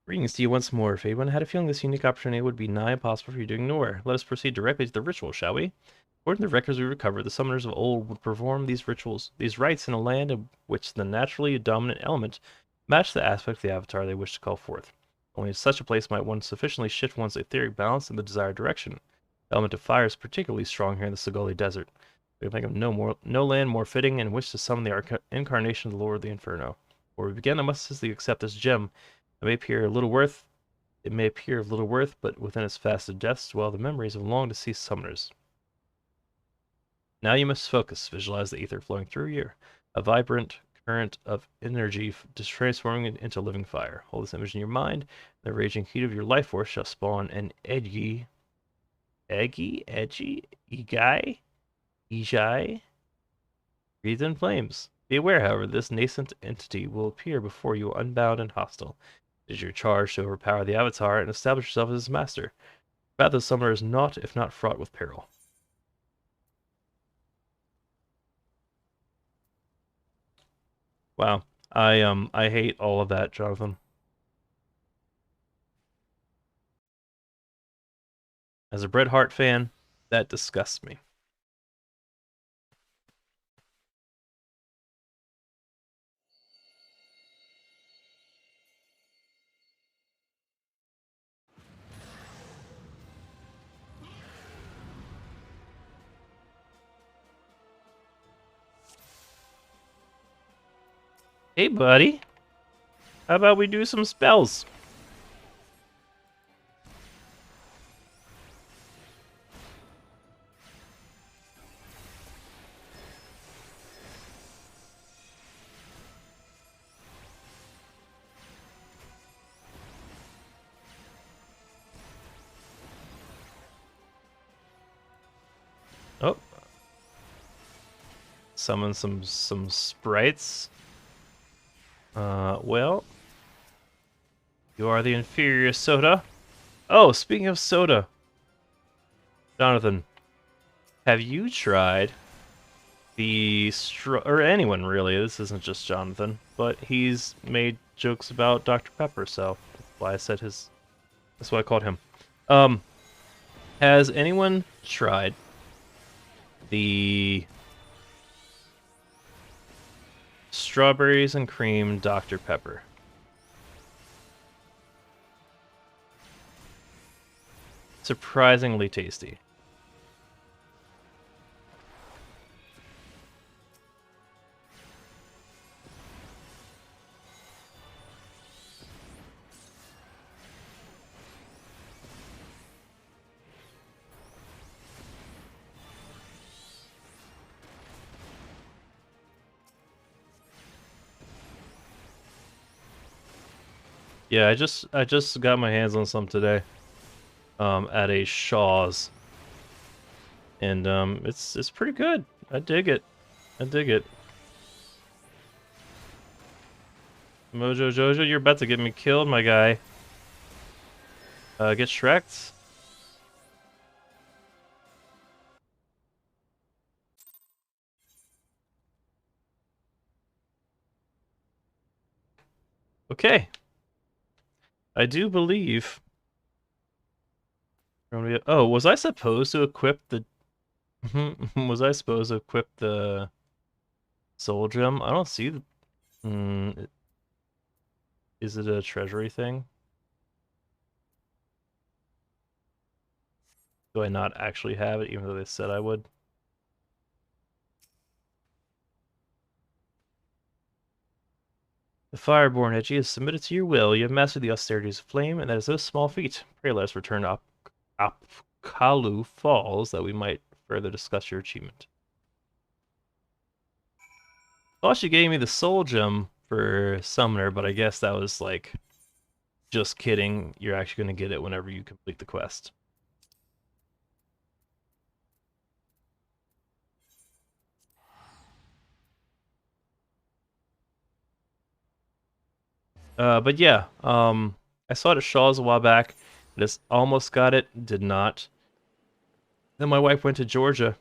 Greetings to you once more. If anyone had a feeling this unique opportunity would be nigh impossible for you to ignore, let us proceed directly to the ritual, shall we? According to the records we recovered, the summoners of old would perform these rites in a land in which the naturally dominant element matched the aspect of the avatar they wished to call forth. Only in such a place might one sufficiently shift one's etheric balance in the desired direction. The element of fire is particularly strong here in the Sogoli Desert. We can think of no land more fitting in which to summon the incarnation of the Lord of the Inferno. Before we begin, I must simply accept this gem. It may appear of little worth, but within its faceted depths dwell the memories of long deceased summoners. Now you must focus. Visualize the ether flowing through you, a vibrant current of energy just transforming it into living fire. Hold this image in your mind. The raging heat of your life force shall spawn an edgy, Igai, breathed in flames. Be aware, however, this nascent entity will appear before you unbound and hostile. It is your charge to overpower the Avatar and establish yourself as its master. The path of the summoner is naught if not fraught with peril. Wow. I hate all of that, Jonathan. As a Bret Hart fan, that disgusts me. Hey, buddy. How about we do some spells? Oh. Summon some sprites. Well. You are the inferior soda. Oh, speaking of soda. Jonathan, have you tried or anyone really, this isn't just Jonathan, but he's made jokes about Dr. Pepper, so why I said his. That's why I called him. Has anyone tried the strawberries and cream Dr. Pepper? Surprisingly tasty. Yeah, I just got my hands on some today. At a Shaw's. And it's pretty good. I dig it. I dig it. Mojo Jojo, you're about to get me killed, my guy. Get Shrek'd. Okay. I do believe. Oh, was I supposed to equip the? Was I supposed to equip the soul gem? I don't see the. Is it a treasury thing? Do I not actually have it, even though they said I would? The Fireborn Edgy is submitted to your will. You have mastered the austerities of flame, and that is no small feat. Pray let us return to Apkalu Falls, that we might further discuss your achievement. Thought you gave me the soul gem for Summoner, but I guess that was like, just kidding. You're actually going to get it whenever you complete the quest. But yeah, I saw it at Shaw's a while back. Just almost got it, did not. Then my wife went to Georgia,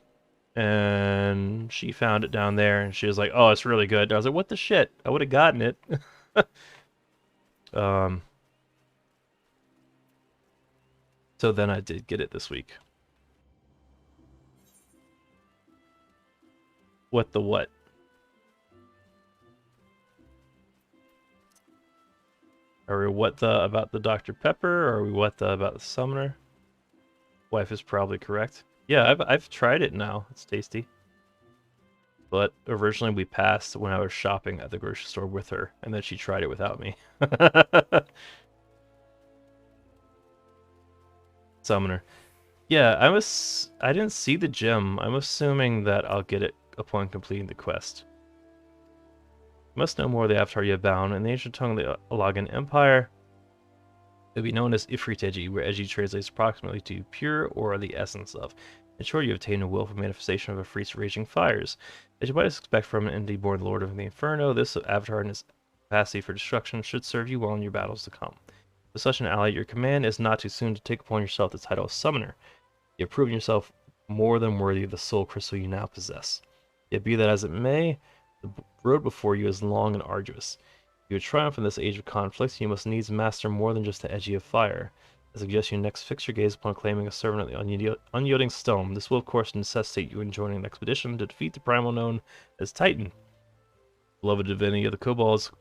and she found it down there, and she was like, "Oh, it's really good." And I was like, "What the shit? I would have gotten it." um, so then I did get it this week. What the what? Are we what the about the Dr. Pepper, or are we what the about the Summoner? Wife is probably correct. Yeah, I've tried it now. It's tasty. But originally we passed when I was shopping at the grocery store with her, and then she tried it without me. Summoner. Yeah, I didn't see the gem. I'm assuming that I'll get it upon completing the quest. You must know more of the Avatar you have bound. In the ancient tongue of the Alagan Empire, it would be known as Ifrit Edgy, where Edgy translates approximately to pure or the essence of. In short, you obtain a willful manifestation of Ifrit's raging fires. As you might expect from an entity born Lord of the Inferno, this Avatar and his capacity for destruction should serve you well in your battles to come. With such an ally at your command, it is not too soon to take upon yourself the title of Summoner. You have proven yourself more than worthy of the soul crystal you now possess. Yet be that as it may, the road before you is long and arduous. If you would triumph in this age of conflict, you must needs master more than just the edgy of fire. I suggest you next fix your gaze upon claiming a servant of the unyielding stone. This will, of course, necessitate you in joining an expedition to defeat the primal known as Titan. Beloved divinity of the kobolds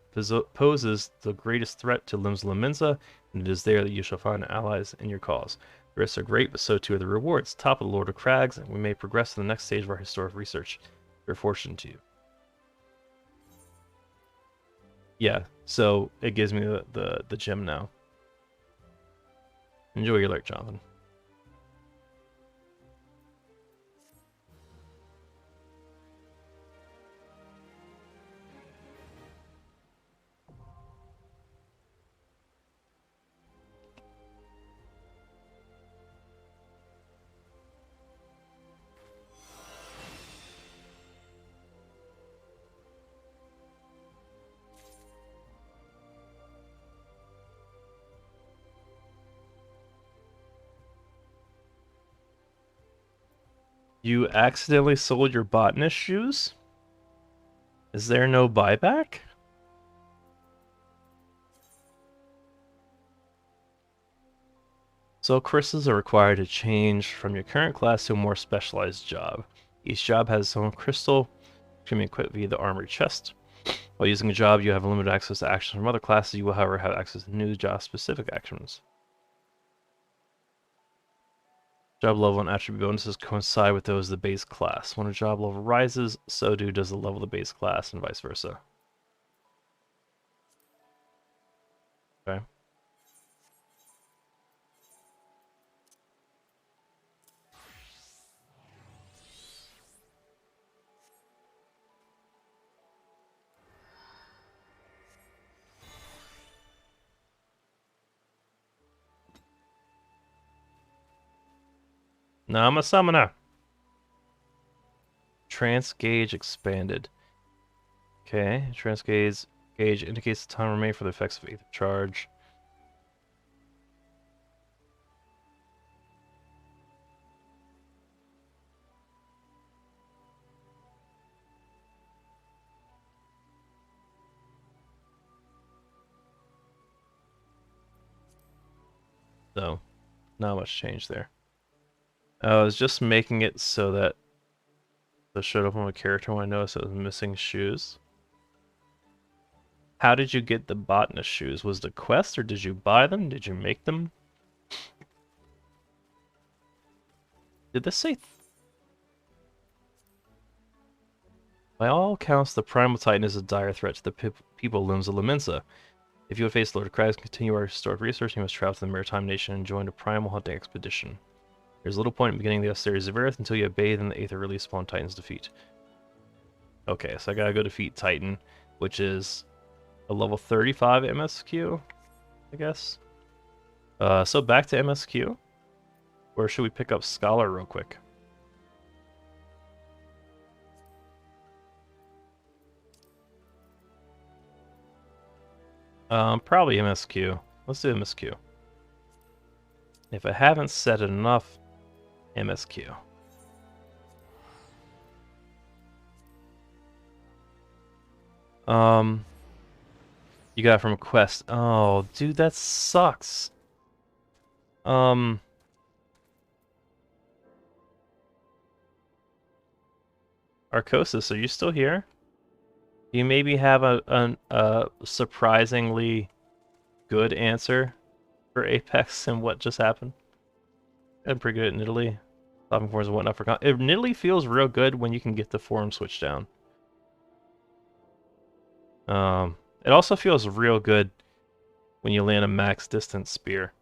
poses the greatest threat to Limsla Minza, and it is there that you shall find allies in your cause. The risks are great, but so too are the rewards. Top of the Lord of Crags, and we may progress to the next stage of our historic research. We're fortunate to you. Yeah, so it gives me the gem now. Enjoy your lurk, Jonathan. You accidentally sold your botanist shoes? Is there no buyback? So crystals are required to change from your current class to a more specialized job. Each job has its own crystal, which can be equipped via the armory chest. While using a job, you have limited access to actions from other classes. You will, however, have access to new job-specific actions. Job level and attribute bonuses coincide with those of the base class. When a job level rises, so does the level of the base class, and vice versa. Okay. Now I'm a summoner. Trance gauge expanded. Okay, trance gauge indicates the time remaining for the effects of Aether Charge. So, not much change there. I was just making it so that it showed up on my character when I noticed it was missing shoes. How did you get the botanist shoes? Was it a quest or did you buy them? Did you make them? Did this say... By all accounts, the Primal Titan is a dire threat to the people of Levemetes. If you would face Lord Krabs and continue our historic research, you must travel to the Maritime Nation and join a primal hunting expedition. There's little point in beginning the austerities of Earth until you have bathed in the Aether release upon Titan's defeat. Okay, so I gotta go defeat Titan, which is a level 35 MSQ, I guess. So back to MSQ. Or should we pick up Scholar real quick? Probably MSQ. Let's do MSQ. If I haven't said enough, MSQ. You got it from a quest. Oh, dude, that sucks. Arcosis, are you still here? Do you maybe have a surprisingly good answer for Apex and what just happened? I'm pretty good at Nidalee. Stopping forms and whatnot for Nidalee feels real good when you can get the form switch down. It also feels real good when you land a max distance spear.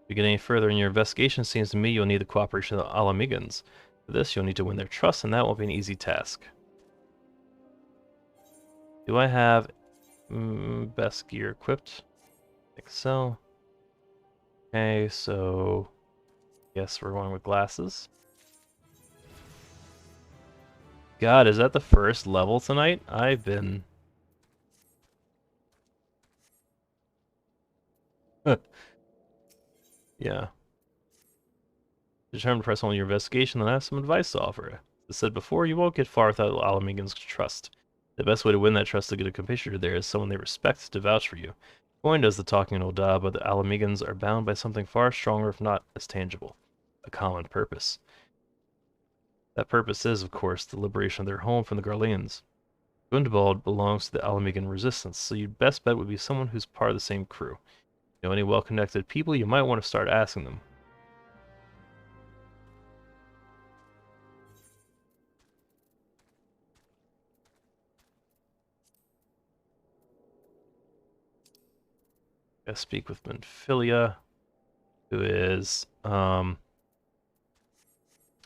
If you get any further in your investigation, it seems to me you'll need the cooperation of the Ala Mhigans. For this, you'll need to win their trust, and that won't be an easy task. Do I have best gear equipped? I think so. Okay, so yes, we're going with glasses. God, is that the first level tonight? I've been... Yeah. Determined to press on your investigation, then I have some advice to offer. As I said before, you won't get far without Ala Mhigan's trust. The best way to win that trust to get a compatriot there is someone they respect to vouch for you. Coin does the talking in Ul'dah, but the Ala Mhigans are bound by something far stronger, if not as tangible. A common purpose. That purpose is, of course, the liberation of their home from the Garleans. Gundobald belongs to the Ala Mhigan resistance, so your best bet would be someone who's part of the same crew. You know any well-connected people, you might want to start asking them. I speak with Menphilia, who is, I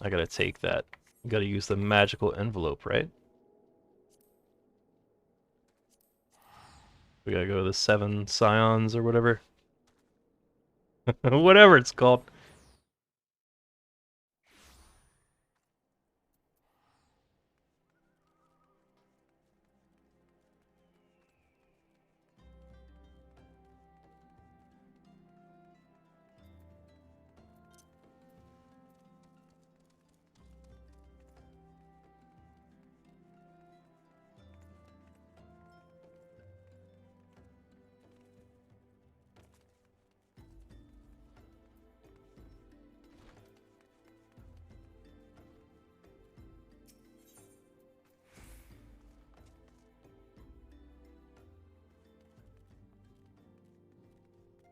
gotta take that. I gotta use the magical envelope, right? We gotta go to the 7 Scions or whatever. Whatever it's called.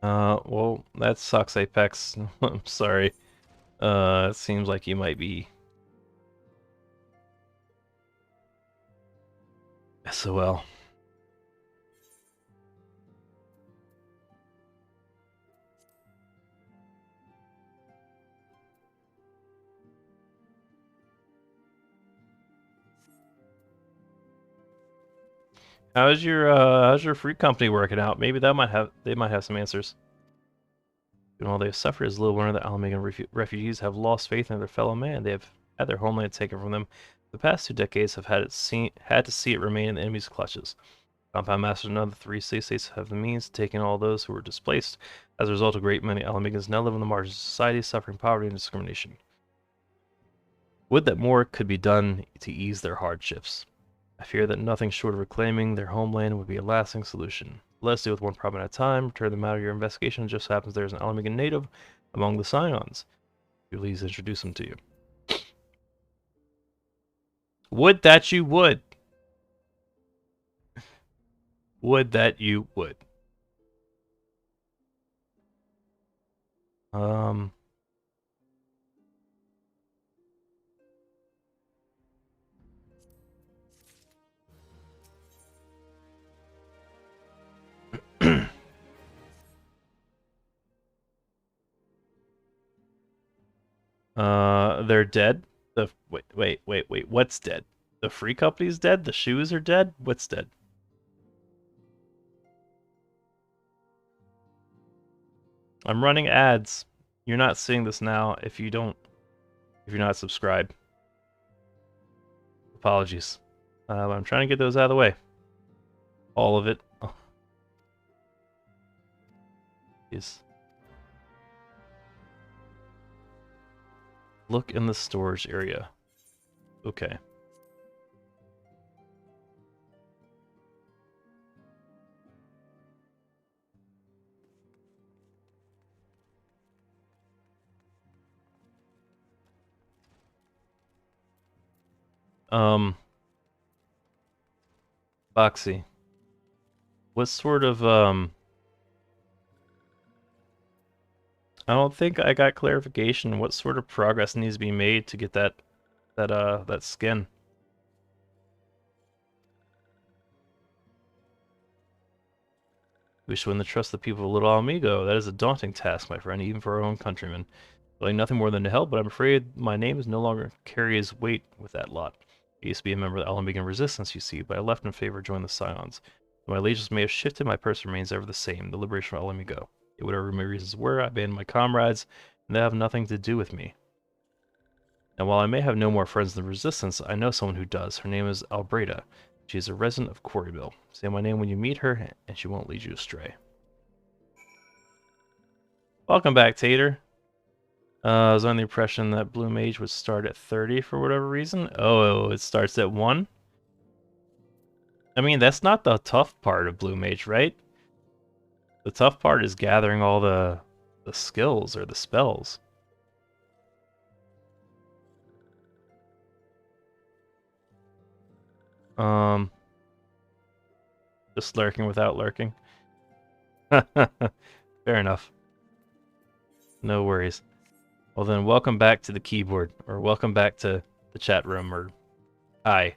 Well, that sucks, Apex. I'm sorry. It seems like you might be SOL. How's your free company working out? Maybe they might have some answers. And while they have suffered as little, one of the Ala Mhigo refugees have lost faith in their fellow man. They have had their homeland taken from them. The past 2 decades have had to see it remain in the enemy's clutches. Compound Master and other 3 states have the means of taking all those who were displaced. As a result, a great many Ala Mhigos now live on the margins of society, suffering poverty and discrimination. Would that more could be done to ease their hardships. I fear that nothing short of reclaiming their homeland would be a lasting solution. Let's deal with one problem at a time. Return the matter of your investigation. It just happens there's an Ala Mhigo native among the Scions. Please introduce him to you. Would that you would. Would that you would. They're dead. Wait. What's dead? The free company's dead? The shoes are dead? What's dead? I'm running ads. You're not seeing this now if you're not subscribed. Apologies. I'm trying to get those out of the way. All of it. Oh. Jeez. Look in the storage area. Okay. Boxy. What sort of I don't think I got clarification. What sort of progress needs to be made to get that skin? We should win the trust of the people of Little Ala Mhigo. That is a daunting task, my friend, even for our own countrymen. Like nothing more than to help, but I'm afraid my name is no longer carries weight with that lot. I used to be a member of the Ala Mhigan resistance, you see, but I left in favor of joining the Scions. My allegiance may have shifted, my purpose remains ever the same, the liberation of Ala Mhigo. Yet whatever my reasons were, I abandoned my comrades, and they have nothing to do with me. And while I may have no more friends in the resistance, I know someone who does. Her name is Albreda. She is a resident of Quarryville. Say my name when you meet her, and she won't lead you astray. Welcome back, Tater. I was under the impression that Blue Mage would start at 30 for whatever reason. Oh, it starts at 1? I mean, that's not the tough part of Blue Mage, right? The tough part is gathering all the skills or the spells. Just lurking without lurking. Fair enough. No worries. Well then, welcome back to the keyboard, or welcome back to the chat room, or hi.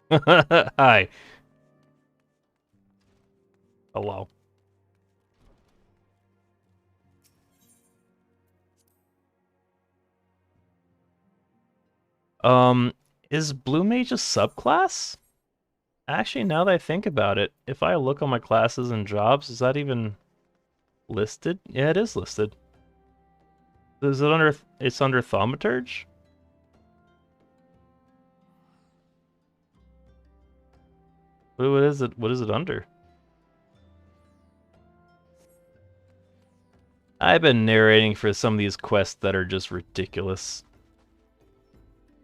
Hi. Hello. Is Blue Mage a subclass? Actually, now that I think about it, if I look on my classes and jobs, is that even listed? Yeah, it is listed. Is it under? It's under Thaumaturge? What is it? What is it under? I've been narrating for some of these quests that are just ridiculous.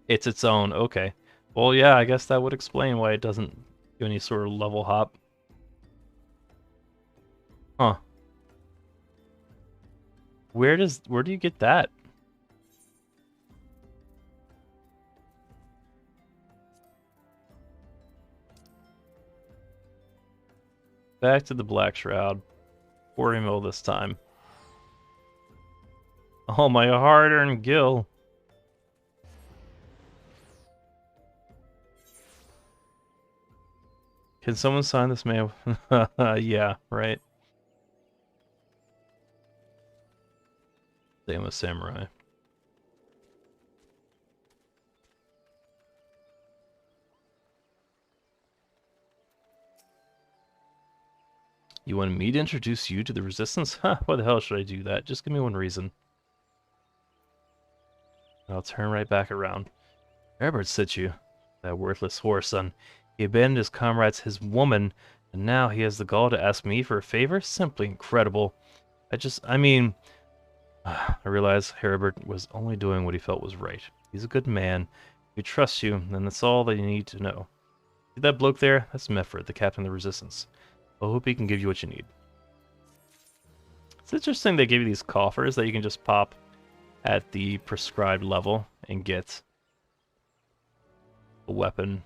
It's its own. Okay. Well, yeah, I guess that would explain why it doesn't do any sort of level hop. Huh. Where do you get that? Back to the Black Shroud. quarry mill this time. Oh, my hard-earned gil. Can someone sign this man? Yeah, right. Same with samurai. You want me to introduce you to the resistance? Huh, why the hell should I do that? Just give me one reason. I'll turn right back around. Herbert sent you. That worthless whoreson. He abandoned his comrades, his woman, and now he has the gall to ask me for a favor? Simply incredible. I mean, I realize Herbert was only doing what he felt was right. He's a good man. If he trusts you, then that's all that you need to know. See that bloke there? That's Mefford, the captain of the resistance. I hope he can give you what you need. It's interesting they give you these coffers that you can just pop at the prescribed level and get a weapon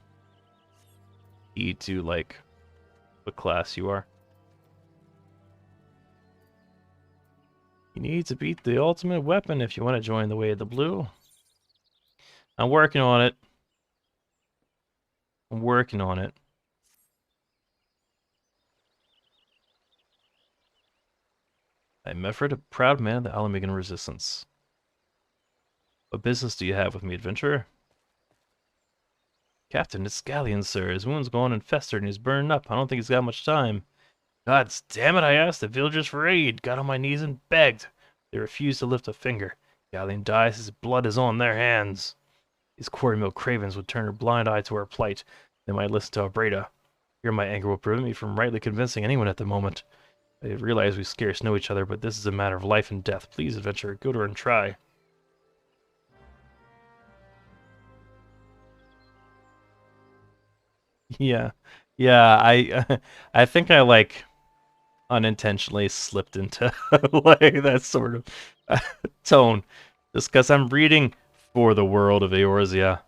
to like what class you are. You need to beat the ultimate weapon if you want to join the way of the blue. I'm working on it. I'm working on it. I'm Mefford, a proud man of the Ala Mhigo resistance. What business do you have with me, adventurer? Captain, it's Galleon, sir. His wound's gone and festered and he's burning up. I don't think he's got much time. God damn it, I asked the villagers for aid, got on my knees and begged. They refused to lift a finger. Galleon dies, his blood is on their hands. These quarry mill cravens would turn a blind eye to our plight. They might listen to our Breda. Fear my anger will prevent me from rightly convincing anyone at the moment. I realize we scarce know each other, but this is a matter of life and death. Please, adventurer, go to her and try. Yeah. Yeah, I think I like unintentionally slipped into like that sort of tone just because I'm reading for the world of Eorzea.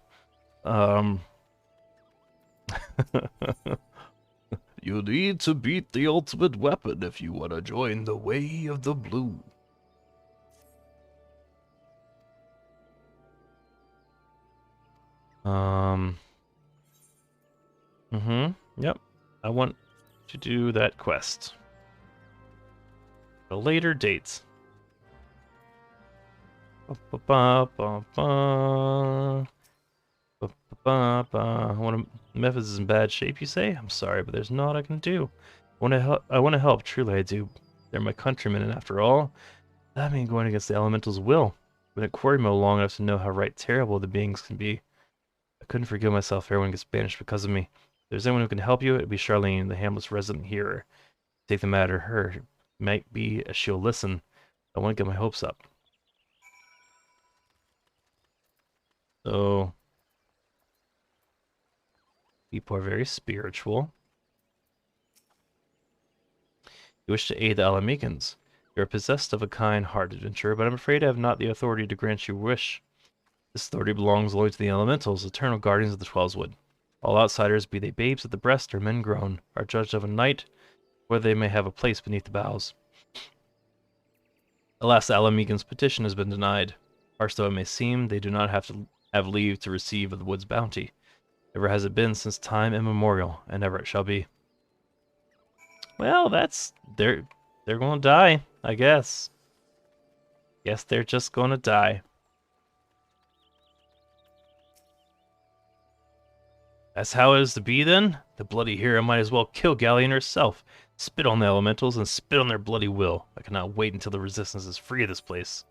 You need to beat the ultimate weapon if you want to join the way of the blue. Yep. I want to do that quest. At a later date. Memphis is in bad shape, you say? I'm sorry, but there's naught I can do. I want to help, truly I do. They're my countrymen, and after all, that means going against the elemental's will. I've been at Quarry Mill long enough to know how right terrible the beings can be. I couldn't forgive myself if everyone gets banished because of me. If there's anyone who can help you, it'd be Charlene, the hamlet's resident healer. Take the matter to her. It might be as she'll listen. I want to get my hopes up. So, people are very spiritual. You wish to aid the Ala Mhigans. You are possessed of a kind heart, adventurer, but I'm afraid I have not the authority to grant your wish. This authority belongs only to the elementals, eternal guardians of the Twelveswood. All outsiders, be they babes at the breast or men grown, are judged of a night, whether they may have a place beneath the boughs. Alas, Ala Mhigan's petition has been denied. Harsh though it may seem, they do not have to have leave to receive of the wood's bounty. Ever has it been since time immemorial, and ever it shall be. Well, they're gonna die, I guess. Guess they're just gonna die. That's how it is to be then? The bloody hero might as well kill Galleon herself. Spit on the elementals and spit on their bloody will. I cannot wait until the resistance is free of this place.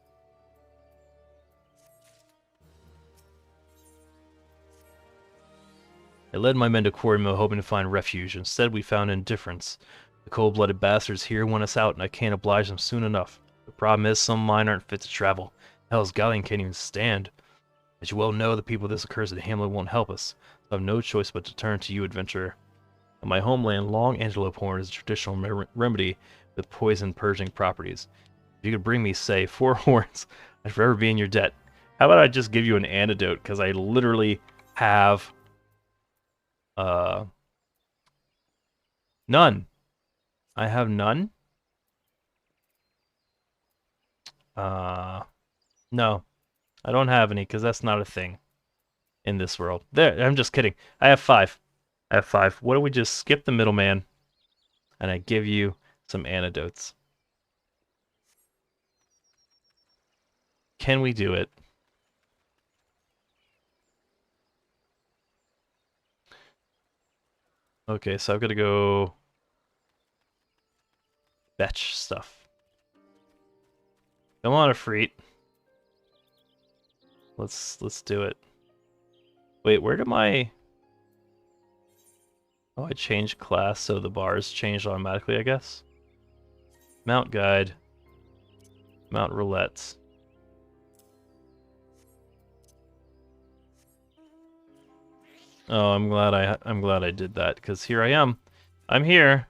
I led my men to Quarry Mill hoping to find refuge. Instead, we found indifference. The cold-blooded bastards here want us out, and I can't oblige them soon enough. The problem is, some mine aren't fit to travel. Hell's Galleon can't even stand. As you well know, the people of this accursed hamlet won't help us, so I have no choice but to turn to you, adventurer. In my homeland, long antelope horn is a traditional remedy with poison purging properties. If you could bring me, say, 4 horns, I'd forever be in your debt. How about I just give you an antidote, because I literally have none. I have none. No, I don't have any because that's not a thing in this world. There, I'm just kidding. I have 5. I have 5. What do we just skip the middleman and I give you some antidotes? Can we do it? Okay, so I've got to go fetch stuff. Come on, Afreet. Let's do it. Wait, where did my... Oh, I changed class, so the bars changed automatically, I guess. Mount guide. Mount roulettes. Oh, I'm glad I did that, because here I am. I'm here.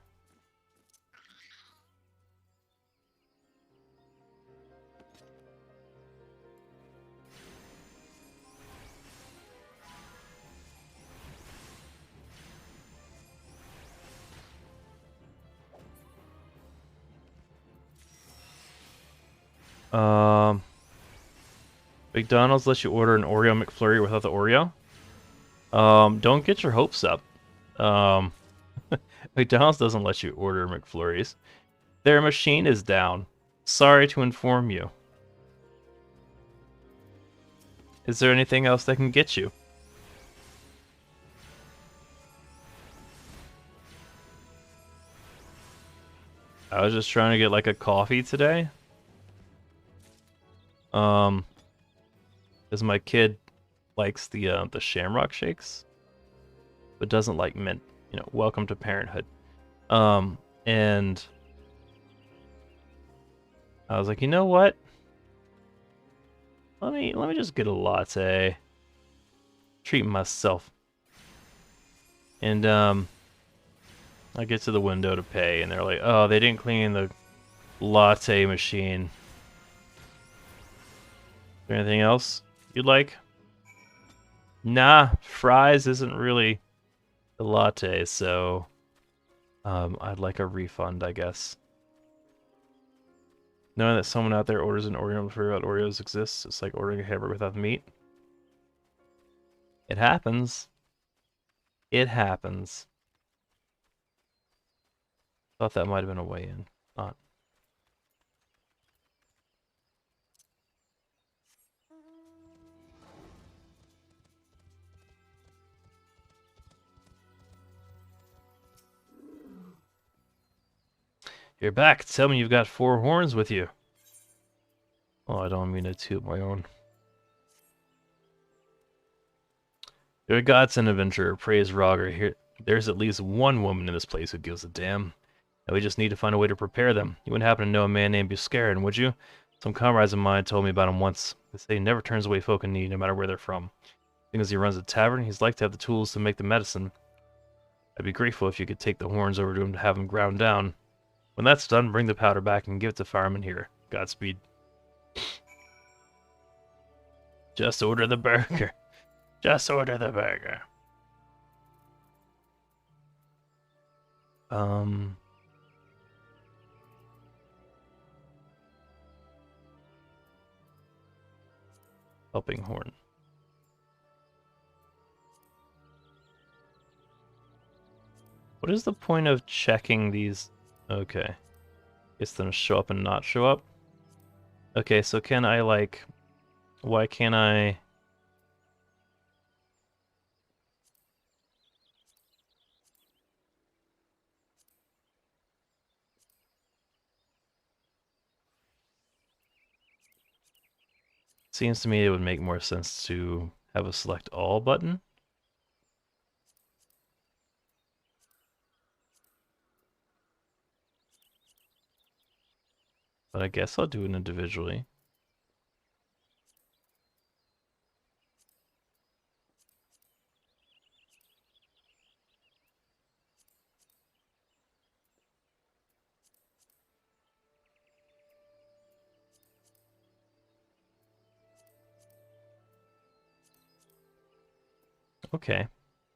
McDonald's lets you order an Oreo McFlurry without the Oreo. Don't get your hopes up. McDonald's doesn't let you order McFlurries. Their machine is down. Sorry to inform you. Is there anything else that can get you? I was just trying to get like a coffee today. Because my kid likes the Shamrock shakes, but doesn't like mint. You know, welcome to parenthood. And I was like, you know what? Let me just get a latte. Treat myself. And I get to the window to pay, and they're like, oh, they didn't clean the latte machine. Is there anything else you'd like? Nah, fries isn't really a latte, so I'd like a refund, I guess. Knowing that someone out there orders an Oreo before out Oreos exists, it's like ordering a hamburger without the meat. It happens. It happens. Thought that might have been a way in. Not. You're back. Tell me you've got 4 horns with you. Oh, I don't mean to toot my own. You're a godsend adventurer. Praise Roger. Here, there's at least one woman in this place who gives a damn. And we just need to find a way to prepare them. You wouldn't happen to know a man named Buscarin, would you? Some comrades of mine told me about him once. They say he never turns away folk in need, no matter where they're from. Seeing as he runs a tavern, he's like to have the tools to make the medicine. I'd be grateful if you could take the horns over to him to have them ground down. When that's done, bring the powder back and give it to fireman here. Godspeed. Just order the burger. Just order the burger. Helping horn. What is the point of checking these? Okay. Gets them to show up and not show up. Okay, so can I like... Why can't I... Seems to me it would make more sense to have a select all button. But I guess I'll do it individually. Okay,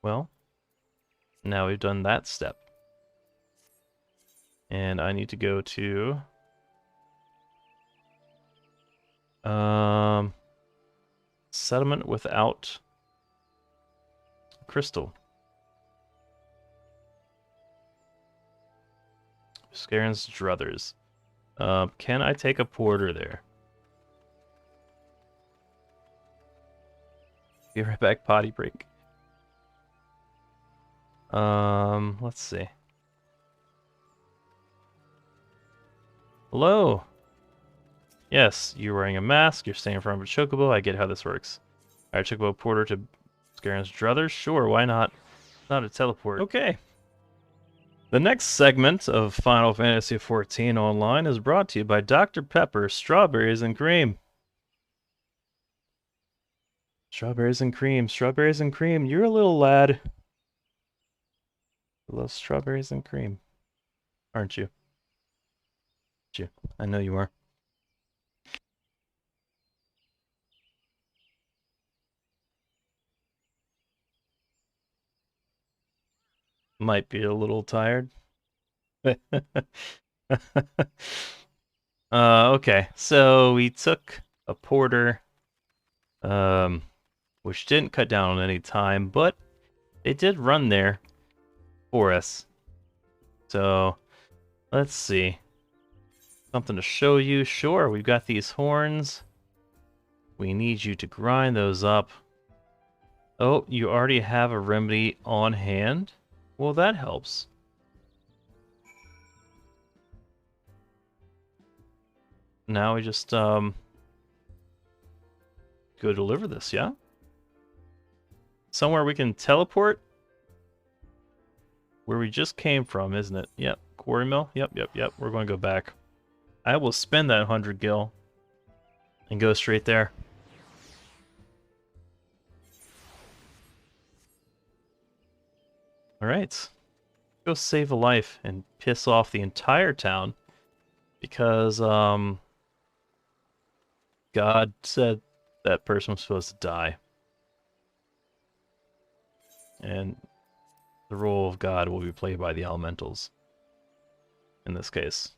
well, now we've done that step. And I need to go to... Settlement without crystal. Scaren's druthers. Can I take a porter there? Be right back, potty break. Let's see. Hello. Yes, you're wearing a mask, you're staying in front of a chocobo, I get how this works. Alright, chocobo porter to Scaren's druthers? Sure, why not? Not a teleport. Okay. The next segment of Final Fantasy XIV Online is brought to you by Dr. Pepper Strawberries and Cream. Strawberries and cream, strawberries and cream. You're a little lad. You love strawberries and cream, aren't you? I know you are. Might be a little tired. Okay, so we took a porter, which didn't cut down on any time, but it did run there for us. So, let's see. Something to show you. Sure, we've got these horns. We need you to grind those up. Oh, you already have a remedy on hand? Well, that helps. Now we just, go deliver this, yeah? Somewhere we can teleport? Where we just came from, isn't it? Yep, quarry mill? Yep. We're going to go back. I will spend that 100 gil and go straight there. Alright. Go save a life and piss off the entire town. Because, God said that person was supposed to die. And the role of God will be played by the elementals. In this case.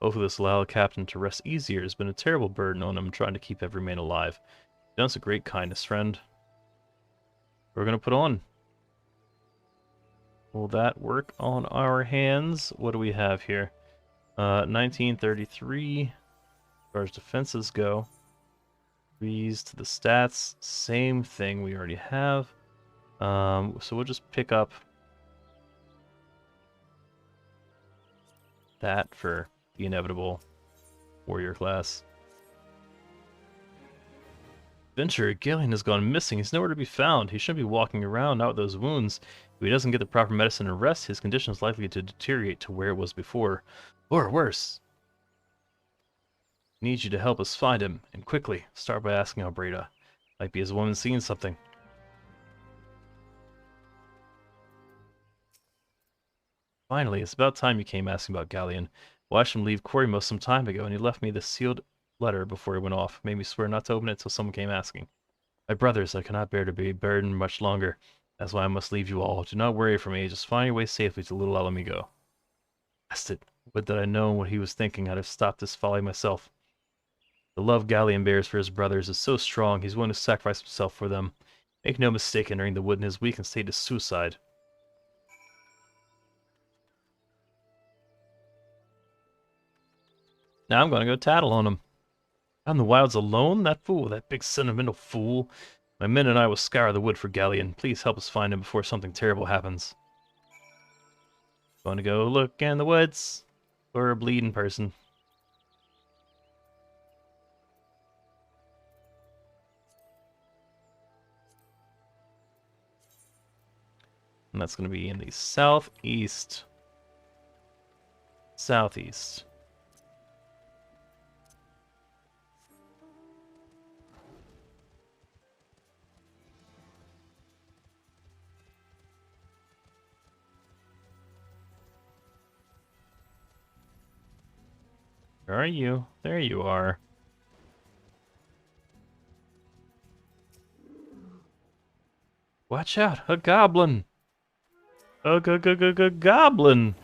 Hopefully this will allow the captain to rest easier. It's been a terrible burden on him trying to keep every man alive. You've done us a great kindness, friend. We're gonna put on. Will that work on our hands? What do we have here? 1933. As far as defenses go. Freeze to the stats. Same thing we already have. So we'll just pick up that for the inevitable warrior class. Venture, Galen has gone missing. He's nowhere to be found. He shouldn't be walking around, not with those wounds. If he doesn't get the proper medicine and rest, his condition is likely to deteriorate to where it was before. Or worse. Need you to help us find him, and quickly. Start by asking Albreda. Might be his woman seeing something. Finally, it's about time you came asking about Galleon. Watched him leave Quarrymost some time ago, and he left me the sealed letter before he went off. Made me swear not to open it until someone came asking. My brothers, I cannot bear to be burdened much longer. That's why I must leave you all. Do not worry for me. Just find your way safely to Little Ala Mhigo. Blast it. Would that I known what he was thinking, I'd have stopped this folly myself. The love Galleon bears for his brothers is so strong, he's willing to sacrifice himself for them. Make no mistake, entering the wood in his weakened state is suicide. Now I'm gonna go tattle on him. Out in the wilds alone? That fool, that big sentimental fool. My men and I will scour the wood for Galleon. Please help us find him before something terrible happens. Gonna go look in the woods for a bleeding person. And that's gonna be in the southeast. Southeast. Where are you? There you are. Watch out, a goblin! A goblin!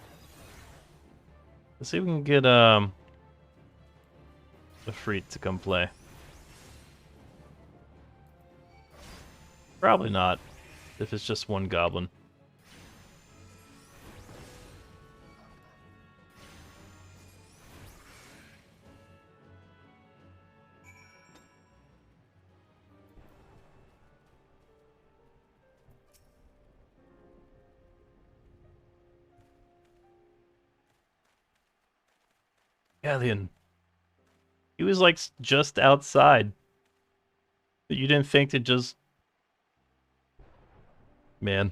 Let's see if we can get a freak to come play. Probably not, if it's just one goblin. Galleon. He was like just outside. You didn't think to just... Man.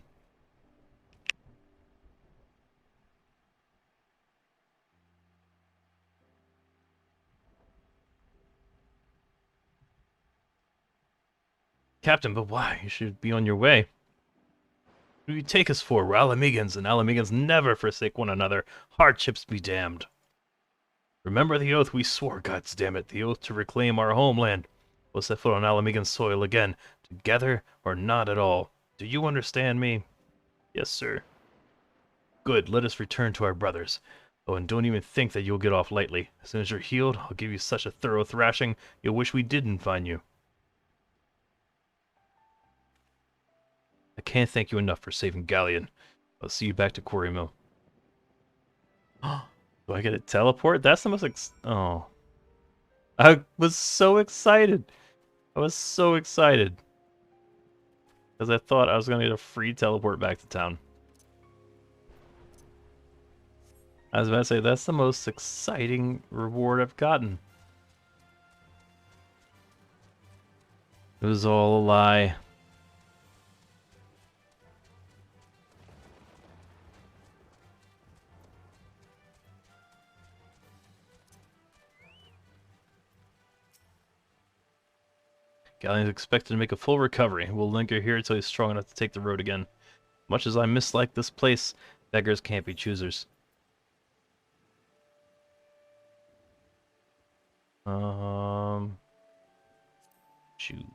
Captain, but why? You should be on your way. What do you take us for? We're Ala Mhigans, and Ala Mhigans never forsake one another. Hardships be damned. Remember the oath we swore, goddammit, the oath to reclaim our homeland. We'll set foot on Ala Mhigan soil again, together or not at all. Do you understand me? Yes, sir. Good, let us return to our brothers. Oh, and don't even think that you'll get off lightly. As soon as you're healed, I'll give you such a thorough thrashing, you'll wish we didn't find you. I can't thank you enough for saving Galleon. I'll see you back to Quarry Mill. Do I get a teleport? That's the most oh. I was so excited. I was so excited. Because I thought I was going to get a free teleport back to town. I was about to say, that's the most exciting reward I've gotten. It was all a lie. Galleon is expected to make a full recovery. We'll linger here until he's strong enough to take the road again. Much as I mislike this place, beggars can't be choosers. Shoot.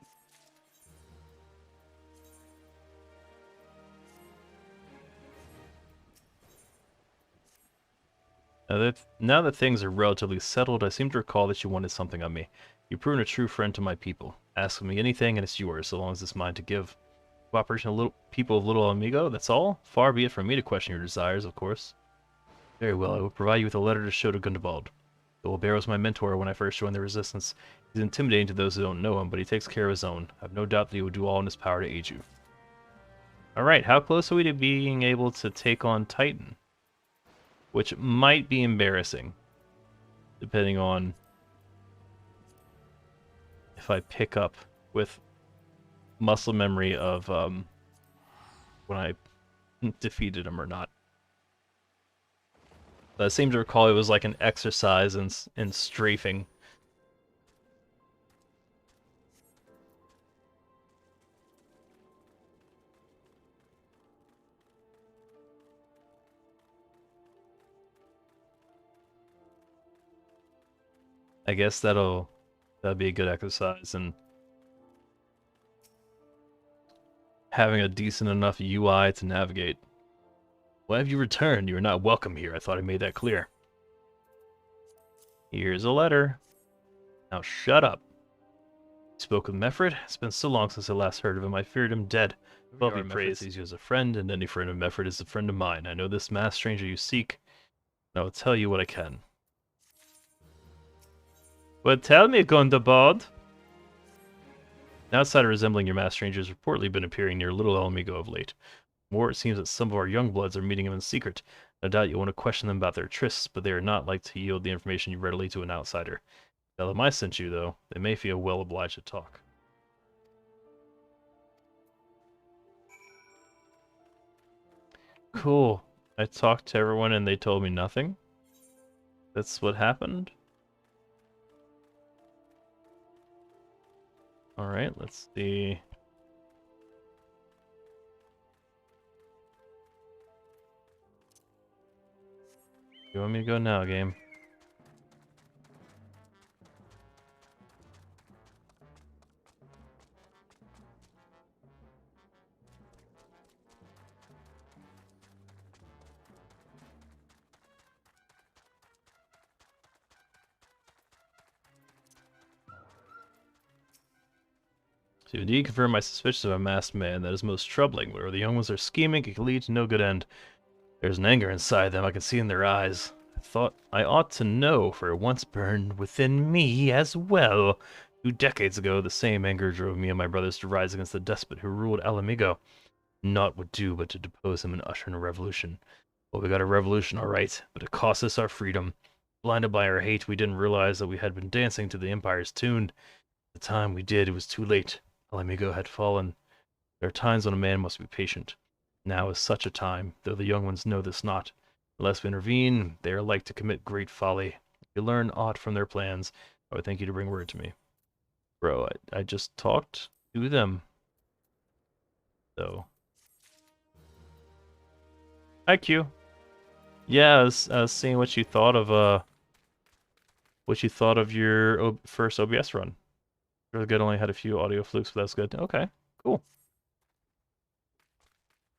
Now that things are relatively settled, I seem to recall that you wanted something of me. You've proven a true friend to my people. Ask me anything and it's yours, so long as it's mine to give. Cooperation of people of Little Ala Mhigo, that's all? Far be it from me to question your desires, of course. Very well, I will provide you with a letter to show to Gundobald. Bilbero was my mentor when I first joined the Resistance. He's intimidating to those who don't know him, but he takes care of his own. I have no doubt that he will do all in his power to aid you. Alright, how close are we to being able to take on Titan? Which might be embarrassing, depending on if I pick up with muscle memory of when I defeated him or not. But I seem to recall it was like an exercise in strafing. I guess that'd be a good exercise, and having a decent enough UI to navigate. Why have you returned? You are not welcome here. I thought I made that clear. Here's a letter. Now shut up. You spoke with Meffred? It's been so long since I last heard of him. I feared him dead. Above be praised, sees you as a friend, and any friend of Meffred is a friend of mine. I know this masked stranger you seek, and I will tell you what I can. Well, tell me, Gundobald. An outsider resembling your masked stranger has reportedly been appearing near Little Ala Mhigo of late. More, it seems that some of our young bloods are meeting him in secret. No doubt you'll want to question them about their trysts, but they are not like to yield the information readily to an outsider. Tell them I sent you, though. They may feel well obliged to talk. Cool. I talked to everyone and they told me nothing? That's what happened? Alright, let's see. You want me to go now, game? To indeed confirm my suspicions of a masked man, that is most troubling. Whatever the young ones are scheming, it can lead to no good end. There's an anger inside them, I can see in their eyes. I thought I ought to know, for it once burned within me as well. 2 decades ago, the same anger drove me and my brothers to rise against the despot who ruled Ala Mhigo. Naught would do but to depose him and usher in a revolution. Well, we got a revolution, all right, but it cost us our freedom. Blinded by our hate, we didn't realize that we had been dancing to the Empire's tune. At the time we did, it was too late. Ala Mhigo had fallen. There are times when a man must be patient. Now is such a time, though the young ones know this not. Unless we intervene, they are like to commit great folly. If you learn aught from their plans, I would thank you to bring word to me. Bro, I just talked to them. So. Hi, Q. Yeah, I was seeing what you thought of your first OBS run. Really good. Only had a few audio flukes, but that's good. Okay, cool.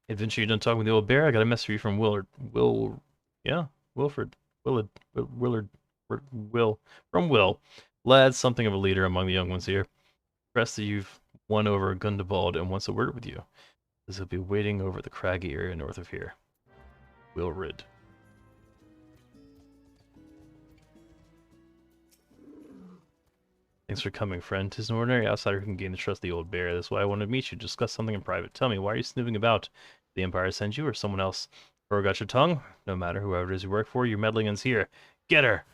Adventure, you done talking with the old bear? I got a message for you from Willard. Wilfred. Willard. From Will. Lad's something of a leader among the young ones here. Impressed that you've won over Gundabald and wants a word with you. This will be waiting over the craggy area north of here. Wilrid. Thanks for coming, friend. 'Tis an ordinary outsider who can gain the trust of the old bear. That's why I wanted to meet you, discuss something in private. Tell me, why are you snooping about? The Empire sent you, or someone else? Or got your tongue? No matter, whoever it is you work for, your meddling ends here. Get her!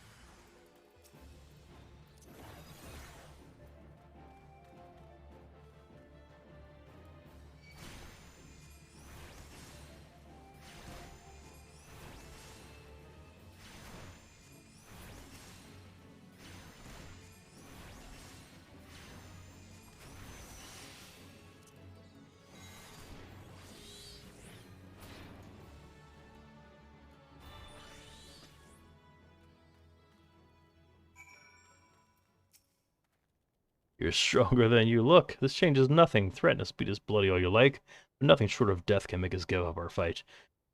You're stronger than you look. This changes nothing. Threaten us, beat us bloody all you like, but nothing short of death can make us give up our fight.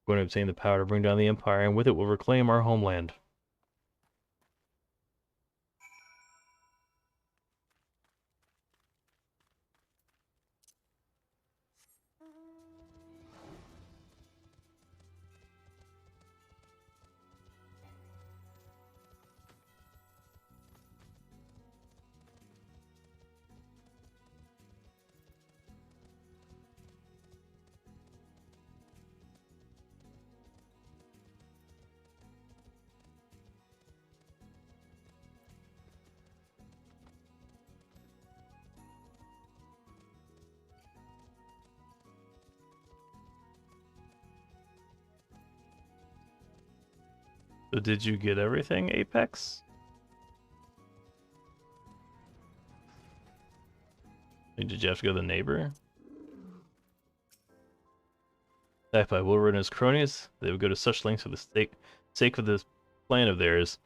We're going to obtain the power to bring down the Empire, and with it we'll reclaim our homeland. So did you get everything, Apex? Did you have to go to the neighbor? Attacked by Wilbur and his cronies, they would go to such lengths for the sake of this plan of theirs.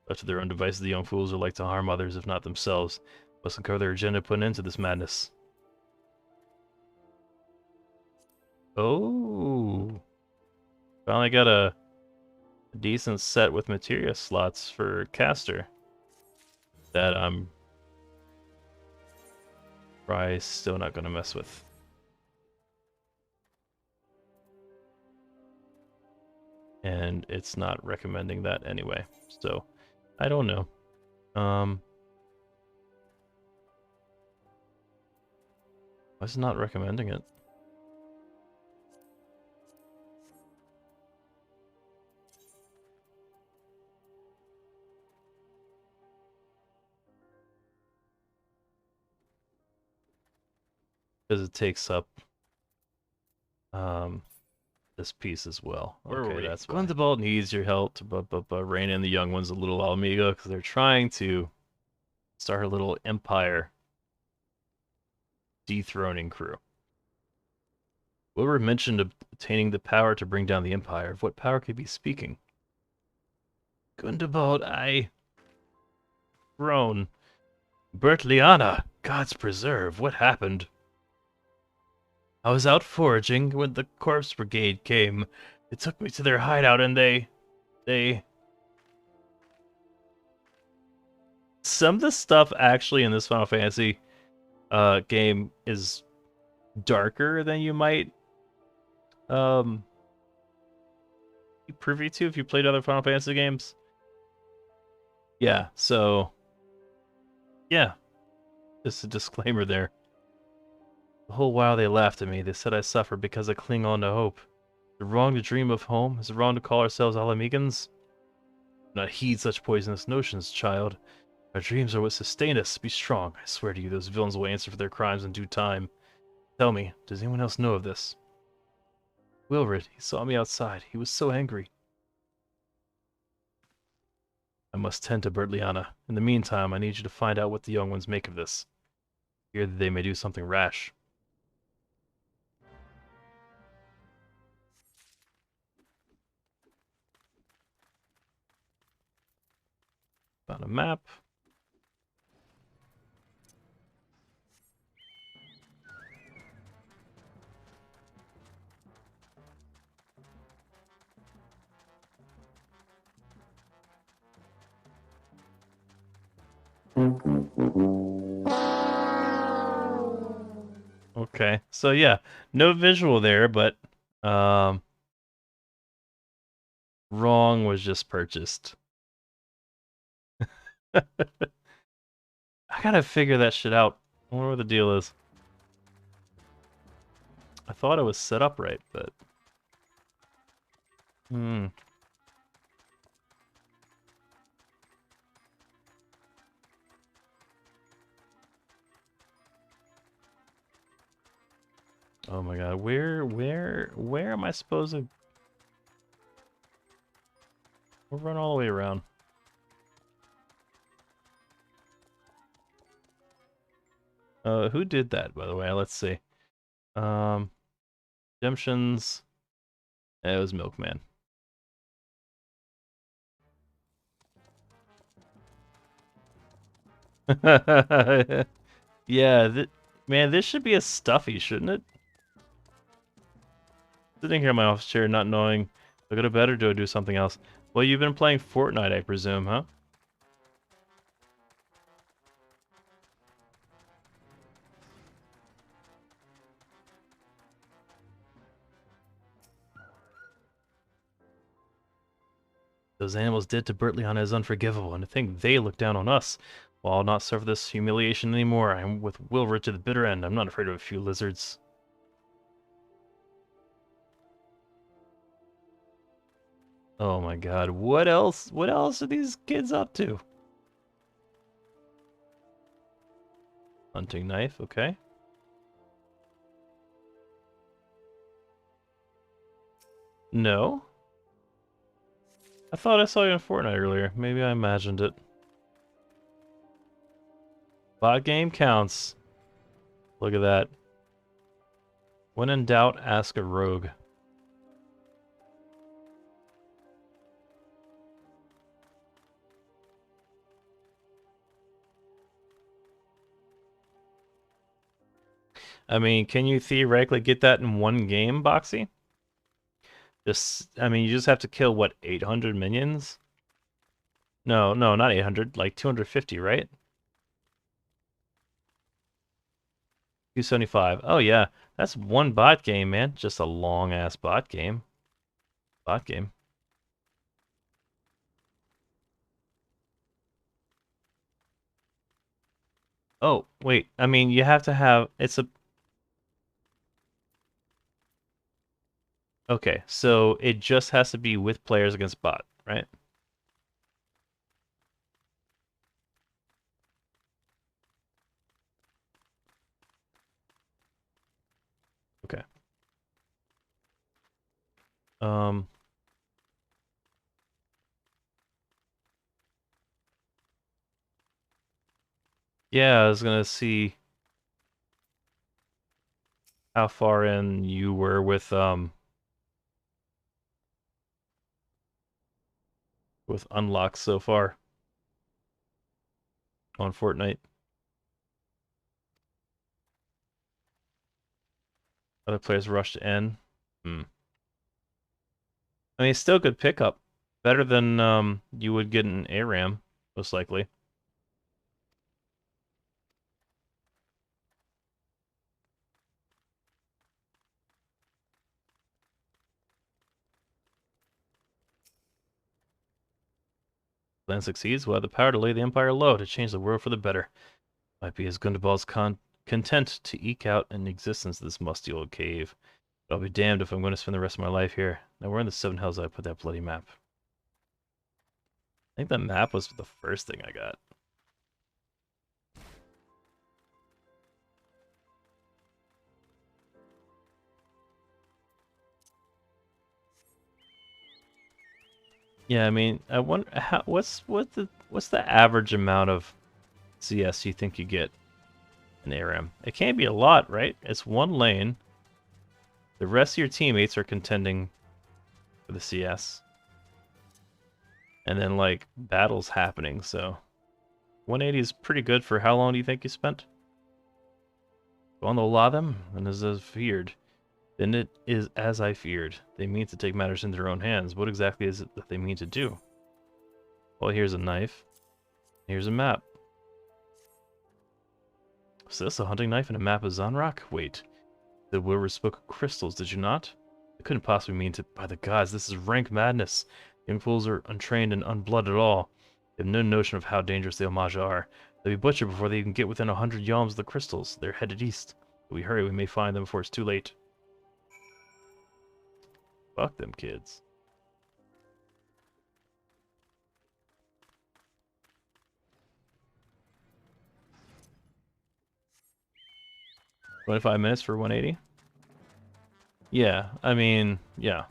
Left to their own devices, the young fools would like to harm others, if not themselves. Must uncover their agenda to put an end to this madness. Oh. Finally got a decent set with materia slots for caster that I'm probably still not going to mess with. And it's not recommending that anyway, so I don't know. Why is it not recommending it? Because it takes up this piece as well. Okay, that's why. Gundabald needs your help to rein in the young ones, a Little Ala Mhigo, because they're trying to start a little empire dethroning crew. Wilbur mentioned obtaining the power to bring down the Empire. Of what power could he be speaking? Gundabald, Throne. Bertliana, God's preserve, what happened? I was out foraging when the corpse brigade came. They took me to their hideout and they... Some of the stuff actually in this Final Fantasy game is darker than you might be privy to if you played other Final Fantasy games. Yeah, so yeah, just a disclaimer there. The whole while they laughed at me, they said I suffer because I cling on to hope. Is it wrong to dream of home? Is it wrong to call ourselves Ala Mhigans? Do not heed such poisonous notions, child. Our dreams are what sustain us. Be strong. I swear to you, those villains will answer for their crimes in due time. Tell me, does anyone else know of this? Wilred, he saw me outside. He was so angry. I must tend to Bertliana. In the meantime, I need you to find out what the young ones make of this. Fear that they may do something rash. Found a map. Okay, so yeah, no visual there, but wrong was just purchased. I gotta figure that shit out. I wonder what the deal is. I thought it was set up right, but Oh my god, where am I supposed to? We'll run all the way around. Who did that, by the way? Let's see. Redemptions. It was Milkman. Yeah, man, this should be a stuffy, shouldn't it? Sitting here in my office chair, not knowing do I go to bed or do I do something else? Well, you've been playing Fortnite, I presume, huh? Those animals did to Bertliana is unforgivable, and to think they look down on us. Well, I'll not suffer this humiliation anymore. I'm with Wilred to the bitter end. I'm not afraid of a few lizards. Oh my god, what else? What else are these kids up to? Hunting knife, okay. No? I thought I saw you in Fortnite earlier. Maybe I imagined it. Bot game counts. Look at that. When in doubt, ask a rogue. I mean, can you theoretically get that in one game, Boxy? I mean, you just have to kill, what, 800 minions? No, not 800, like 250, right? 275. Oh, yeah. That's one bot game, man. Just a long-ass bot game. Bot game. Oh, wait. I mean, you have to have... It's a... Okay, so it just has to be with players against bot, right? Okay. Um... Yeah, I was gonna see how far in you were with unlocks so far on Fortnite. Other players rush to N. Hmm. I mean, still good pickup. Better than you would get in ARAM, most likely. Plan succeeds, we'll have the power to lay the Empire low, to change the world for the better. Might be as Gundabald's content to eke out an existence in this musty old cave. But I'll be damned if I'm going to spend the rest of my life here. Now where in the seven hells did I put that bloody map? I think that map was the first thing I got. Yeah, I mean, I wonder what's the average amount of CS you think you get in ARAM? It can't be a lot, right? It's one lane. The rest of your teammates are contending for the CS. And then, like, battles happening, so 180 is pretty good for how long do you think you spent? On the law them, and as I feared. Then it is as I feared. They mean to take matters into their own hands. What exactly is it that they mean to do? Well, here's a knife. Here's a map. Was this a hunting knife and a map of Zanrak? Wait. The Wilbur spoke of crystals, did you not? It couldn't possibly mean to... By the gods, this is rank madness. Young fools are untrained and unblooded at all. They have no notion of how dangerous the Omage are. They'll be butchered before they can get within 100 yalms of the crystals. They're headed east. If we hurry, we may find them before it's too late. Fuck them kids. $25 for 180? Yeah, I mean, yeah.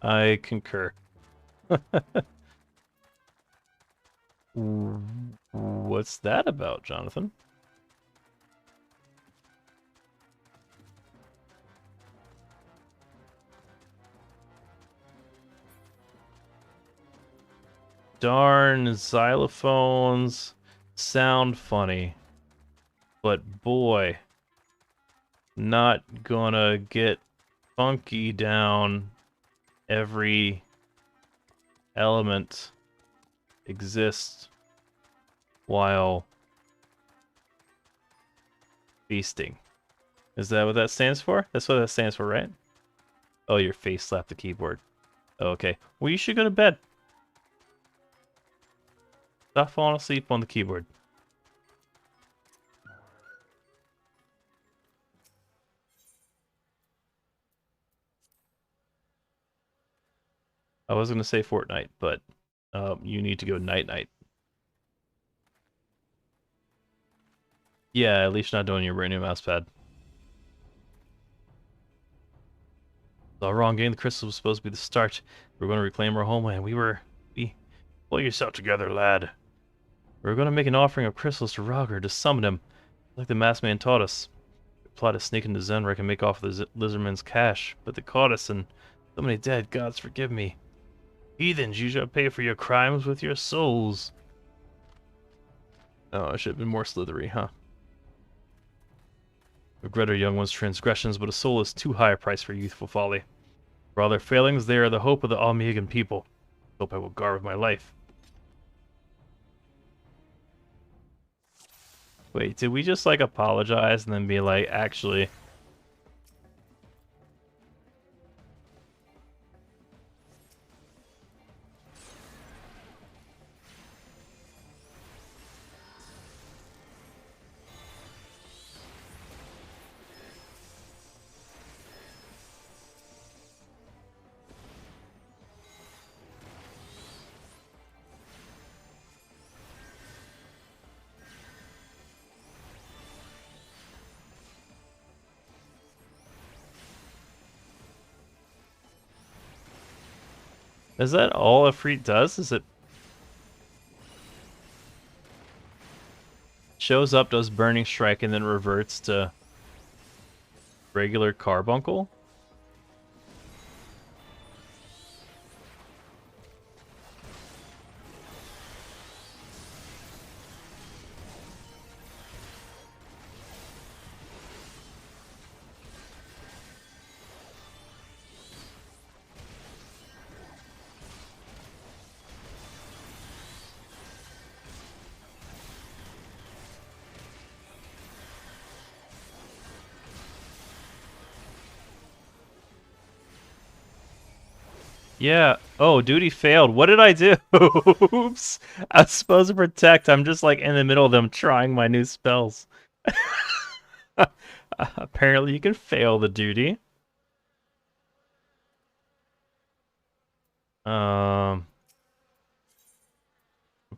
I concur. What's that about, Jonathan? Darn xylophones sound funny, but boy, not gonna get funky down every element exists while feasting. Is that what that stands for? That's what that stands for, right? Oh, your face slapped the keyboard. Oh, okay. Well, you should go to bed. Stop falling asleep on the keyboard. I was going to say Fortnite, but you need to go night-night. Yeah, at least you're not doing your brand new mouse pad. All wrong, getting the crystal was supposed to be the start. We were going to reclaim our homeland. Pull yourself together, lad. We were going to make an offering of crystals to Rogger to summon him, like the masked man taught us. We plotted to sneak into Zenrek and make off with the lizardman's cash, but they caught us and so many dead. Gods forgive me. Heathens, you shall pay for your crimes with your souls. Oh, I should have been more slithery, huh? Regret our young one's transgressions, but a soul is too high a price for youthful folly. For all their failings, they are the hope of the Ala Mhigan people. Hope I will guard with my life. Wait, did we just, like, apologize and then be like, actually... Is that all Ifrit does? Is it... shows up, does Burning Strike, and then reverts to regular Carbuncle? Yeah. Oh, duty failed. What did I do? Oops. I was supposed to protect. I'm just like in the middle of them trying my new spells. Apparently you can fail the duty. Power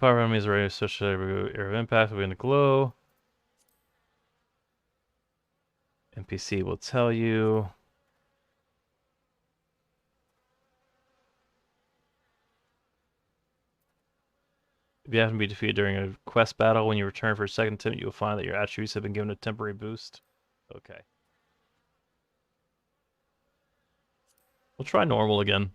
enemies are ready to associate area of impact within the glow. NPC will tell you. If you happen to be defeated during a quest battle, when you return for a second attempt, you will find that your attributes have been given a temporary boost. Okay. We'll try normal again.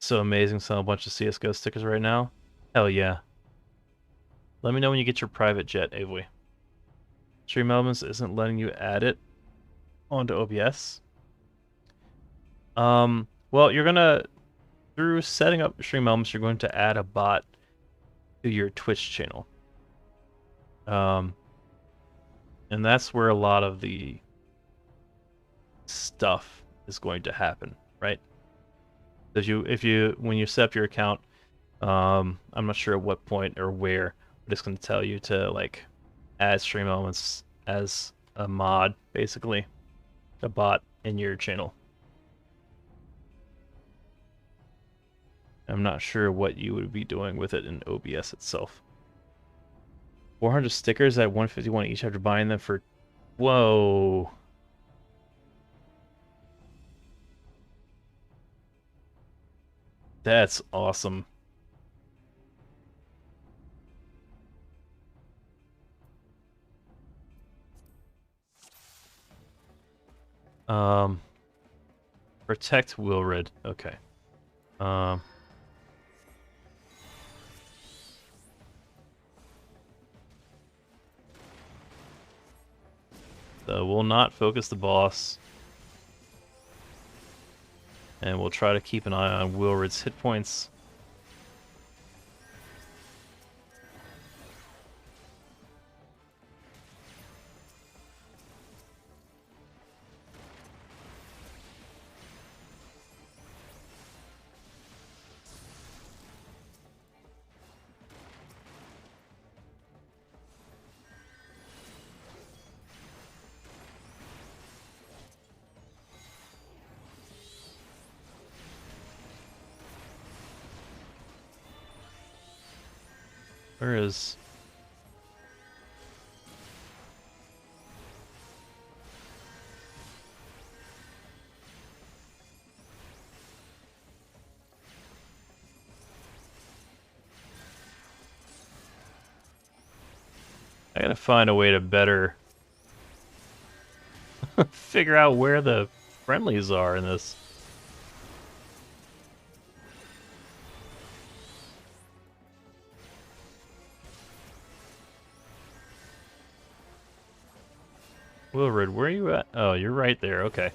So amazing, selling a bunch of CSGO stickers right now. Hell yeah. Let me know when you get your private jet, Avoy. Stream Elements isn't letting you add it onto OBS. Well, you're gonna, through setting up Stream Elements, you're going to add a bot to your Twitch channel. And that's where a lot of the stuff is going to happen, right? When you set up your account, I'm not sure at what point or where, but it's going to tell you to like add Stream Elements as a mod, basically, a bot in your channel. I'm not sure what you would be doing with it in OBS itself. 400 stickers at 151 each after buying them for... Whoa. That's awesome. Protect Wilred. Okay. So we'll not focus the boss. And we'll try to keep an eye on Wilred's hit points. Where is... I gotta find a way to better figure out where the friendlies are in this. Wilred, where are you at? Oh, you're right there, okay.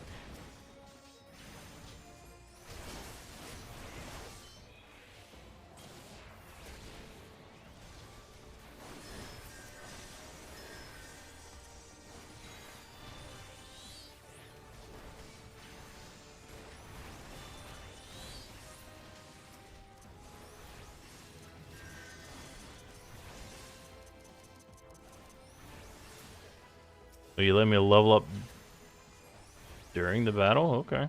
So you let me level up during the battle? Okay.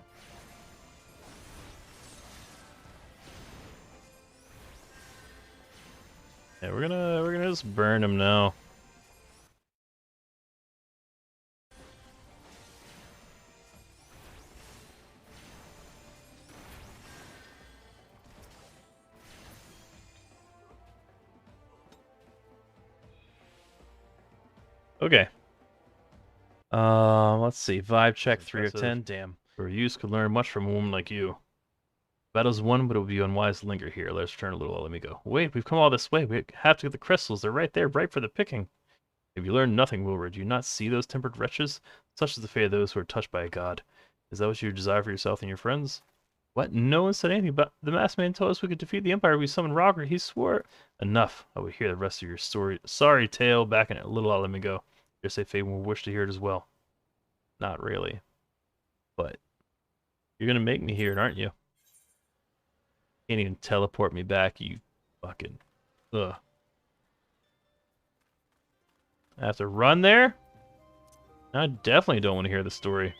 Yeah, we're gonna just burn him now. Okay. Let's see. Vibe check 3 of 10. Damn. Your youth could learn much from a woman like you. Battle's won, but it would be unwise to linger here. Let's return to Little Ala Mhigo. Wait, we've come all this way. We have to get the crystals. They're right there, ripe for the picking. If you learn nothing, Wilred, do you not see those tempered wretches? Such is the fate of those who are touched by a god. Is that what you desire for yourself and your friends? What? No one said anything, but the masked man told us we could defeat the Empire if we summoned Rocker. He swore. Enough. I will hear the rest of your story. Sorry, tale. Back in Little Ala Mhigo. Dare say Fate will wish to hear it as well. Not really. But you're gonna make me hear it, aren't you? Can't even teleport me back, you fucking... Ugh. I have to run there? I definitely don't want to hear the story.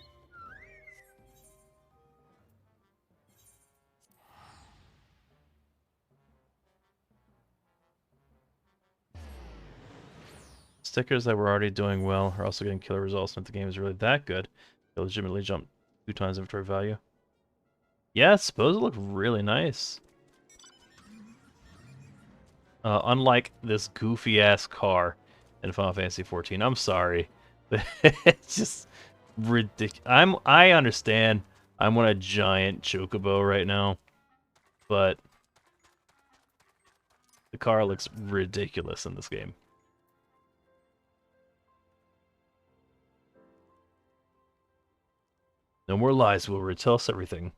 Stickers that were already doing well are also getting killer results, and if the game is really that good, they'll legitimately jump 2 times inventory value. Yeah, I suppose it looked really nice. Unlike this goofy-ass car in Final Fantasy XIV. I'm sorry. It's just ridiculous. I understand I'm on a giant chocobo right now, but the car looks ridiculous in this game. No more lies, Wilbur. Tell us everything.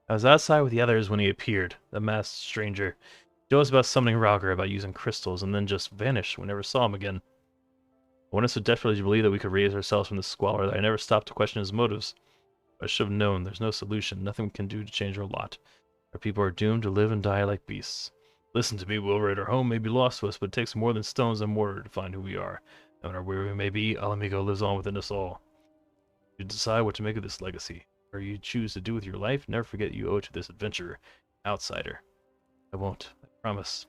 I was outside with the others when he appeared, the masked stranger. He told us about summoning Rauger, about using crystals, and then just vanished. We never saw him again. I wanted so desperately to believe that we could raise ourselves from the squalor that I never stopped to question his motives. I should have known. There's no solution. Nothing we can do to change our lot. Our people are doomed to live and die like beasts. Listen to me, Wilbur. Our home may be lost to us, but it takes more than stones and mortar to find who we are. No matter where we may be, Ala Mhigo lives on within us all. You decide what to make of this legacy, or you choose to do with your life. Never forget you owe it to this adventurer, outsider. I won't. I promise.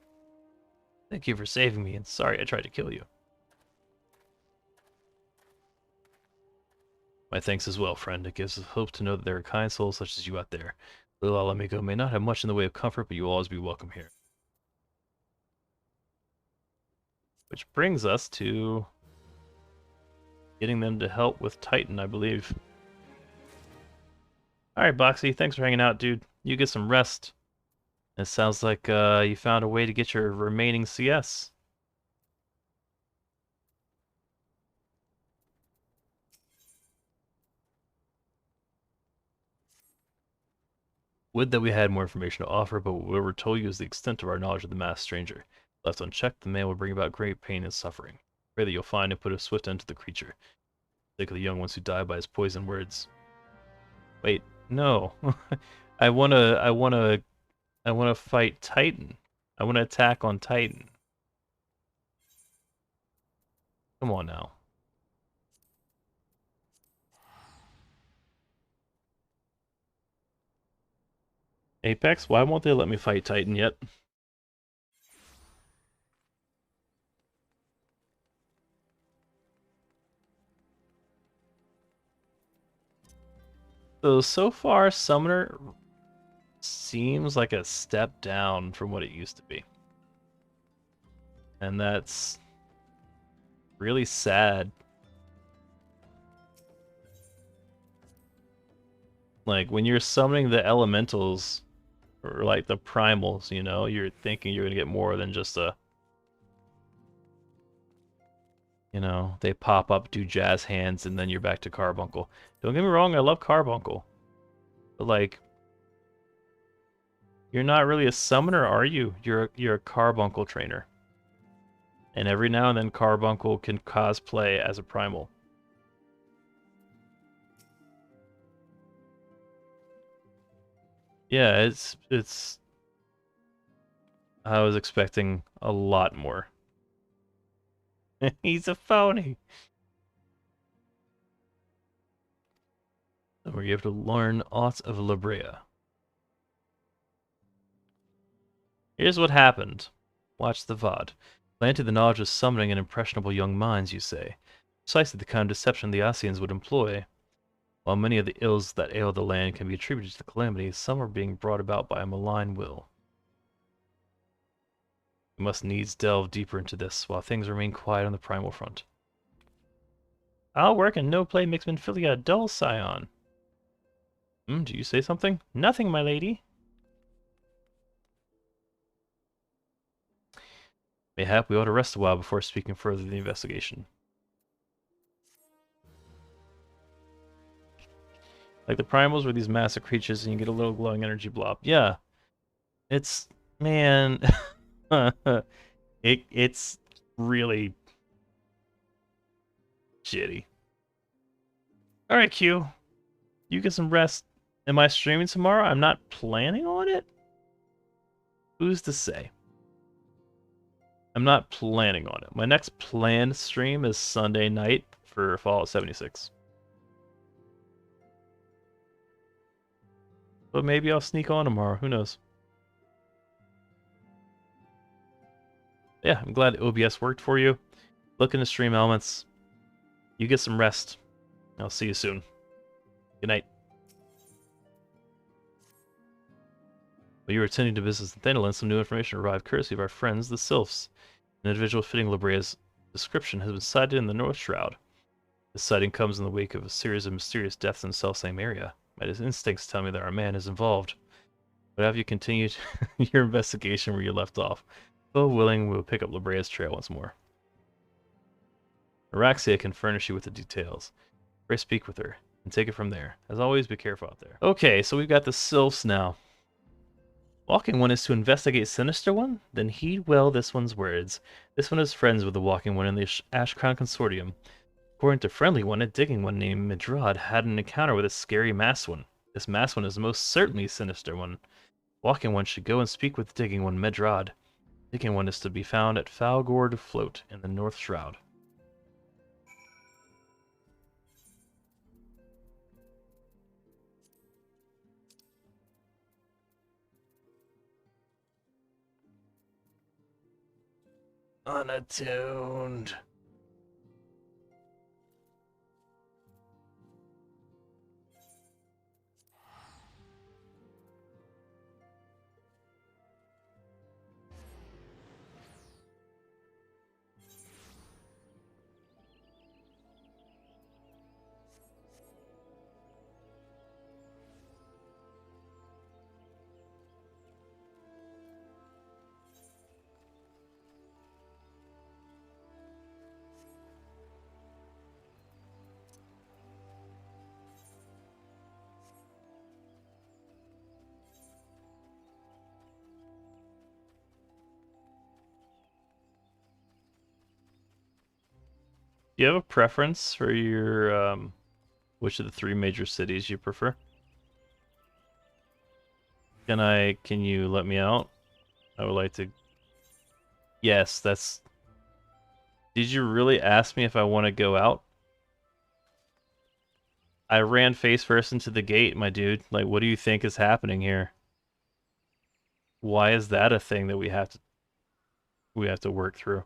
Thank you for saving me, and sorry I tried to kill you. My thanks as well, friend. It gives us hope to know that there are kind souls such as you out there. Little Ala Mhigo may not have much in the way of comfort, but you will always be welcome here. Which brings us to getting them to help with Titan, I believe. Alright, Boxy, thanks for hanging out, dude. You get some rest. It sounds like you found a way to get your remaining CS. Would that we had more information to offer, but what we're told you is the extent of our knowledge of the masked stranger. Left unchecked, the man will bring about great pain and suffering. Pray that you'll find and put a swift end to the creature. Think of the young ones who die by his poison words. Wait, no. I wanna fight Titan. I wanna attack on Titan. Come on now. Apex, why won't they let me fight Titan yet? So far, Summoner seems like a step down from what it used to be. And that's really sad. Like, when you're summoning the elementals, or like the primals, you know, you're thinking you're gonna get more than just a... You know, they pop up, do jazz hands, and then you're back to Carbuncle. Don't get me wrong, I love Carbuncle. But like, you're not really a summoner, are you? You're a Carbuncle trainer. And every now and then Carbuncle can cosplay as a primal. Yeah, it's I was expecting a lot more. He's a phony. So we have to learn aught of Labrea. Here's what happened. Watch the VOD. Planted the knowledge of summoning in impressionable young minds, you say. Precisely the kind of deception the Asians would employ. While many of the ills that ail the land can be attributed to the calamity, some are being brought about by a malign will. We must needs delve deeper into this, while things remain quiet on the primal front. I'll work and no play makes Minfilia dull, Scion. Do you say something? Nothing, my lady. Mayhap we ought to rest a while before speaking further of the investigation. Like the primals were these massive creatures and you get a little glowing energy blob. Yeah. It's, man, it's really shitty. All right, Q, you get some rest. Am I streaming tomorrow? I'm not planning on it. Who's to say? I'm not planning on it. My next planned stream is Sunday night for Fallout 76. But maybe I'll sneak on tomorrow. Who knows? Yeah, I'm glad OBS worked for you. Look into stream elements. You get some rest. I'll see you soon. Good night. While you were attending to business in Thanalan, some new information arrived courtesy of our friends, the Sylphs. An individual fitting Librea's description has been sighted in the North Shroud. This sighting comes in the wake of a series of mysterious deaths in the selfsame area. My instincts tell me that our man is involved. But have you continued your investigation where you left off? Though willing, we will pick up Librea's trail once more. Araxia can furnish you with the details. Pray speak with her, and take it from there. As always, be careful out there. Okay, so we've got the Sylphs now. Walking One is to investigate Sinister One? Then heed well this one's words. This one is friends with the Walking One in the Ashcrown Consortium. According to Friendly One, a Digging One named Midrad had an encounter with a scary Mass One. This Mass One is most certainly Sinister One. Walking One should go and speak with Digging One Midrad. Digging One is to be found at Falgord Float in the North Shroud. Unattuned. Do you have a preference for your, which of the three major cities you prefer? Can you let me out? I would like to... Yes, that's... Did you really ask me if I want to go out? I ran face first into the gate, my dude. Like, what do you think is happening here? Why is that a thing that we have to work through?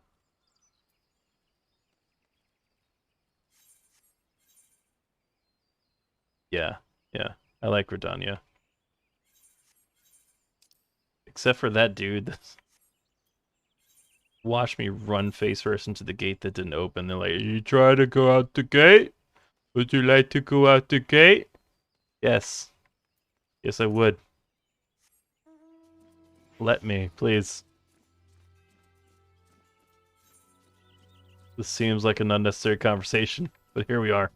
Yeah, yeah. I like Redania. Except for that dude. Watch me run face first into the gate that didn't open. They're like, you try to go out the gate? Would you like to go out the gate? Yes. Yes, I would. Let me, please. This seems like an unnecessary conversation, but here we are.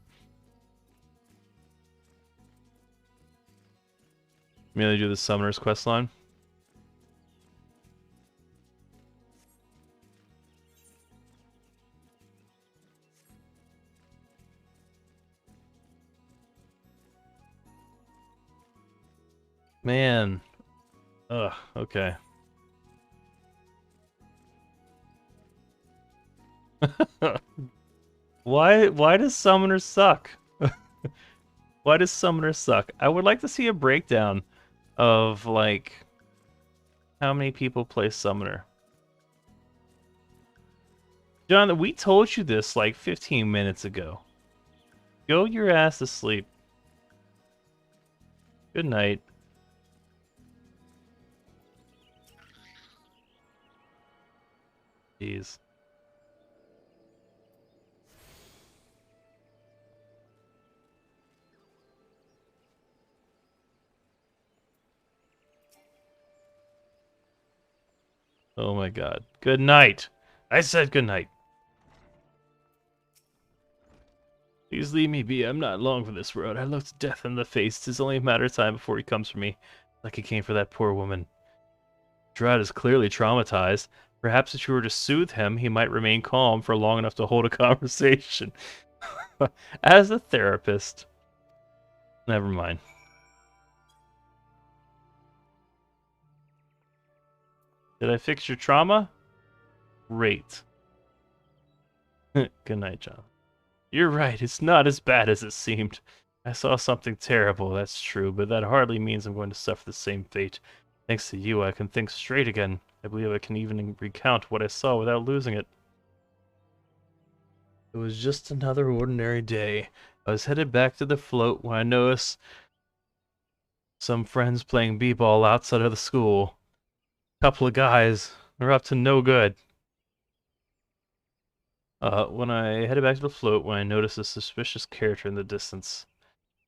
Merely do the Summoner's quest line. Man. Ugh, okay. Why does Summoner suck? Why does Summoner suck? I would like to see a breakdown of, like, how many people play Summoner. John, we told you this like 15 minutes ago. Go your ass to sleep. Good night. Jeez. Oh my god. Good night. I said good night. Please leave me be. I'm not long for this road. I looked death in the face. 'Tis only a matter of time before he comes for me, like he came for that poor woman. Gerard is clearly traumatized. Perhaps if you were to soothe him, he might remain calm for long enough to hold a conversation. As a therapist. Never mind. Did I fix your trauma? Great. Good night, John. You're right, it's not as bad as it seemed. I saw something terrible, that's true, but that hardly means I'm going to suffer the same fate. Thanks to you, I can think straight again. I believe I can even recount what I saw without losing it. It was just another ordinary day. I was headed back to the float when I noticed some friends playing b-ball outside of the school. Couple of guys. They're up to no good. When I headed back to the float, when I noticed a suspicious character in the distance.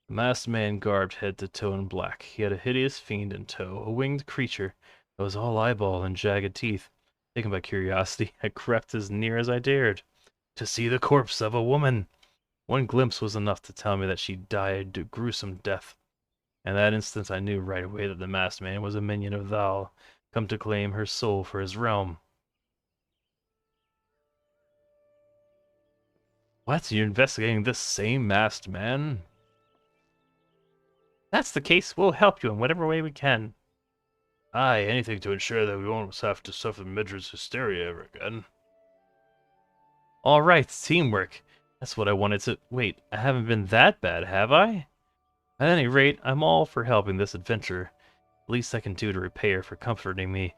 A masked man garbed head to toe in black. He had a hideous fiend in tow, a winged creature that was all eyeball and jagged teeth. Taken by curiosity, I crept as near as I dared. To see the corpse of a woman! One glimpse was enough to tell me that she died a gruesome death. And that instant I knew right away that the masked man was a minion of Thal, come to claim her soul for his realm. What? You're investigating this same masked man? That's the case. We'll help you in whatever way we can. Aye, anything to ensure that we won't have to suffer Mildred's hysteria ever again. All right, teamwork. That's what I wanted to... Wait, I haven't been that bad, have I? At any rate, I'm all for helping this adventure. Least I can do to repay her for comforting me.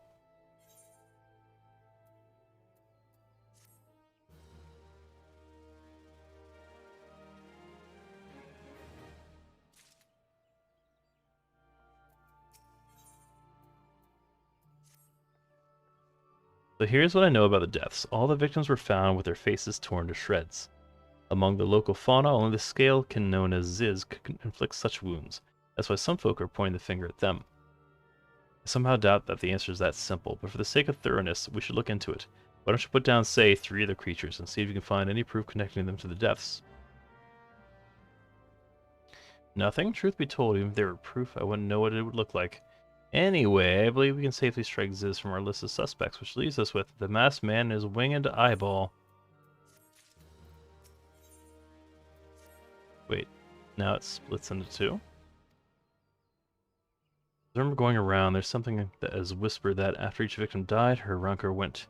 So here's what I know about the deaths. All the victims were found with their faces torn to shreds. Among the local fauna, only the scale kin known as Ziz could inflict such wounds. That's why some folk are pointing the finger at them. I somehow doubt that the answer is that simple, but for the sake of thoroughness, we should look into it. Why don't you put down, say, 3 other creatures and see if you can find any proof connecting them to the deaths? Nothing? Truth be told, even if there were proof, I wouldn't know what it would look like. Anyway, I believe we can safely strike Ziz from our list of suspects, which leaves us with the masked man and his winged eyeball. Wait, now it splits into 2? I remember going around, there's something that has whispered that after each victim died, her rancor went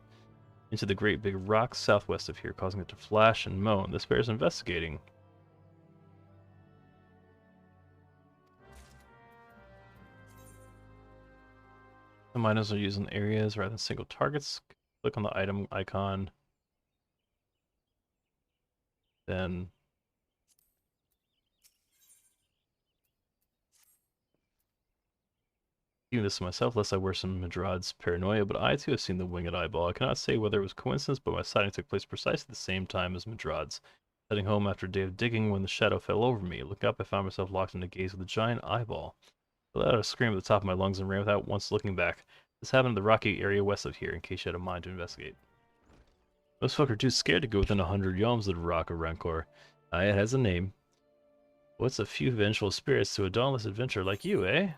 into the great big rock southwest of here, causing it to flash and moan. This bears investigating. Some items are used in areas rather than single targets. Click on the item icon. Then doing this to myself, lest I wear some Madrod's paranoia, but I too have seen the winged eyeball. I cannot say whether it was coincidence, but my sighting took place precisely the same time as Madrod's. Heading home after a day of digging when the shadow fell over me. Looking up, I found myself locked in a gaze with a giant eyeball. I let out a scream at the top of my lungs and ran without once looking back. This happened in the rocky area west of here, in case you had a mind to investigate. Most folk are too scared to go within 100 yalms of the rock of Rancor. It has a name. What's a few vengeful spirits to a dauntless adventurer like you, eh?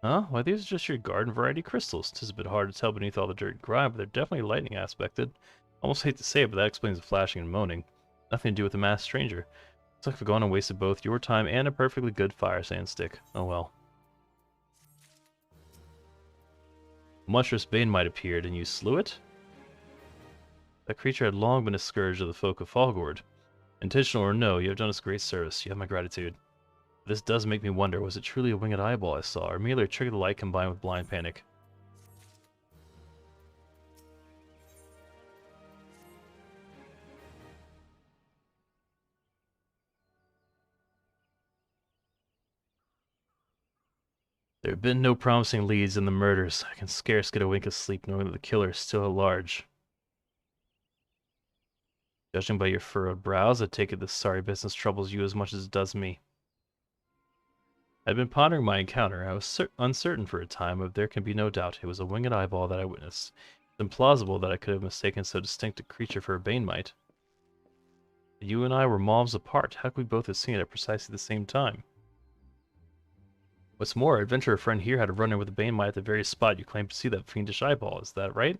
Huh? Why, these are just your garden variety crystals. 'Tis a bit hard to tell beneath all the dirt and grime, but they're definitely lightning aspected. Almost hate to say it, but that explains the flashing and moaning. Nothing to do with the masked stranger. Looks like I've gone and wasted both your time and a perfectly good fire sand stick. Oh well. A monstrous Banemite appeared, and you slew it? That creature had long been a scourge of the folk of Falgord. Intentional or no, you have done us great service. You have my gratitude. This does make me wonder, was it truly a winged eyeball I saw, or merely a trick of the light combined with blind panic? There have been no promising leads in the murders. I can scarce get a wink of sleep knowing that the killer is still at large. Judging by your furrowed brows, I take it this sorry business troubles you as much as it does me. I'd been pondering my encounter. I was uncertain for a time, but there can be no doubt it was a winged eyeball that I witnessed. It's implausible that I could have mistaken so distinct a creature for a banemite. You and I were mobs apart. How could we both have seen it at precisely the same time? What's more, our adventurer friend here had a run-in with a banemite at the very spot you claimed to see that fiendish eyeball. Is that right?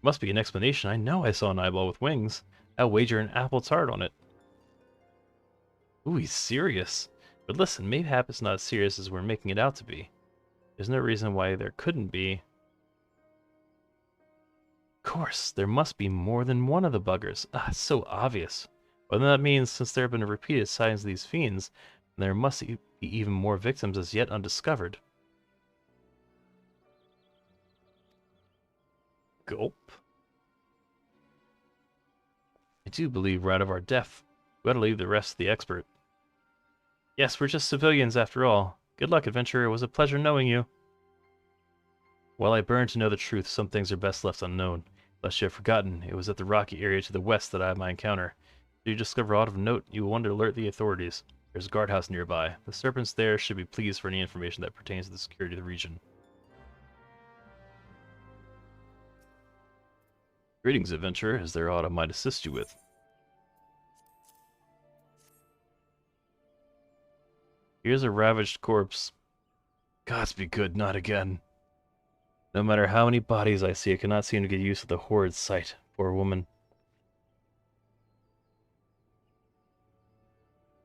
Must be an explanation. I know I saw an eyeball with wings. I'll wager an apple tart on it. Ooh, he's serious. But listen, mayhap it's not as serious as we're making it out to be. There's no reason why there couldn't be. Of course, there must be more than one of the buggers. Ah, it's so obvious. Well, then that means since there have been repeated sightings of these fiends, there must be even more victims as yet undiscovered. Gulp. I do believe we're out of our depth. We ought to leave the rest to the expert. Yes, we're just civilians after all. Good luck, adventurer. It was a pleasure knowing you. While I burn to know the truth, some things are best left unknown. Lest you have forgotten, it was at the rocky area to the west that I had my encounter. If you discover aught of note, you will want to alert the authorities. There's a guardhouse nearby. The serpents there should be pleased for any information that pertains to the security of the region. Greetings, adventurer. Is there aught I might assist you with? Here's a ravaged corpse. Gods be good, not again. No matter how many bodies I see, I cannot seem to get used to the horrid sight. Poor woman.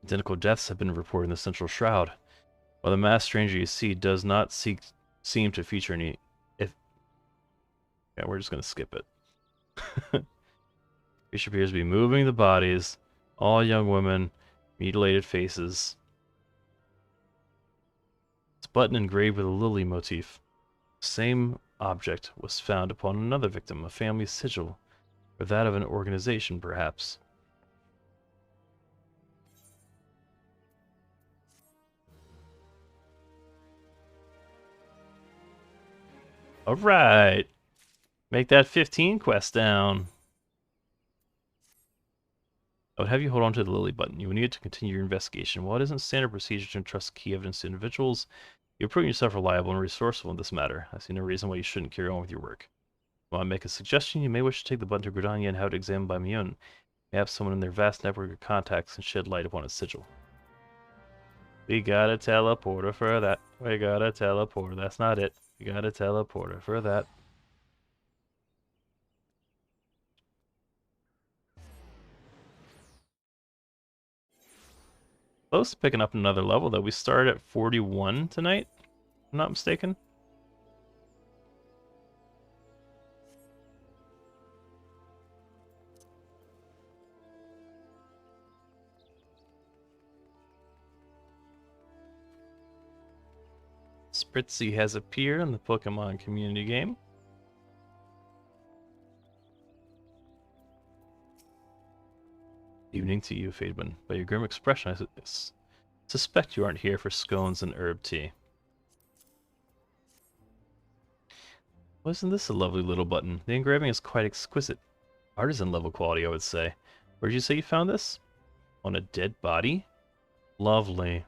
Identical deaths have been reported in the central shroud. While the masked stranger you see does not seem to feature any... Yeah, we're just going to skip it. Creature appears to be moving the bodies. All young women. Mutilated faces. It's a button engraved with a lily motif. The same object was found upon another victim, a family sigil, or that of an organization, perhaps. Alright! Make that 15 quest down. I would have you hold on to the lily button. You will need it to continue your investigation. While it isn't standard procedure to entrust key evidence to individuals, you're proving yourself reliable and resourceful in this matter. I see no reason why you shouldn't carry on with your work. While I make a suggestion, you may wish to take the button to Gridania and have it examined by Mioun. Perhaps someone in their vast network of contacts can shed light upon its sigil. We got a teleporter for that. We got a teleporter. That's not it. We got a teleporter for that. Close to picking up another level, though. We started at 41 tonight, if I'm not mistaken. Spritzy has appeared in the Pokemon community game. Evening to you, Fademan. By your grim expression, I suspect you aren't here for scones and herb tea. Wasn't this a lovely little button? The engraving is quite exquisite. Artisan level quality, I would say. Where did you say you found this? On a dead body? Lovely.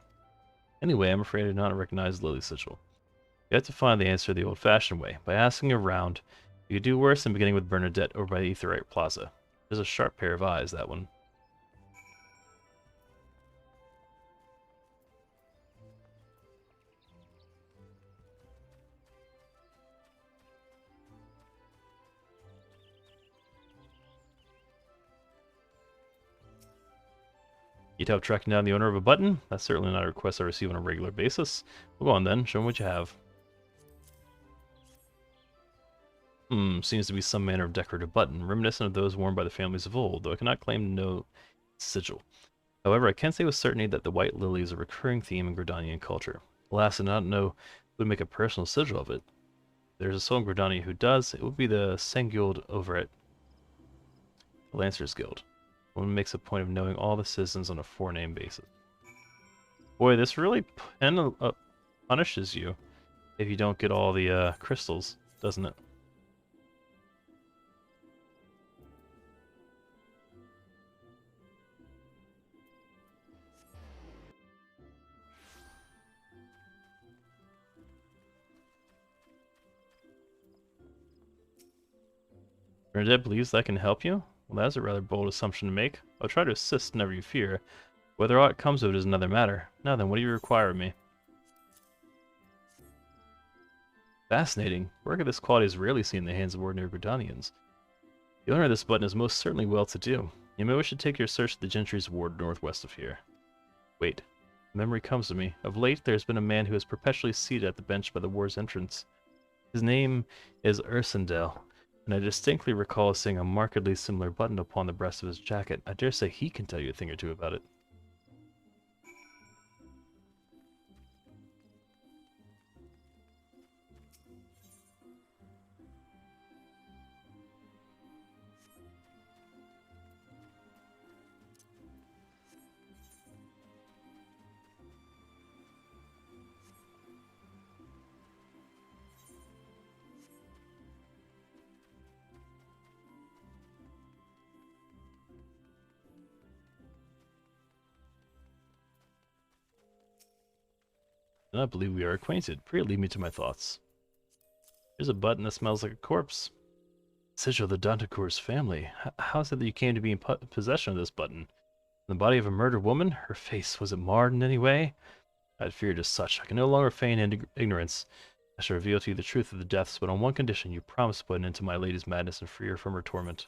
Anyway, I'm afraid I do not recognize Lily's sigil. You have to find the answer the old-fashioned way, by asking around. You could do worse than beginning with Bernadette over by Aetherite Plaza. There's a sharp pair of eyes, that one. Need help tracking down the owner of a button? That's certainly not a request I receive on a regular basis. Well, go on then, show me what you have. Seems to be some manner of decorative button, reminiscent of those worn by the families of old, though I cannot claim to know sigil. However, I can say with certainty that the white lily is a recurring theme in Gridanian culture. Alas, I do not know who would make a personal sigil of it. If there's a soul in Gridania who does, it would be the Senguild over at the Lancers Guild. One makes a point of knowing all the citizens on a four-name basis. Boy, this really punishes you if you don't get all the crystals, doesn't it? Bernadette believes that can help you? Well, that's a rather bold assumption to make. I'll try to assist, never you fear. Whether aught comes of it is another matter. Now then, what do you require of me? Fascinating. Work of this quality is rarely seen in the hands of ordinary Gridanians. The owner of this button is most certainly well-to-do. You may wish to take your search to the Gentry's ward northwest of here. Wait. Memory comes to me. Of late, there has been a man who is perpetually seated at the bench by the ward's entrance. His name is Ursendale, and I distinctly recall seeing a markedly similar button upon the breast of his jacket. I dare say he can tell you a thing or two about it. And I believe we are acquainted. Pray lead me to my thoughts. Here's a button that smells like a corpse. Sigil of the Dantacour's family. How is it that you came to be in possession of this button? The body of a murdered woman? Her face, was it marred in any way? I had feared as such. I can no longer feign ignorance. I shall reveal to you the truth of the deaths, but on one condition: you promise to put an end to my lady's madness and free her from her torment.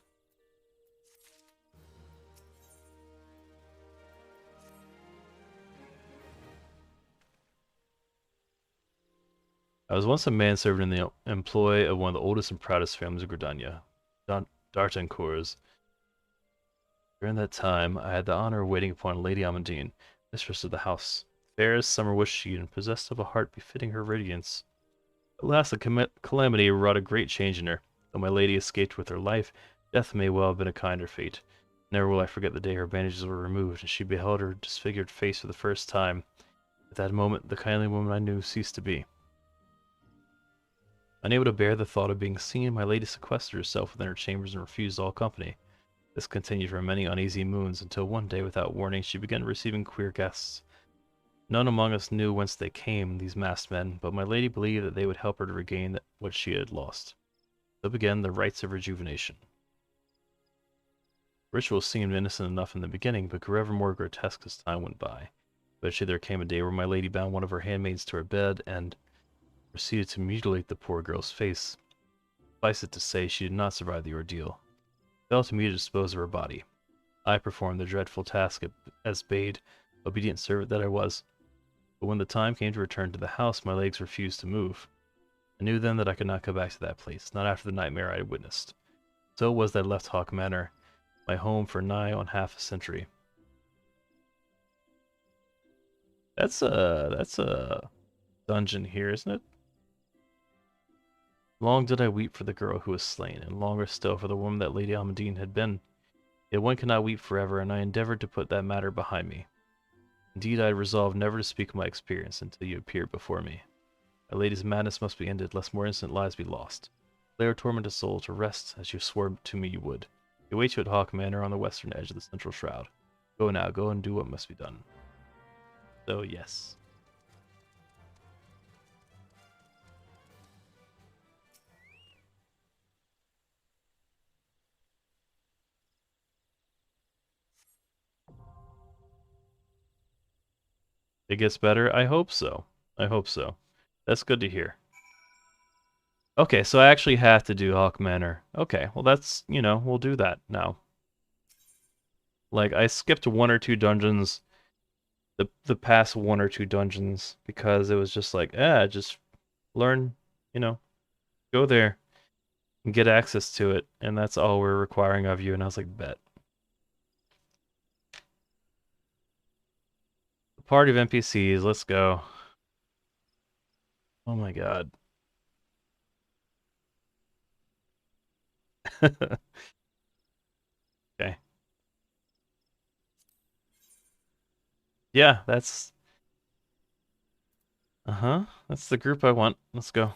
I was once a manservant in the employ of one of the oldest and proudest families of Gridania, D'Artancourts. During that time, I had the honor of waiting upon Lady Amandine, mistress of the house. Fair as summer was she, and possessed of a heart befitting her radiance. At last, the calamity wrought a great change in her. Though my lady escaped with her life, death may well have been a kinder fate. Never will I forget the day her bandages were removed, and she beheld her disfigured face for the first time. At that moment, the kindly woman I knew ceased to be. Unable to bear the thought of being seen, my lady sequestered herself within her chambers and refused all company. This continued for many uneasy moons, until one day, without warning, she began receiving queer guests. None among us knew whence they came, these masked men, but my lady believed that they would help her to regain what she had lost. So began the rites of rejuvenation. Rituals seemed innocent enough in the beginning, but grew ever more grotesque as time went by. Eventually there came a day where my lady bound one of her handmaids to her bed and proceeded to mutilate the poor girl's face. Suffice it to say, she did not survive the ordeal. It fell to me to dispose of her body. I performed the dreadful task as bade, obedient servant that I was. But when the time came to return to the house, my legs refused to move. I knew then that I could not go back to that place, not after the nightmare I had witnessed. So it was that I left Haukke Manor, my home, for nigh on half a century. That's a dungeon here, isn't it? Long did I weep for the girl who was slain, and longer still for the woman that Lady Amandine had been. Yet one cannot weep forever, and I endeavored to put that matter behind me. Indeed, I had resolved never to speak of my experience until you appeared before me. My lady's madness must be ended, lest more innocent lives be lost. Lay her tormented soul to rest, as you swore to me you would. We await you at Haukke Manor on the western edge of the central shroud. Go now, go and do what must be done. So, yes. It gets better? I hope so. I hope so. That's good to hear. Okay, so I actually have to do Haukke Manor. Okay, well that's, we'll do that now. Like, I skipped one or two dungeons, the past one or two dungeons, because it was just like, just learn, go there and get access to it, and that's all we're requiring of you, and I was like, bet. The party of NPCs, let's go. Oh my god. Okay. Yeah, that's... Uh-huh. That's the group I want. Let's go.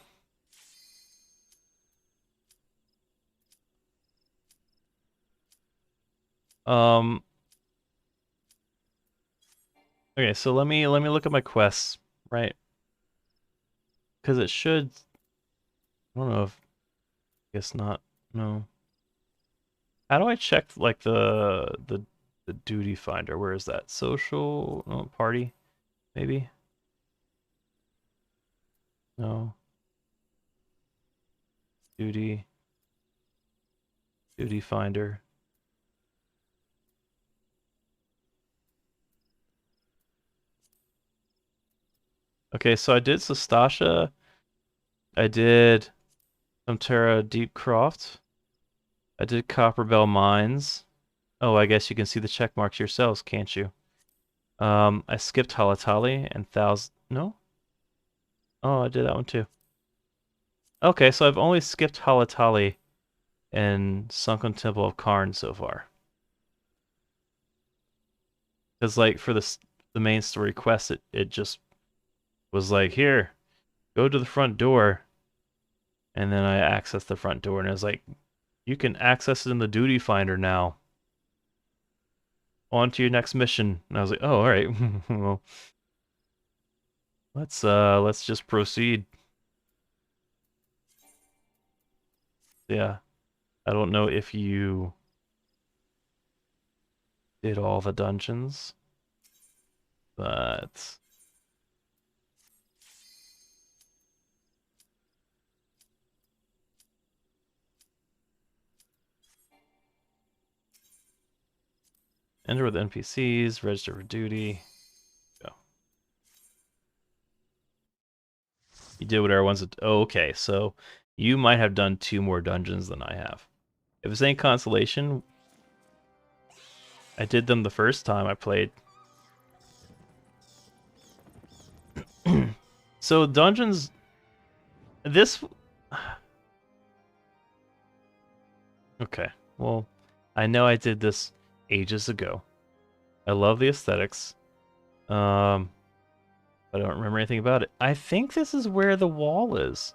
Um... Okay, so let me look at my quests, right? Because it should... I don't know if... I guess not. No. How do I check like the duty finder? Where is that? Social, oh, party, maybe? No. Duty finder. Okay, so I did Sestasha. I did Terra Deep Croft. I did Copperbell Mines. Oh, I guess you can see the check marks yourselves, can't you? I skipped Halatali and Thousand. No? Oh, I did that one too. Okay, so I've only skipped Halatali and Sunken Temple of Karn so far. Because like for the main story quest, it just was like, here, go to the front door, and then I accessed the front door, and it was like, you can access it in the duty finder now. On to your next mission. And I was like, oh, all right. Well, let's just proceed. Yeah. I don't know if you did all the dungeons, but enter with NPCs, register for duty. Go. You did whatever ones. Oh, okay. So you might have done 2 more dungeons than I have. If it's any consolation, I did them the first time I played. So dungeons, this. Okay, well, I know I did this ages ago. I love the aesthetics. I don't remember anything about it. I think this is where the wall is.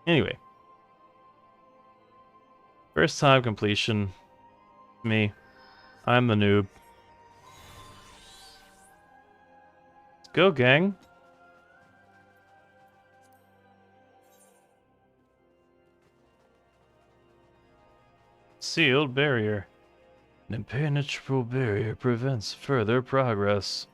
Anyway. First time completion. Me. I'm the noob. Let's go, gang. Sealed barrier. An impenetrable barrier prevents further progress.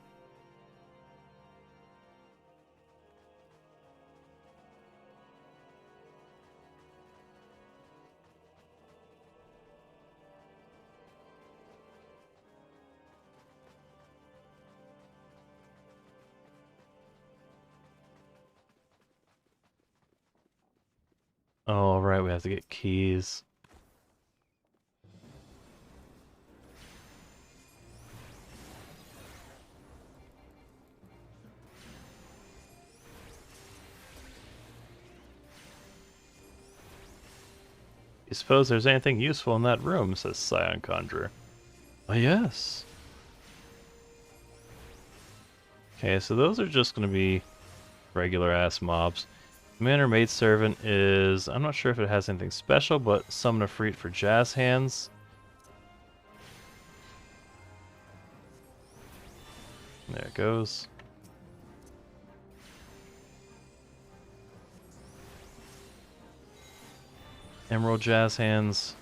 Oh, right, we have to get keys. You suppose there's anything useful in that room, says Scion Conjurer. Oh, yes. Okay, so those are just going to be regular-ass mobs. Manor Maidservant is... I'm not sure if it has anything special, but summon a Freet for jazz hands. There it goes. Emerald jazz hands.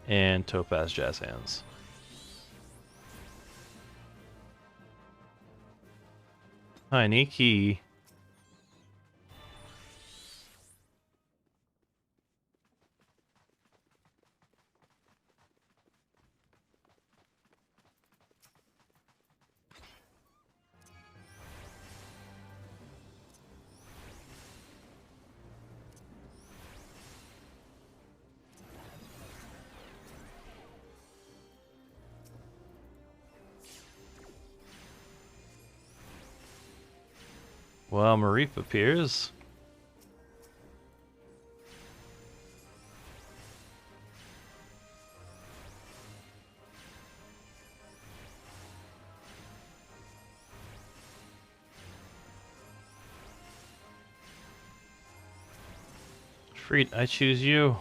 And topaz jazz hands. Tiny key. Well, Marif appears. Freet, I choose you.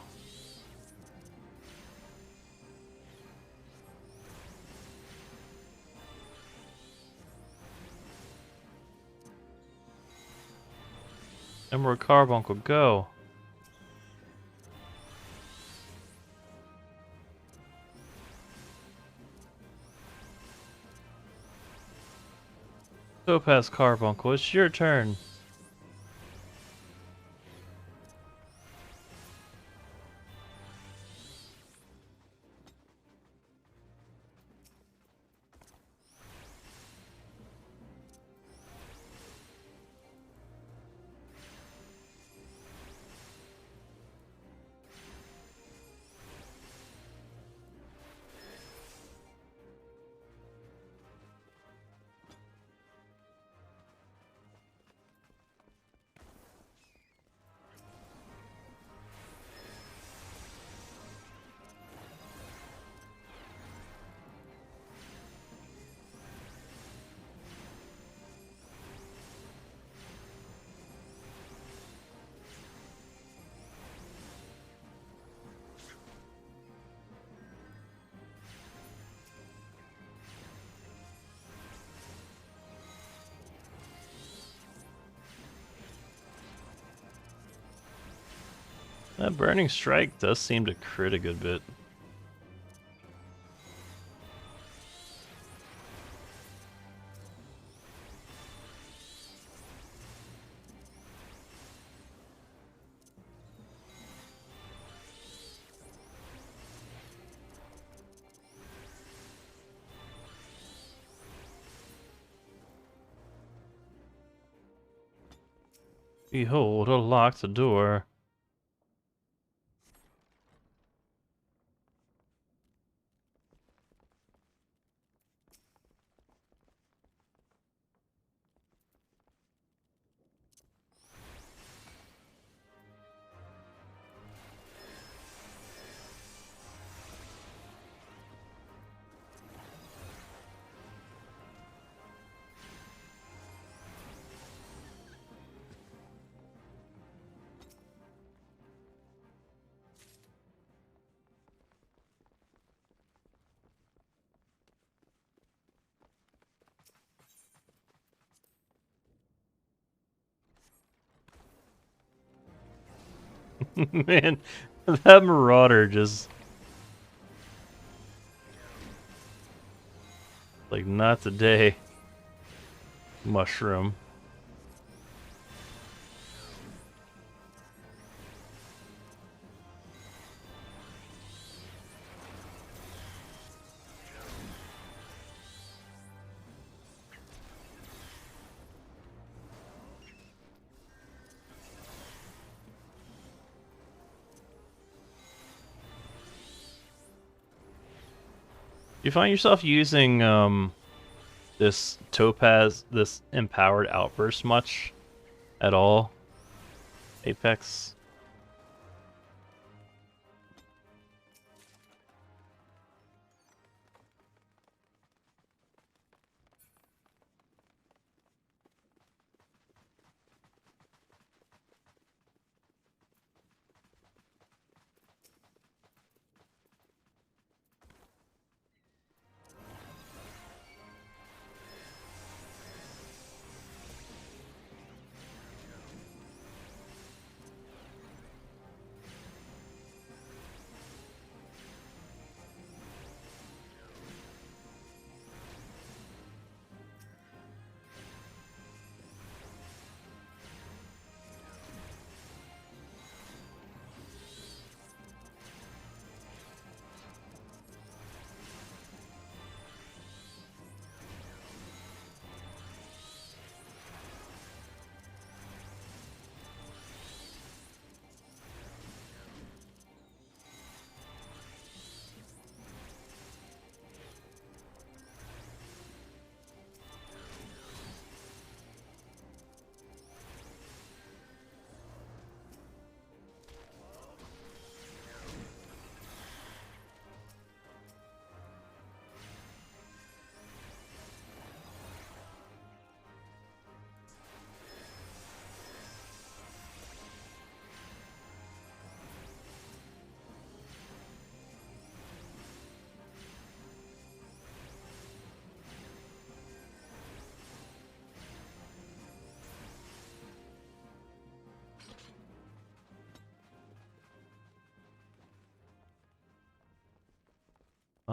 Emerald Carbuncle, go. Topaz Carbuncle, it's your turn. That Burning Strike does seem to crit a good bit. Behold, a locked door. Man, that Marauder just... like, not today. Mushroom. You find yourself using this Topaz, this Empowered Outburst much at all, Apex?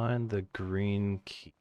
Find the green key.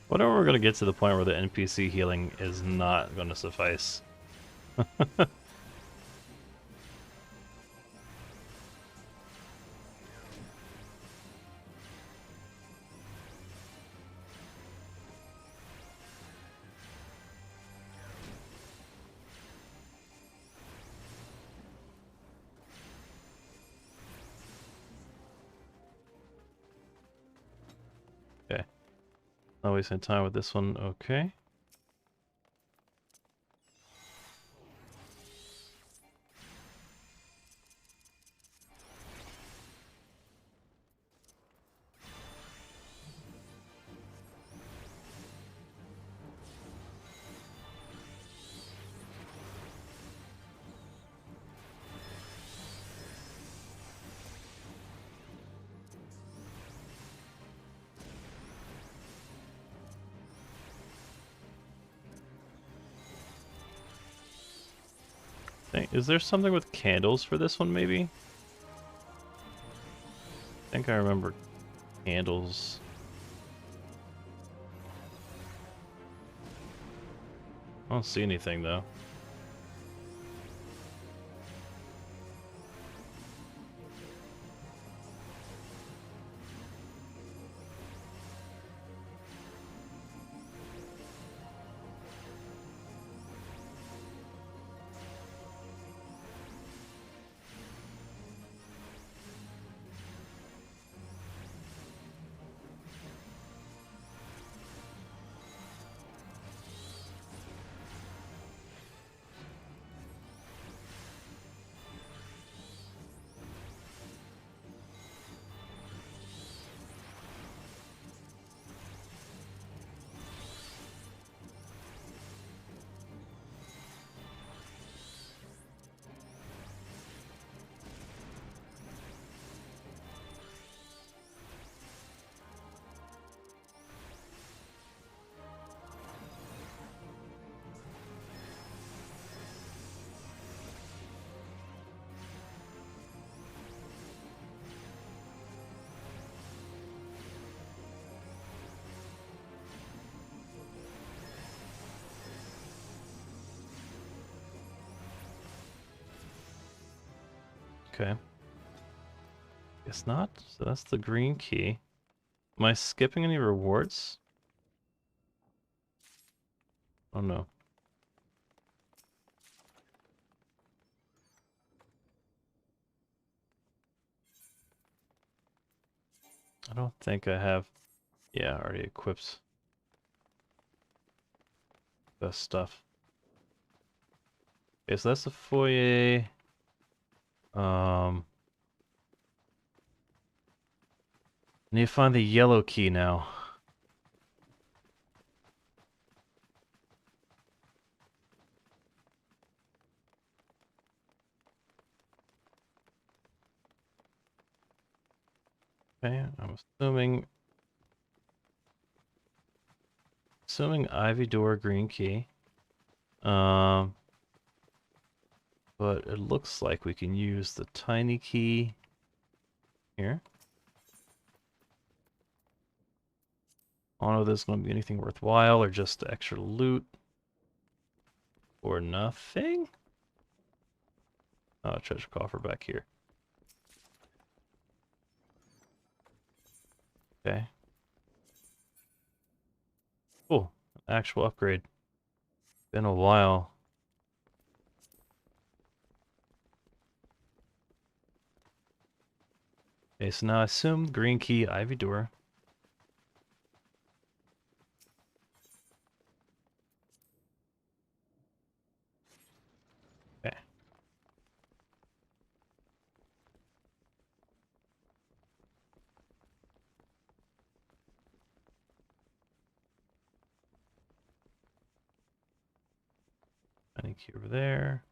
Whenever we're gonna get to the point where the NPC healing is not gonna suffice. Okay. Not wasting time with this one. Okay. Is there something with candles for this one, maybe? I think I remember candles. I don't see anything, though. Okay. Guess not. So that's the green key. Am I skipping any rewards? Oh no. I don't think I have. Yeah, already equipped the stuff. Okay, so that's the foyer. Need to find the yellow key now. Okay, I'm assuming ivy door green key. But it looks like we can use the tiny key here. I don't know if there's going to be anything worthwhile or just extra loot. Or nothing? Oh, treasure coffer back here. Okay. Cool. Actual upgrade. Been a while. Okay, so now I assume green key, ivy door. Okay. Tiny key over there.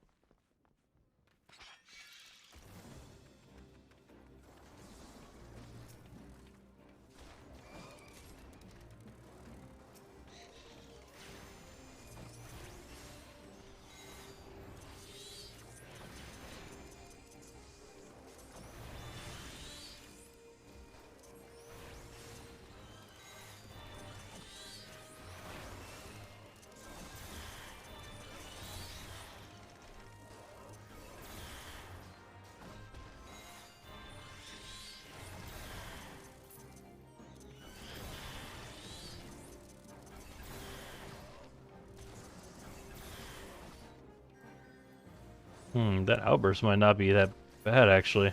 That outburst might not be that bad, actually.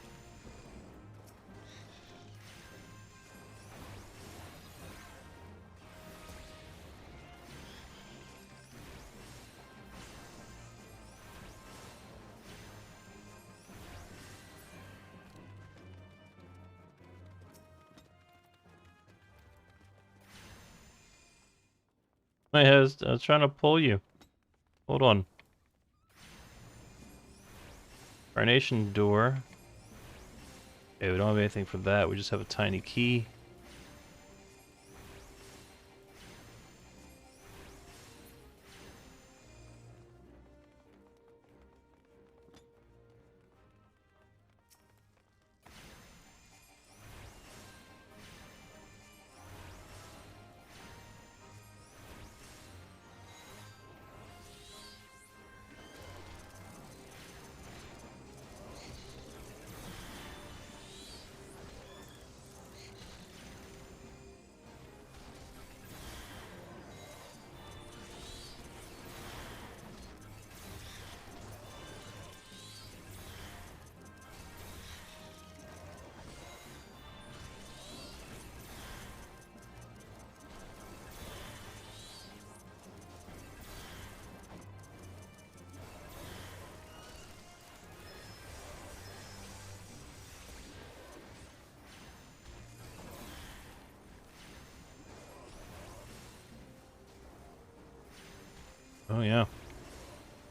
I was trying to pull you. Hold on. Carnation door. Okay, we don't have anything for that. We just have a tiny key. Oh yeah.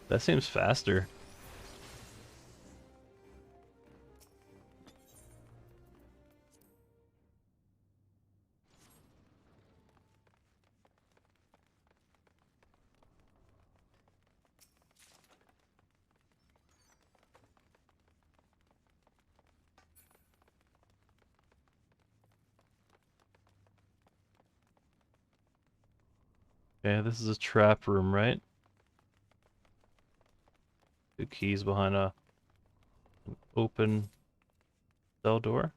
That seems faster. Okay, this is a trap room, right? Two keys behind an open cell door.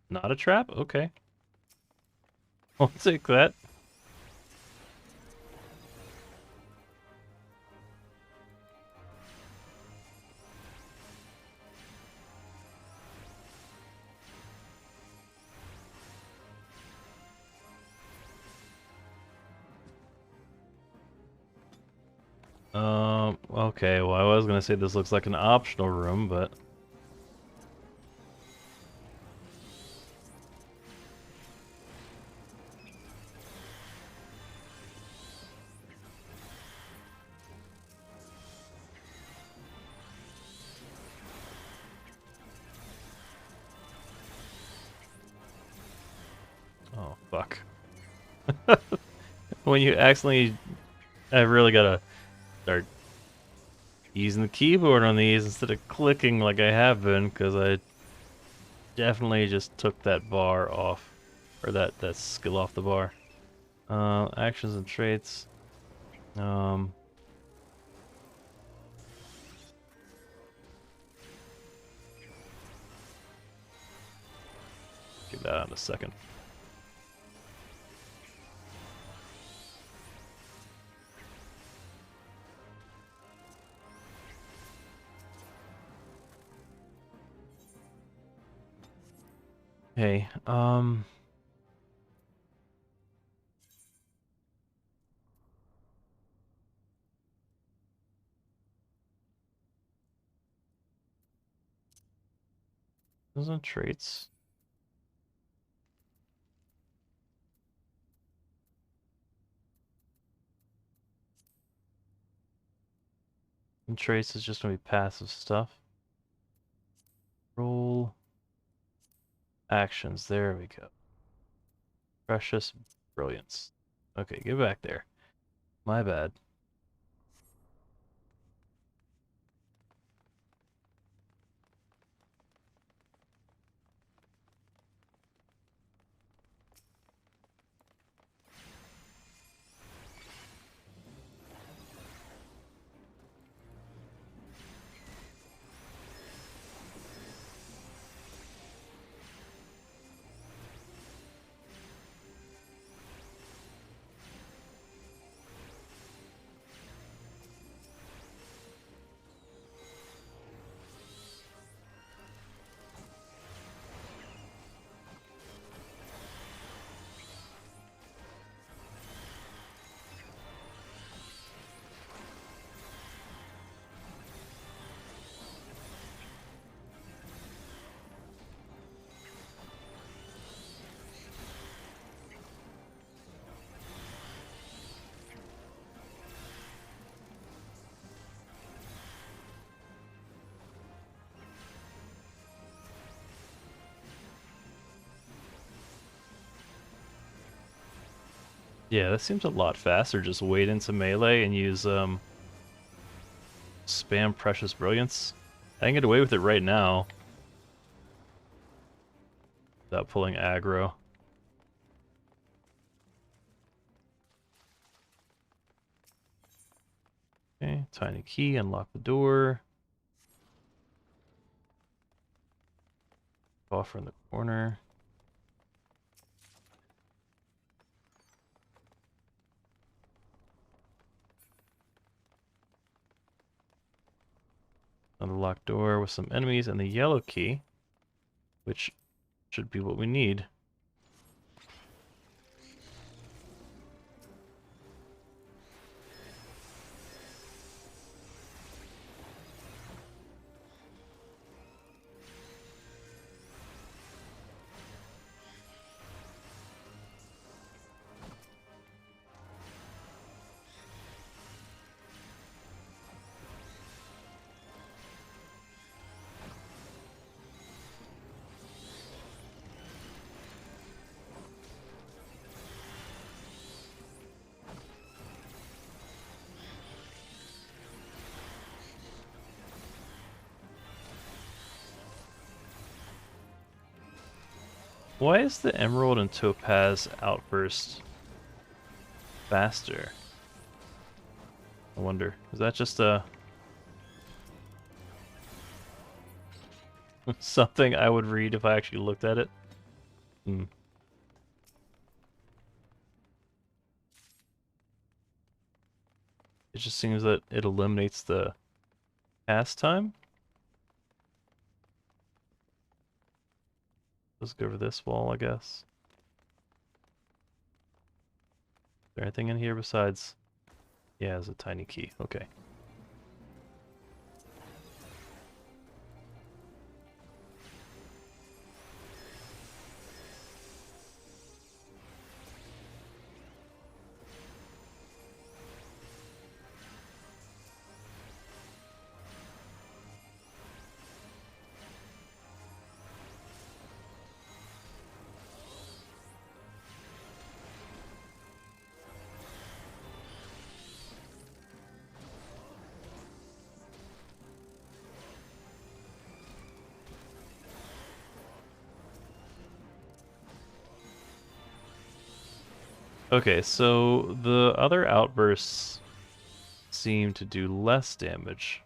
Not a trap? Okay. I'll take that. Okay, well, I was gonna say this looks like an optional room, but... Oh, fuck. When you accidentally I really gotta start using the keyboard on these instead of clicking like I have been, because I definitely just took that bar off, or that skill off the bar. Actions and traits. Give that out in a second. Okay, those are traits. And traits is just gonna be passive stuff. Roll. Actions, there we go. Precious brilliance. Okay, get back there. My bad. Yeah, that seems a lot faster. Just wait into melee and use spam Precious Brilliance. I can get away with it right now without pulling aggro. Okay, tiny key, unlock the door. Buffer in the corner. Unlock door with some enemies and the yellow key, which should be what we need. Why is the Emerald and Topaz outburst faster? I wonder. Is that just a something I would read if I actually looked at it? Hmm. It just seems that it eliminates the cast time. Let's go over this wall, I guess. Is there anything in here besides... Yeah, there's a tiny key. Okay. Okay, so the other outbursts seem to do less damage,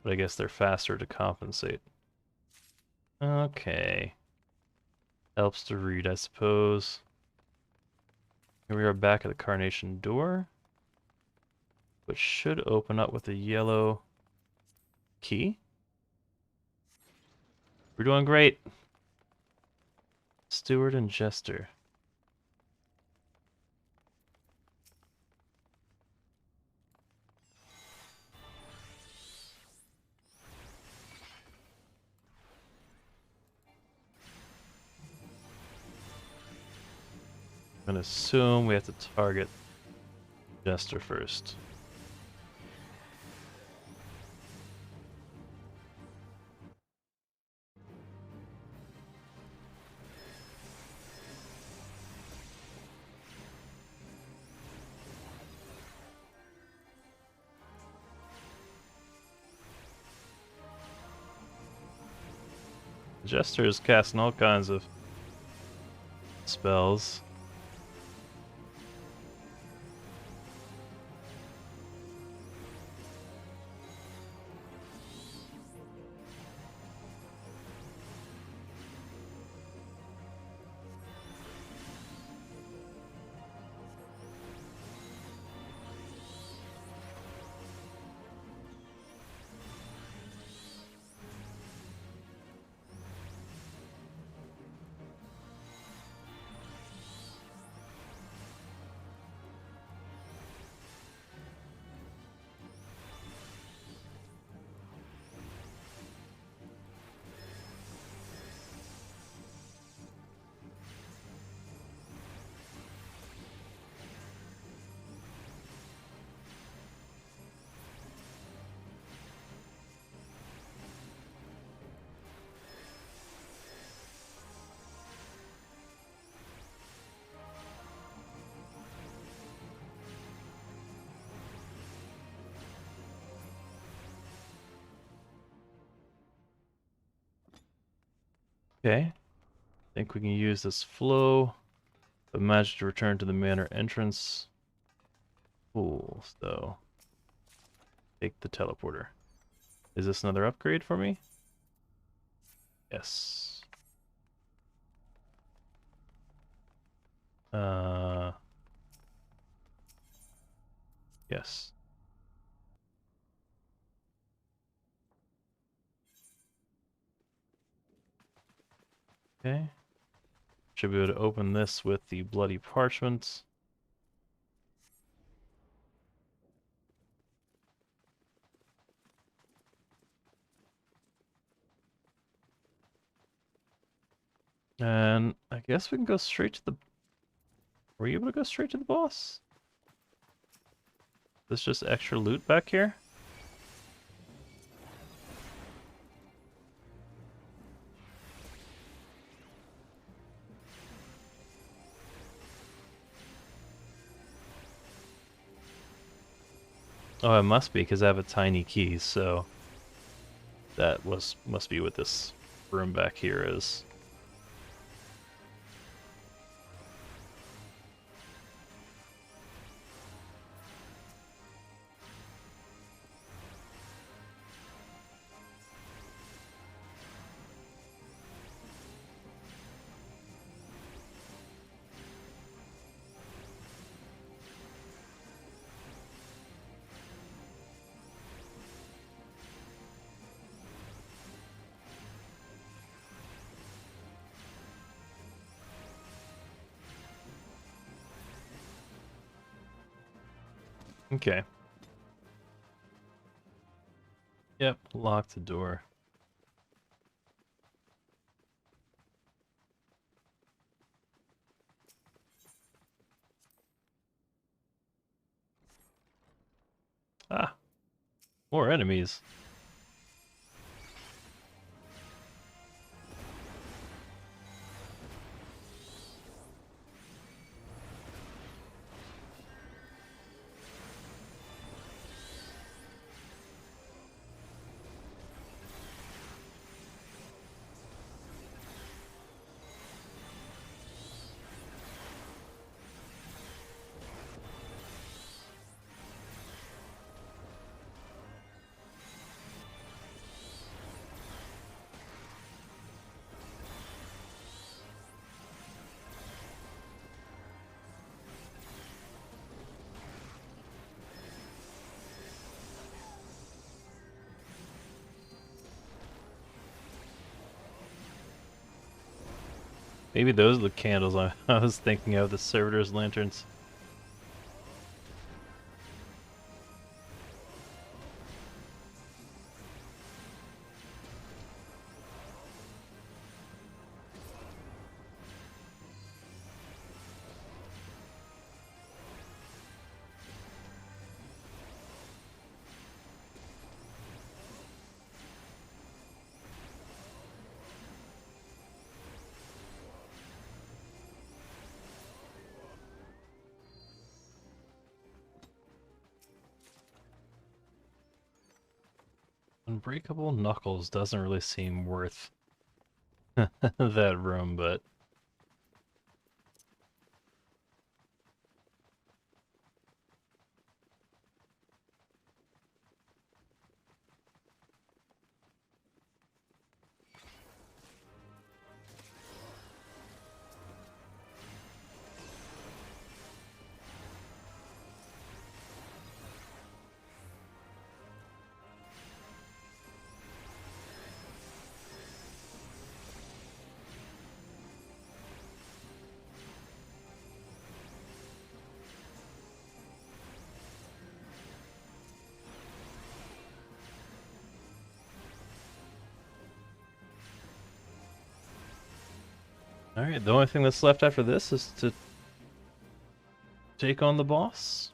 but I guess they're faster to compensate. Okay. Helps to read, I suppose. Here we are back at the Carnation door, which should open up with a yellow key. We're doing great. Steward and Jester. I'm gonna assume we have to target Jester first. Jester is casting all kinds of spells. Okay. Think we can use this flow of magic to return to the manor entrance. Cool, so take the teleporter. Is this another upgrade for me? Yes. Yes. Okay. Should be able to open this with the bloody parchment. And I guess we can go straight to the... Were you able to go straight to the boss? This just extra loot back here? Oh, it must be because I have a tiny key, so that must be what this room back here is. Okay. Yep, lock the door. Ah, more enemies. Maybe those are the candles I was thinking of, the servitors' lanterns. Unbreakable Knuckles doesn't really seem worth that room, but alright, the only thing that's left after this is to take on the boss.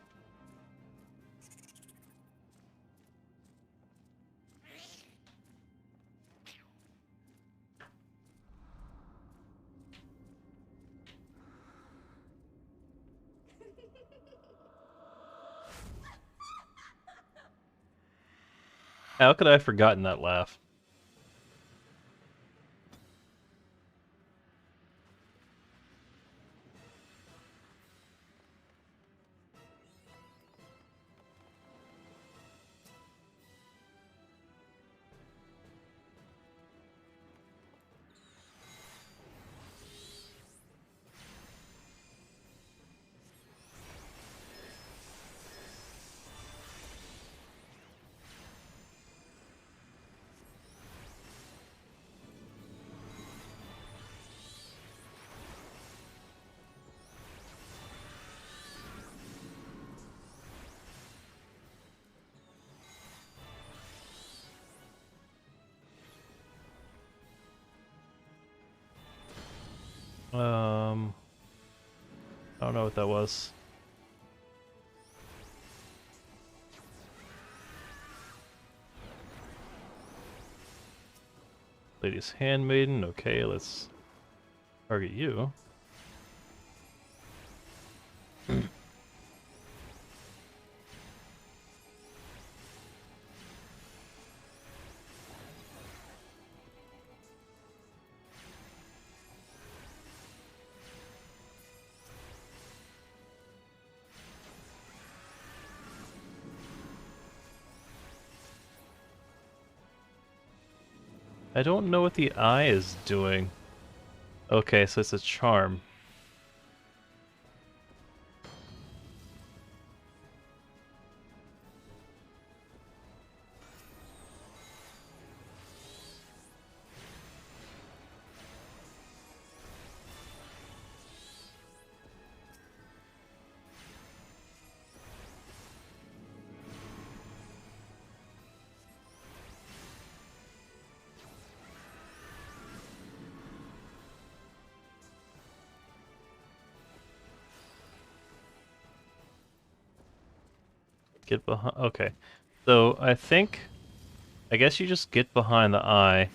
How could I have forgotten that laugh? I don't know what that was. Lady's Handmaiden, okay, let's target you. I don't know what the eye is doing. Okay, so it's a charm. Get behind. Okay, so I guess you just get behind the eye,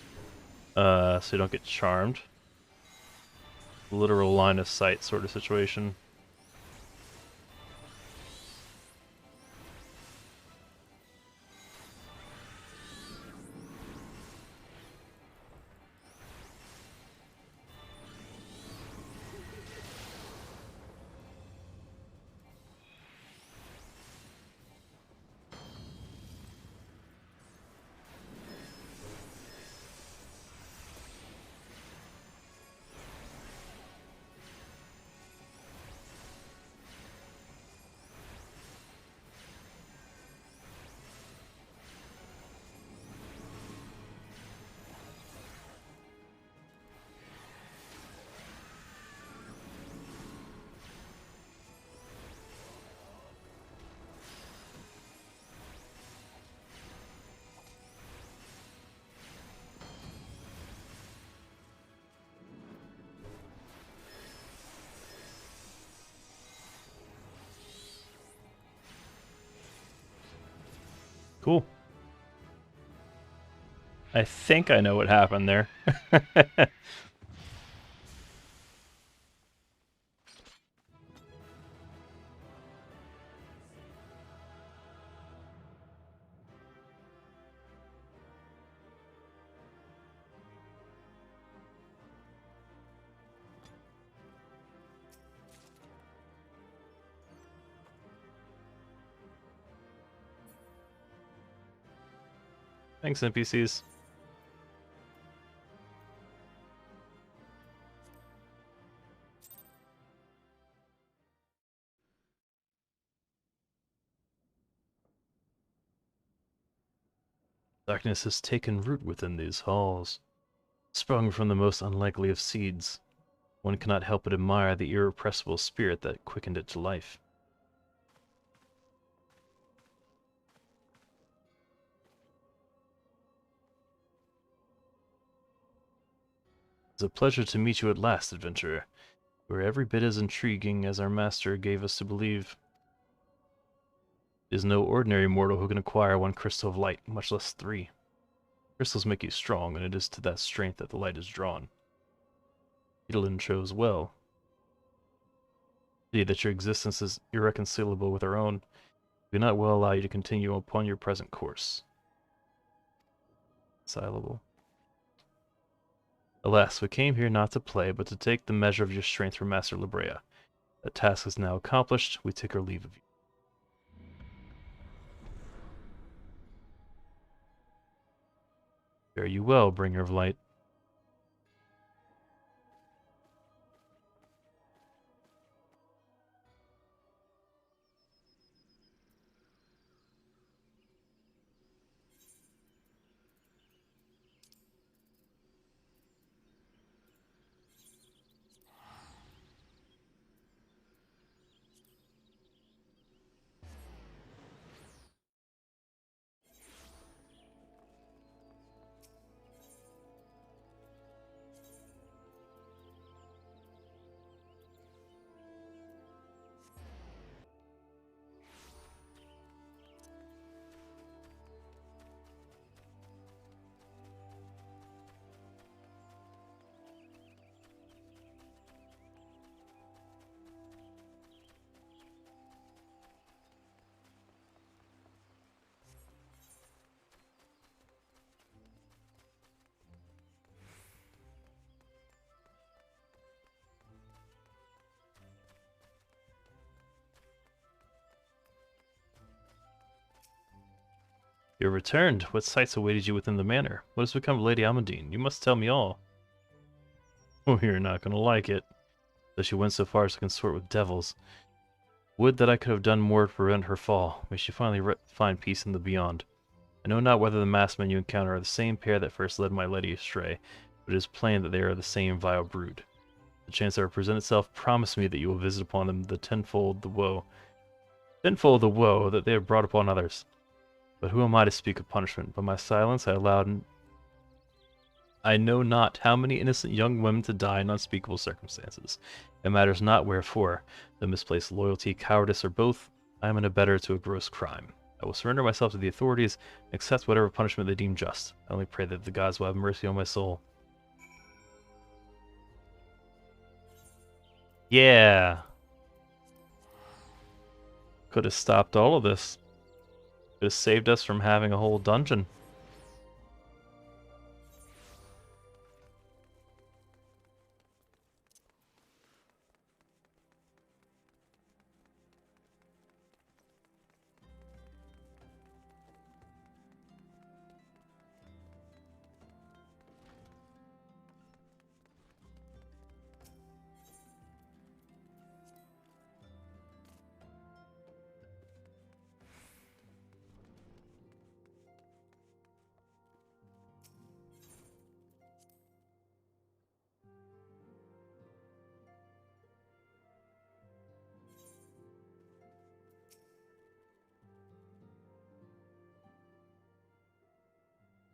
so you don't get charmed. Literal line of sight sort of situation. Cool. I think I know what happened there. Thanks, NPCs. Darkness has taken root within these halls, sprung from the most unlikely of seeds. One cannot help but admire the irrepressible spirit that quickened it to life. It's a pleasure to meet you at last, adventurer. You are every bit as intriguing as our master gave us to believe. It is no ordinary mortal who can acquire one crystal of light, much less 3. Crystals make you strong, and it is to that strength that the light is drawn. Edelin chose well. See that your existence is irreconcilable with our own. We do not well allow you to continue upon your present course. Silable. Alas, we came here not to play, but to take the measure of your strength from Master Librea. That task is now accomplished. We take our leave of you. Fare you well, bringer of light. You are returned. What sights awaited you within the manor? What has become of Lady Almudine? You must tell me all. Oh, you're not going to like it. Though she went so far as to consort with devils. Would that I could have done more to prevent her fall. May she finally find peace in the beyond. I know not whether the masked men you encounter are the same pair that first led my lady astray, but it is plain that they are the same vile brood. The chance that will present itself, promise me that you will visit upon them the tenfold the woe that they have brought upon others. But who am I to speak of punishment? By my silence I know not how many innocent young women to die in unspeakable circumstances. It matters not wherefore, the misplaced loyalty, cowardice, or both, I am an abettor to a gross crime. I will surrender myself to the authorities and accept whatever punishment they deem just. I only pray that the gods will have mercy on my soul. Yeah. Could have stopped all of this. Could have saved us from having a whole dungeon.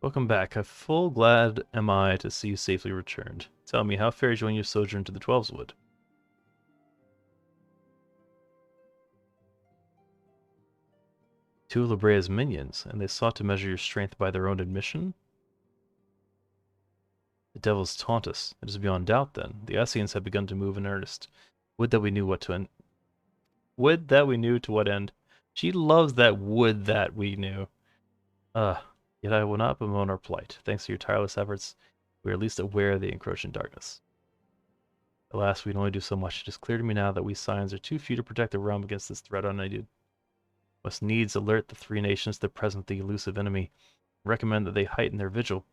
Welcome back. Full glad am I to see you safely returned. Tell me, how fares you on your sojourn to the Twelveswood? Two of Librea's minions, and they sought to measure your strength by their own admission? The devils taunt us. It is beyond doubt, then. The Essenes have begun to move in earnest. Would that we knew what to end. Would that we knew to what end. She loves that would that we knew. Yet I will not bemoan our plight. Thanks to your tireless efforts, we are at least aware of the encroaching darkness. Alas, we can only do so much. It is clear to me now that we Scions are too few to protect the realm against this threat unaided. Must needs alert the three nations to the presence of the elusive enemy. Recommend that they heighten their vigil.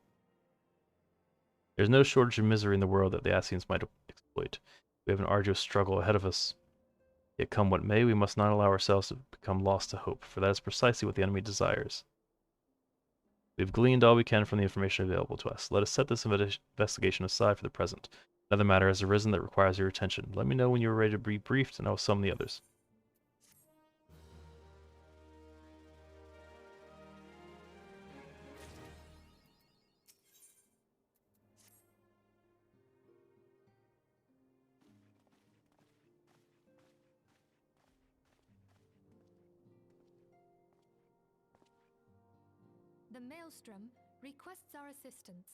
There is no shortage of misery in the world that the Ascians might exploit. We have an arduous struggle ahead of us. Yet come what may, we must not allow ourselves to become lost to hope, for that is precisely what the enemy desires. We have gleaned all we can from the information available to us. Let us set this investigation aside for the present. Another matter has arisen that requires your attention. Let me know when you are ready to be briefed, and I will summon the others. The Maelstrom requests our assistance.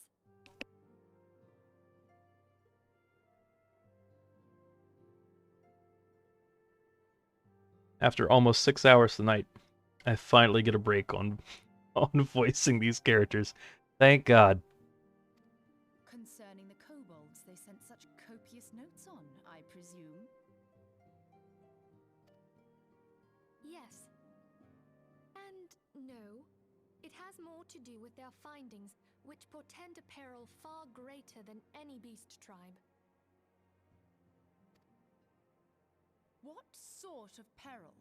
After almost 6 hours tonight, I finally get a break on voicing these characters. Thank God. Concerning the kobolds they sent such copious notes on, I presume? Yes. And no. It has more to do with their findings, which portend a peril far greater than any beast tribe. What sort of peril?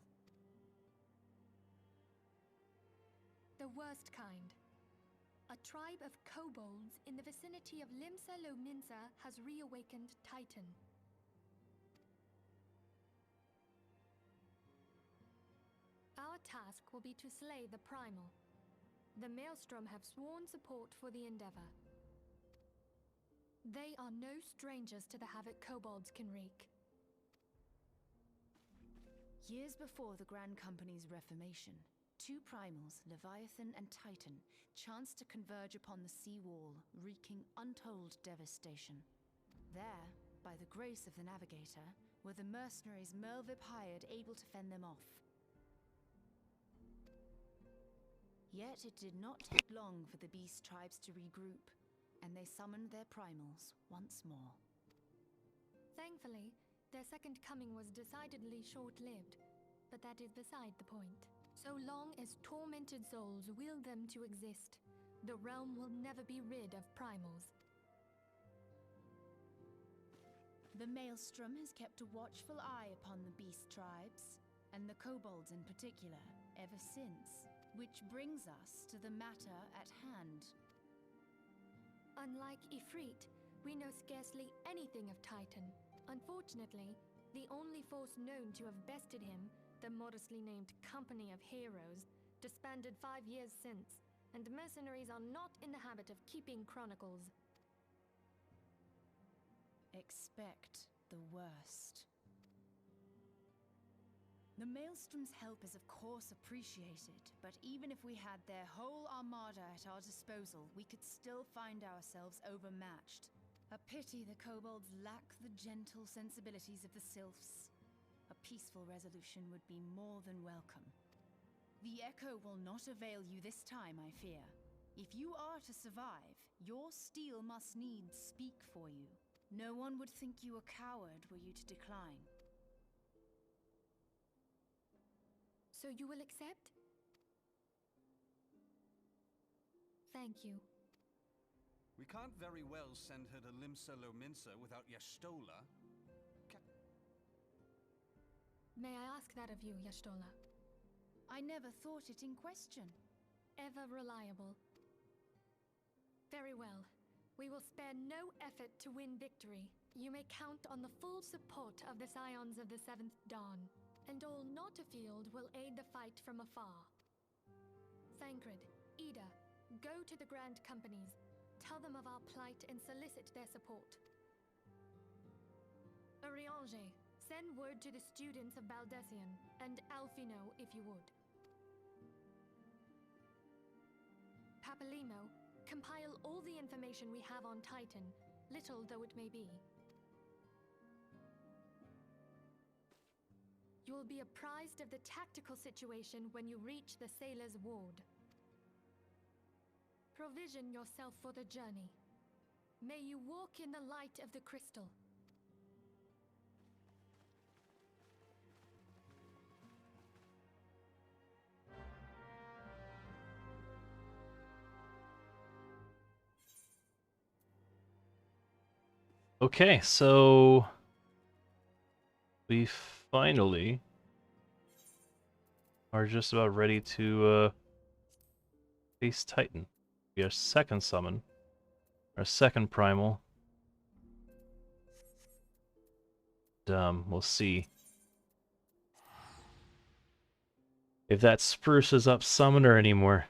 The worst kind. A tribe of kobolds in the vicinity of Levemetes has reawakened Titan. Our task will be to slay the primal. The Maelstrom have sworn support for the endeavor. They are no strangers to the havoc kobolds can wreak. Years before the Grand Company's reformation, two primals, Leviathan and Titan, chanced to converge upon the sea wall, wreaking untold devastation. There, by the grace of the Navigator, were the mercenaries Merlwyb hired able to fend them off. Yet it did not take long for the beast tribes to regroup, and they summoned their primals once more. Thankfully, their second coming was decidedly short-lived, but that is beside the point. So long as tormented souls will them to exist, the realm will never be rid of primals. The Maelstrom has kept a watchful eye upon the beast tribes, and the kobolds in particular, ever since. Which brings us to the matter at hand. Unlike Ifrit, we know scarcely anything of Titan. Unfortunately, the only force known to have bested him, the modestly named Company of Heroes, disbanded 5 years since, and mercenaries are not in the habit of keeping chronicles. Expect the worst. The Maelstrom's help is of course appreciated, but even if we had their whole armada at our disposal, we could still find ourselves overmatched. A pity the kobolds lack the gentle sensibilities of the sylphs. A peaceful resolution would be more than welcome. The echo will not avail you this time, I fear. If you are to survive, your steel must needs speak for you. No one would think you a coward were you to decline. So you will accept? Thank you. We can't very well send her to Levemetes without Y'shtola. May I ask that of you, Y'shtola? I never thought it in question. Ever reliable. Very well. We will spare no effort to win victory. You may count on the full support of the Scions of the Seventh Dawn. And all not afield will aid the fight from afar. Thancred, Ida, go to the Grand Companies, tell them of our plight and solicit their support. Urianger, send word to the students of Baldessian, and Alphino if you would. Elimo, compile all the information we have on Titan, little though it may be. You will be apprised of the tactical situation when you reach the Sailor's Ward. Provision yourself for the journey. May you walk in the light of the crystal. Okay, so we finally are just about ready to face Titan. We have second summon, our second primal. We'll see if that spruces up Summoner anymore.